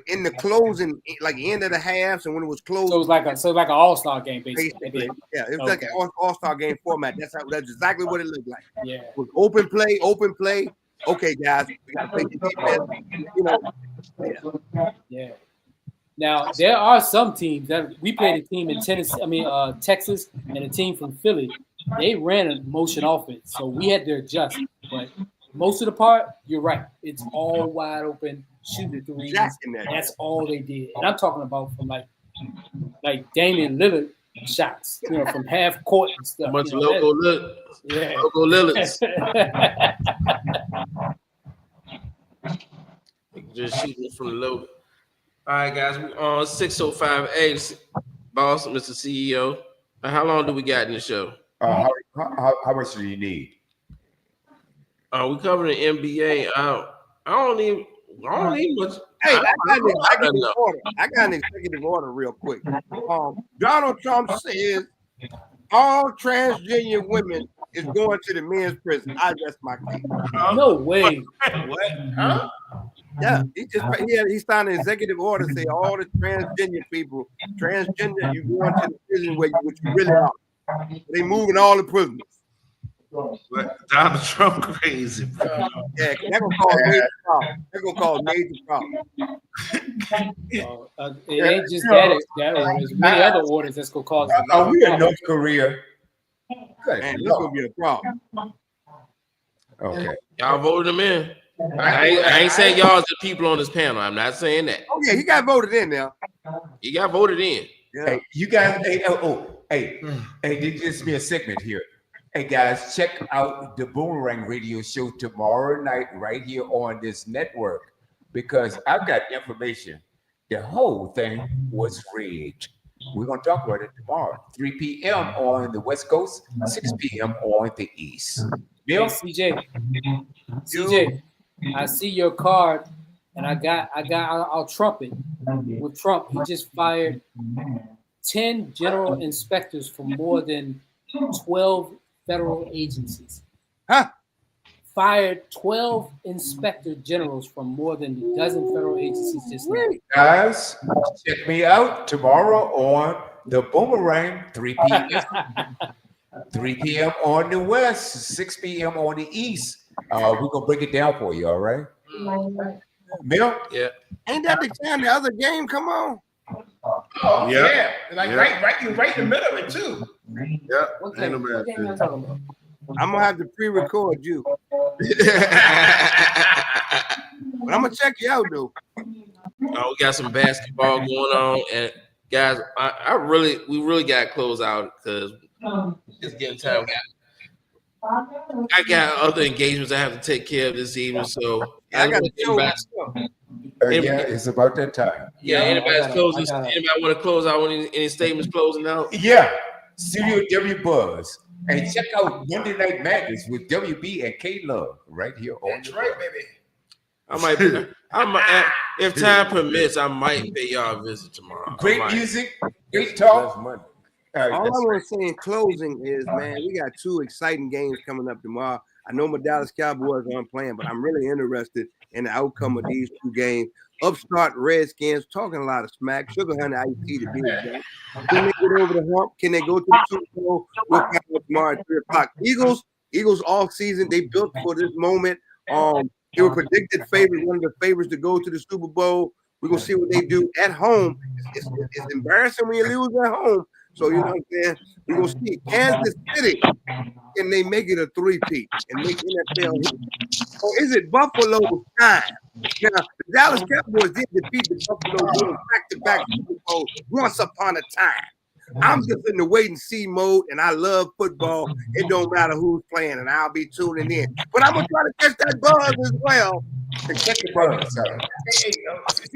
in the closing, like end of the halves, and when it was closed. So it was like an all-star game, basically. Yeah, it was like an all-star game format. That's exactly what it looked like. Yeah. It was open play. Okay, guys, we gotta play the defense. Yeah. Now there are some teams that we played a team in Tennessee, Texas, and a team from Philly. They ran a motion offense, so we had to adjust. But most of the part, you're right. It's all wide open, shoot the threes. That's all they did. And I'm talking about from like Damian Lillard shots, from half court and stuff. Bunch of local Lillards. Just shooting from the logo. All right, guys, we're on 605A. Boss, Mr. CEO. How long do we got in the show? How much do you need? We covered the NBA. I don't need much. Hey, I got an executive order real quick. Donald Trump says all transgender women is going to the men's prison. I rest my case. No way. What? Huh? Yeah, he signed an executive order saying all the transgender people, you going to the prison where you really are. They moving all the prisoners. But Donald Trump crazy. Bro. Yeah, they're gonna cause major problems. It ain't just that order. There's many other orders that's gonna cause. Are we in North Korea? Man, this gonna be a problem. Okay, y'all voted him in. I ain't saying y'all as the people on this panel. I'm not saying that. Oh yeah, he got voted in now. He got voted in. Yeah. Hey, you guys. Hey, this just be a segment here. Hey guys, check out the Boomerang Radio Show tomorrow night right here on this network because I've got information. The whole thing was rigged. We're gonna talk about it tomorrow, 3 p.m. on the West Coast, 6 p.m. on the East. Bill? Hey, CJ, I see your card, and I'll trump it. With Trump, he just fired 10 general inspectors from more than 12 federal agencies. Huh? Fired 12 inspector generals from more than a dozen federal agencies just now. Guys, check me out tomorrow on the Boomerang, 3 p.m. 3 p.m. on the West, 6 p.m. on the East. We're gonna break it down for you, all right? Bill? Yeah. Ain't that the time the other game come on? Oh Yeah. Like Yeah. right in the middle of it too. Yeah. What game y'all talking about? I'm gonna have to pre-record you. But I'm gonna check you out though. We got some basketball going on, and guys, we really got to close out because it's getting time. I got other engagements I have to take care of this evening, so I got to show. Yeah, it's about that time. Yeah, anybody's closing? Anybody want to close out? Any statements closing out? Yeah, Studio W Buzz. And check out Monday Night Madness with WB and K Love right here on That's right, baby. I might, if time permits, I might pay y'all a visit tomorrow. Great music, great talk. All I want to say in closing is, man, we got 2 exciting games coming up tomorrow. I know my Dallas Cowboys aren't playing, but I'm really interested in the outcome of these 2 games. Upstart Redskins talking a lot of smack. Sugar Honey IT to be exact. Can they get over the hump? Can they go to the Super Bowl? We'll find out tomorrow at 3 o'clock. Eagles all season, they built for this moment. They were predicted favorites, one of the favorites to go to the Super Bowl. We're going to see what they do at home. It's embarrassing when you lose at home. So, you know what I'm saying? We're going to see Kansas City. Can they make it a 3-peat and make NFL hit? Or is it Buffalo's time? Now, the Dallas Cowboys did defeat the Buffalo Bills back-to-back Super Bowls once upon a time. I'm just in the wait-and-see mode, and I love football. It don't matter who's playing, and I'll be tuning in. But I'm going to try to catch that buzz as well. And check the buzz.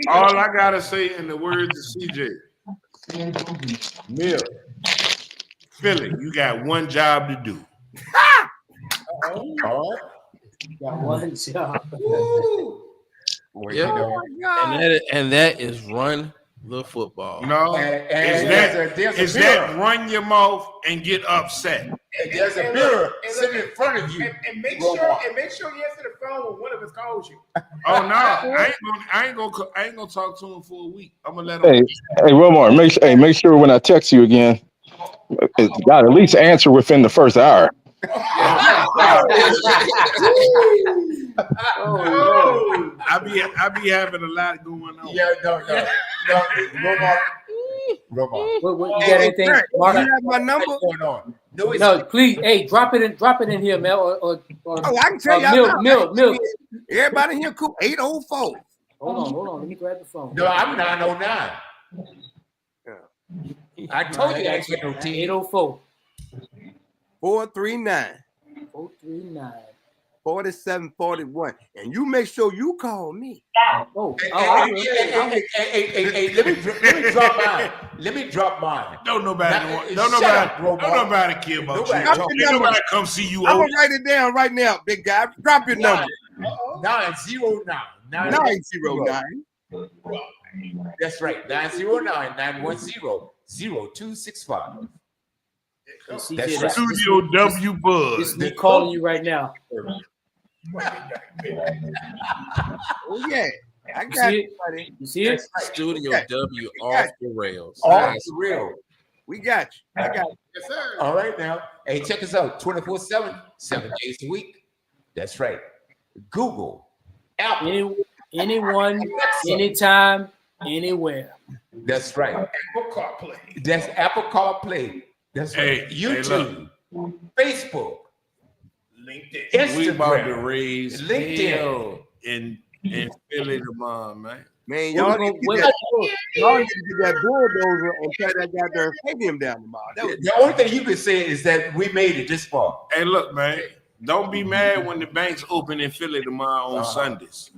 All I got to say in the words of CJ, Mill, Philly, you got one job to do. Got one job. Well, Yep. you know, And that is run the football. No, and is that run your mouth and get upset? And there's a mirror sitting in front of you. And make sure you answer the phone when one of us calls you. Oh no, I ain't gonna talk to him for a week. I'm gonna let him. Hey, Romar, make sure when I text you again, God, at least answer within the first hour. I be having a lot going on. Yeah, no, Romar. What, you got anything? Mark? You have my number? What's going on? No, please, hey, drop it in here, Mel. Or Oh, I can tell y'all. Milk. Everybody here cool. 804. Hold on. Let me grab the phone. No, I'm 909. I told you I ain't get no team. 804 439 439. 4741. And you make sure you call me. Hey, let me drop mine. Let me drop mine. Don't nobody care about you. Ain't nobody come see you. I'm gonna write it down right now, big guy. Drop your number. 909. 909. That's right. 909-910-0265. That's Studio W Buzz. This is me calling you right now. Oh yeah, I got it, buddy. You see it? Studio W off the rails. Off the rail. We got you. I got you. Yes, sir. All right now. Hey, check us out 24/7, 7 days a week. That's right. Google, Apple, Anyone, anytime, anywhere. that's right. Apple CarPlay. That's Apple CarPlay. That's right. Hey, YouTube, Facebook, LinkedIn. We about to Instagram, raise LinkedIn. hell in Philly tomorrow, man. Man, y'all need to get that bulldozer and tear that goddamn stadium down tomorrow. The only thing you can say is that we made it this far. Hey, look, man. Don't be mad when the banks open in Philly tomorrow on Sundays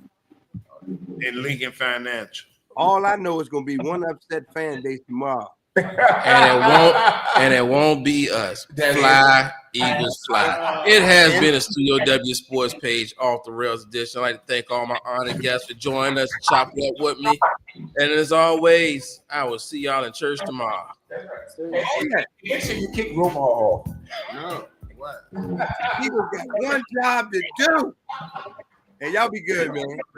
in Lincoln Financial. All I know is gonna be one upset fan base tomorrow. And it won't be us. Fly, Eagles, fly. It has been a Studio W Sports Page off the rails edition. I'd like to thank all my honored guests for joining us, chopping up with me. And as always, I will see y'all in church tomorrow. Make sure you kick Romar off. No, what? People got one job to do. And y'all be good, man.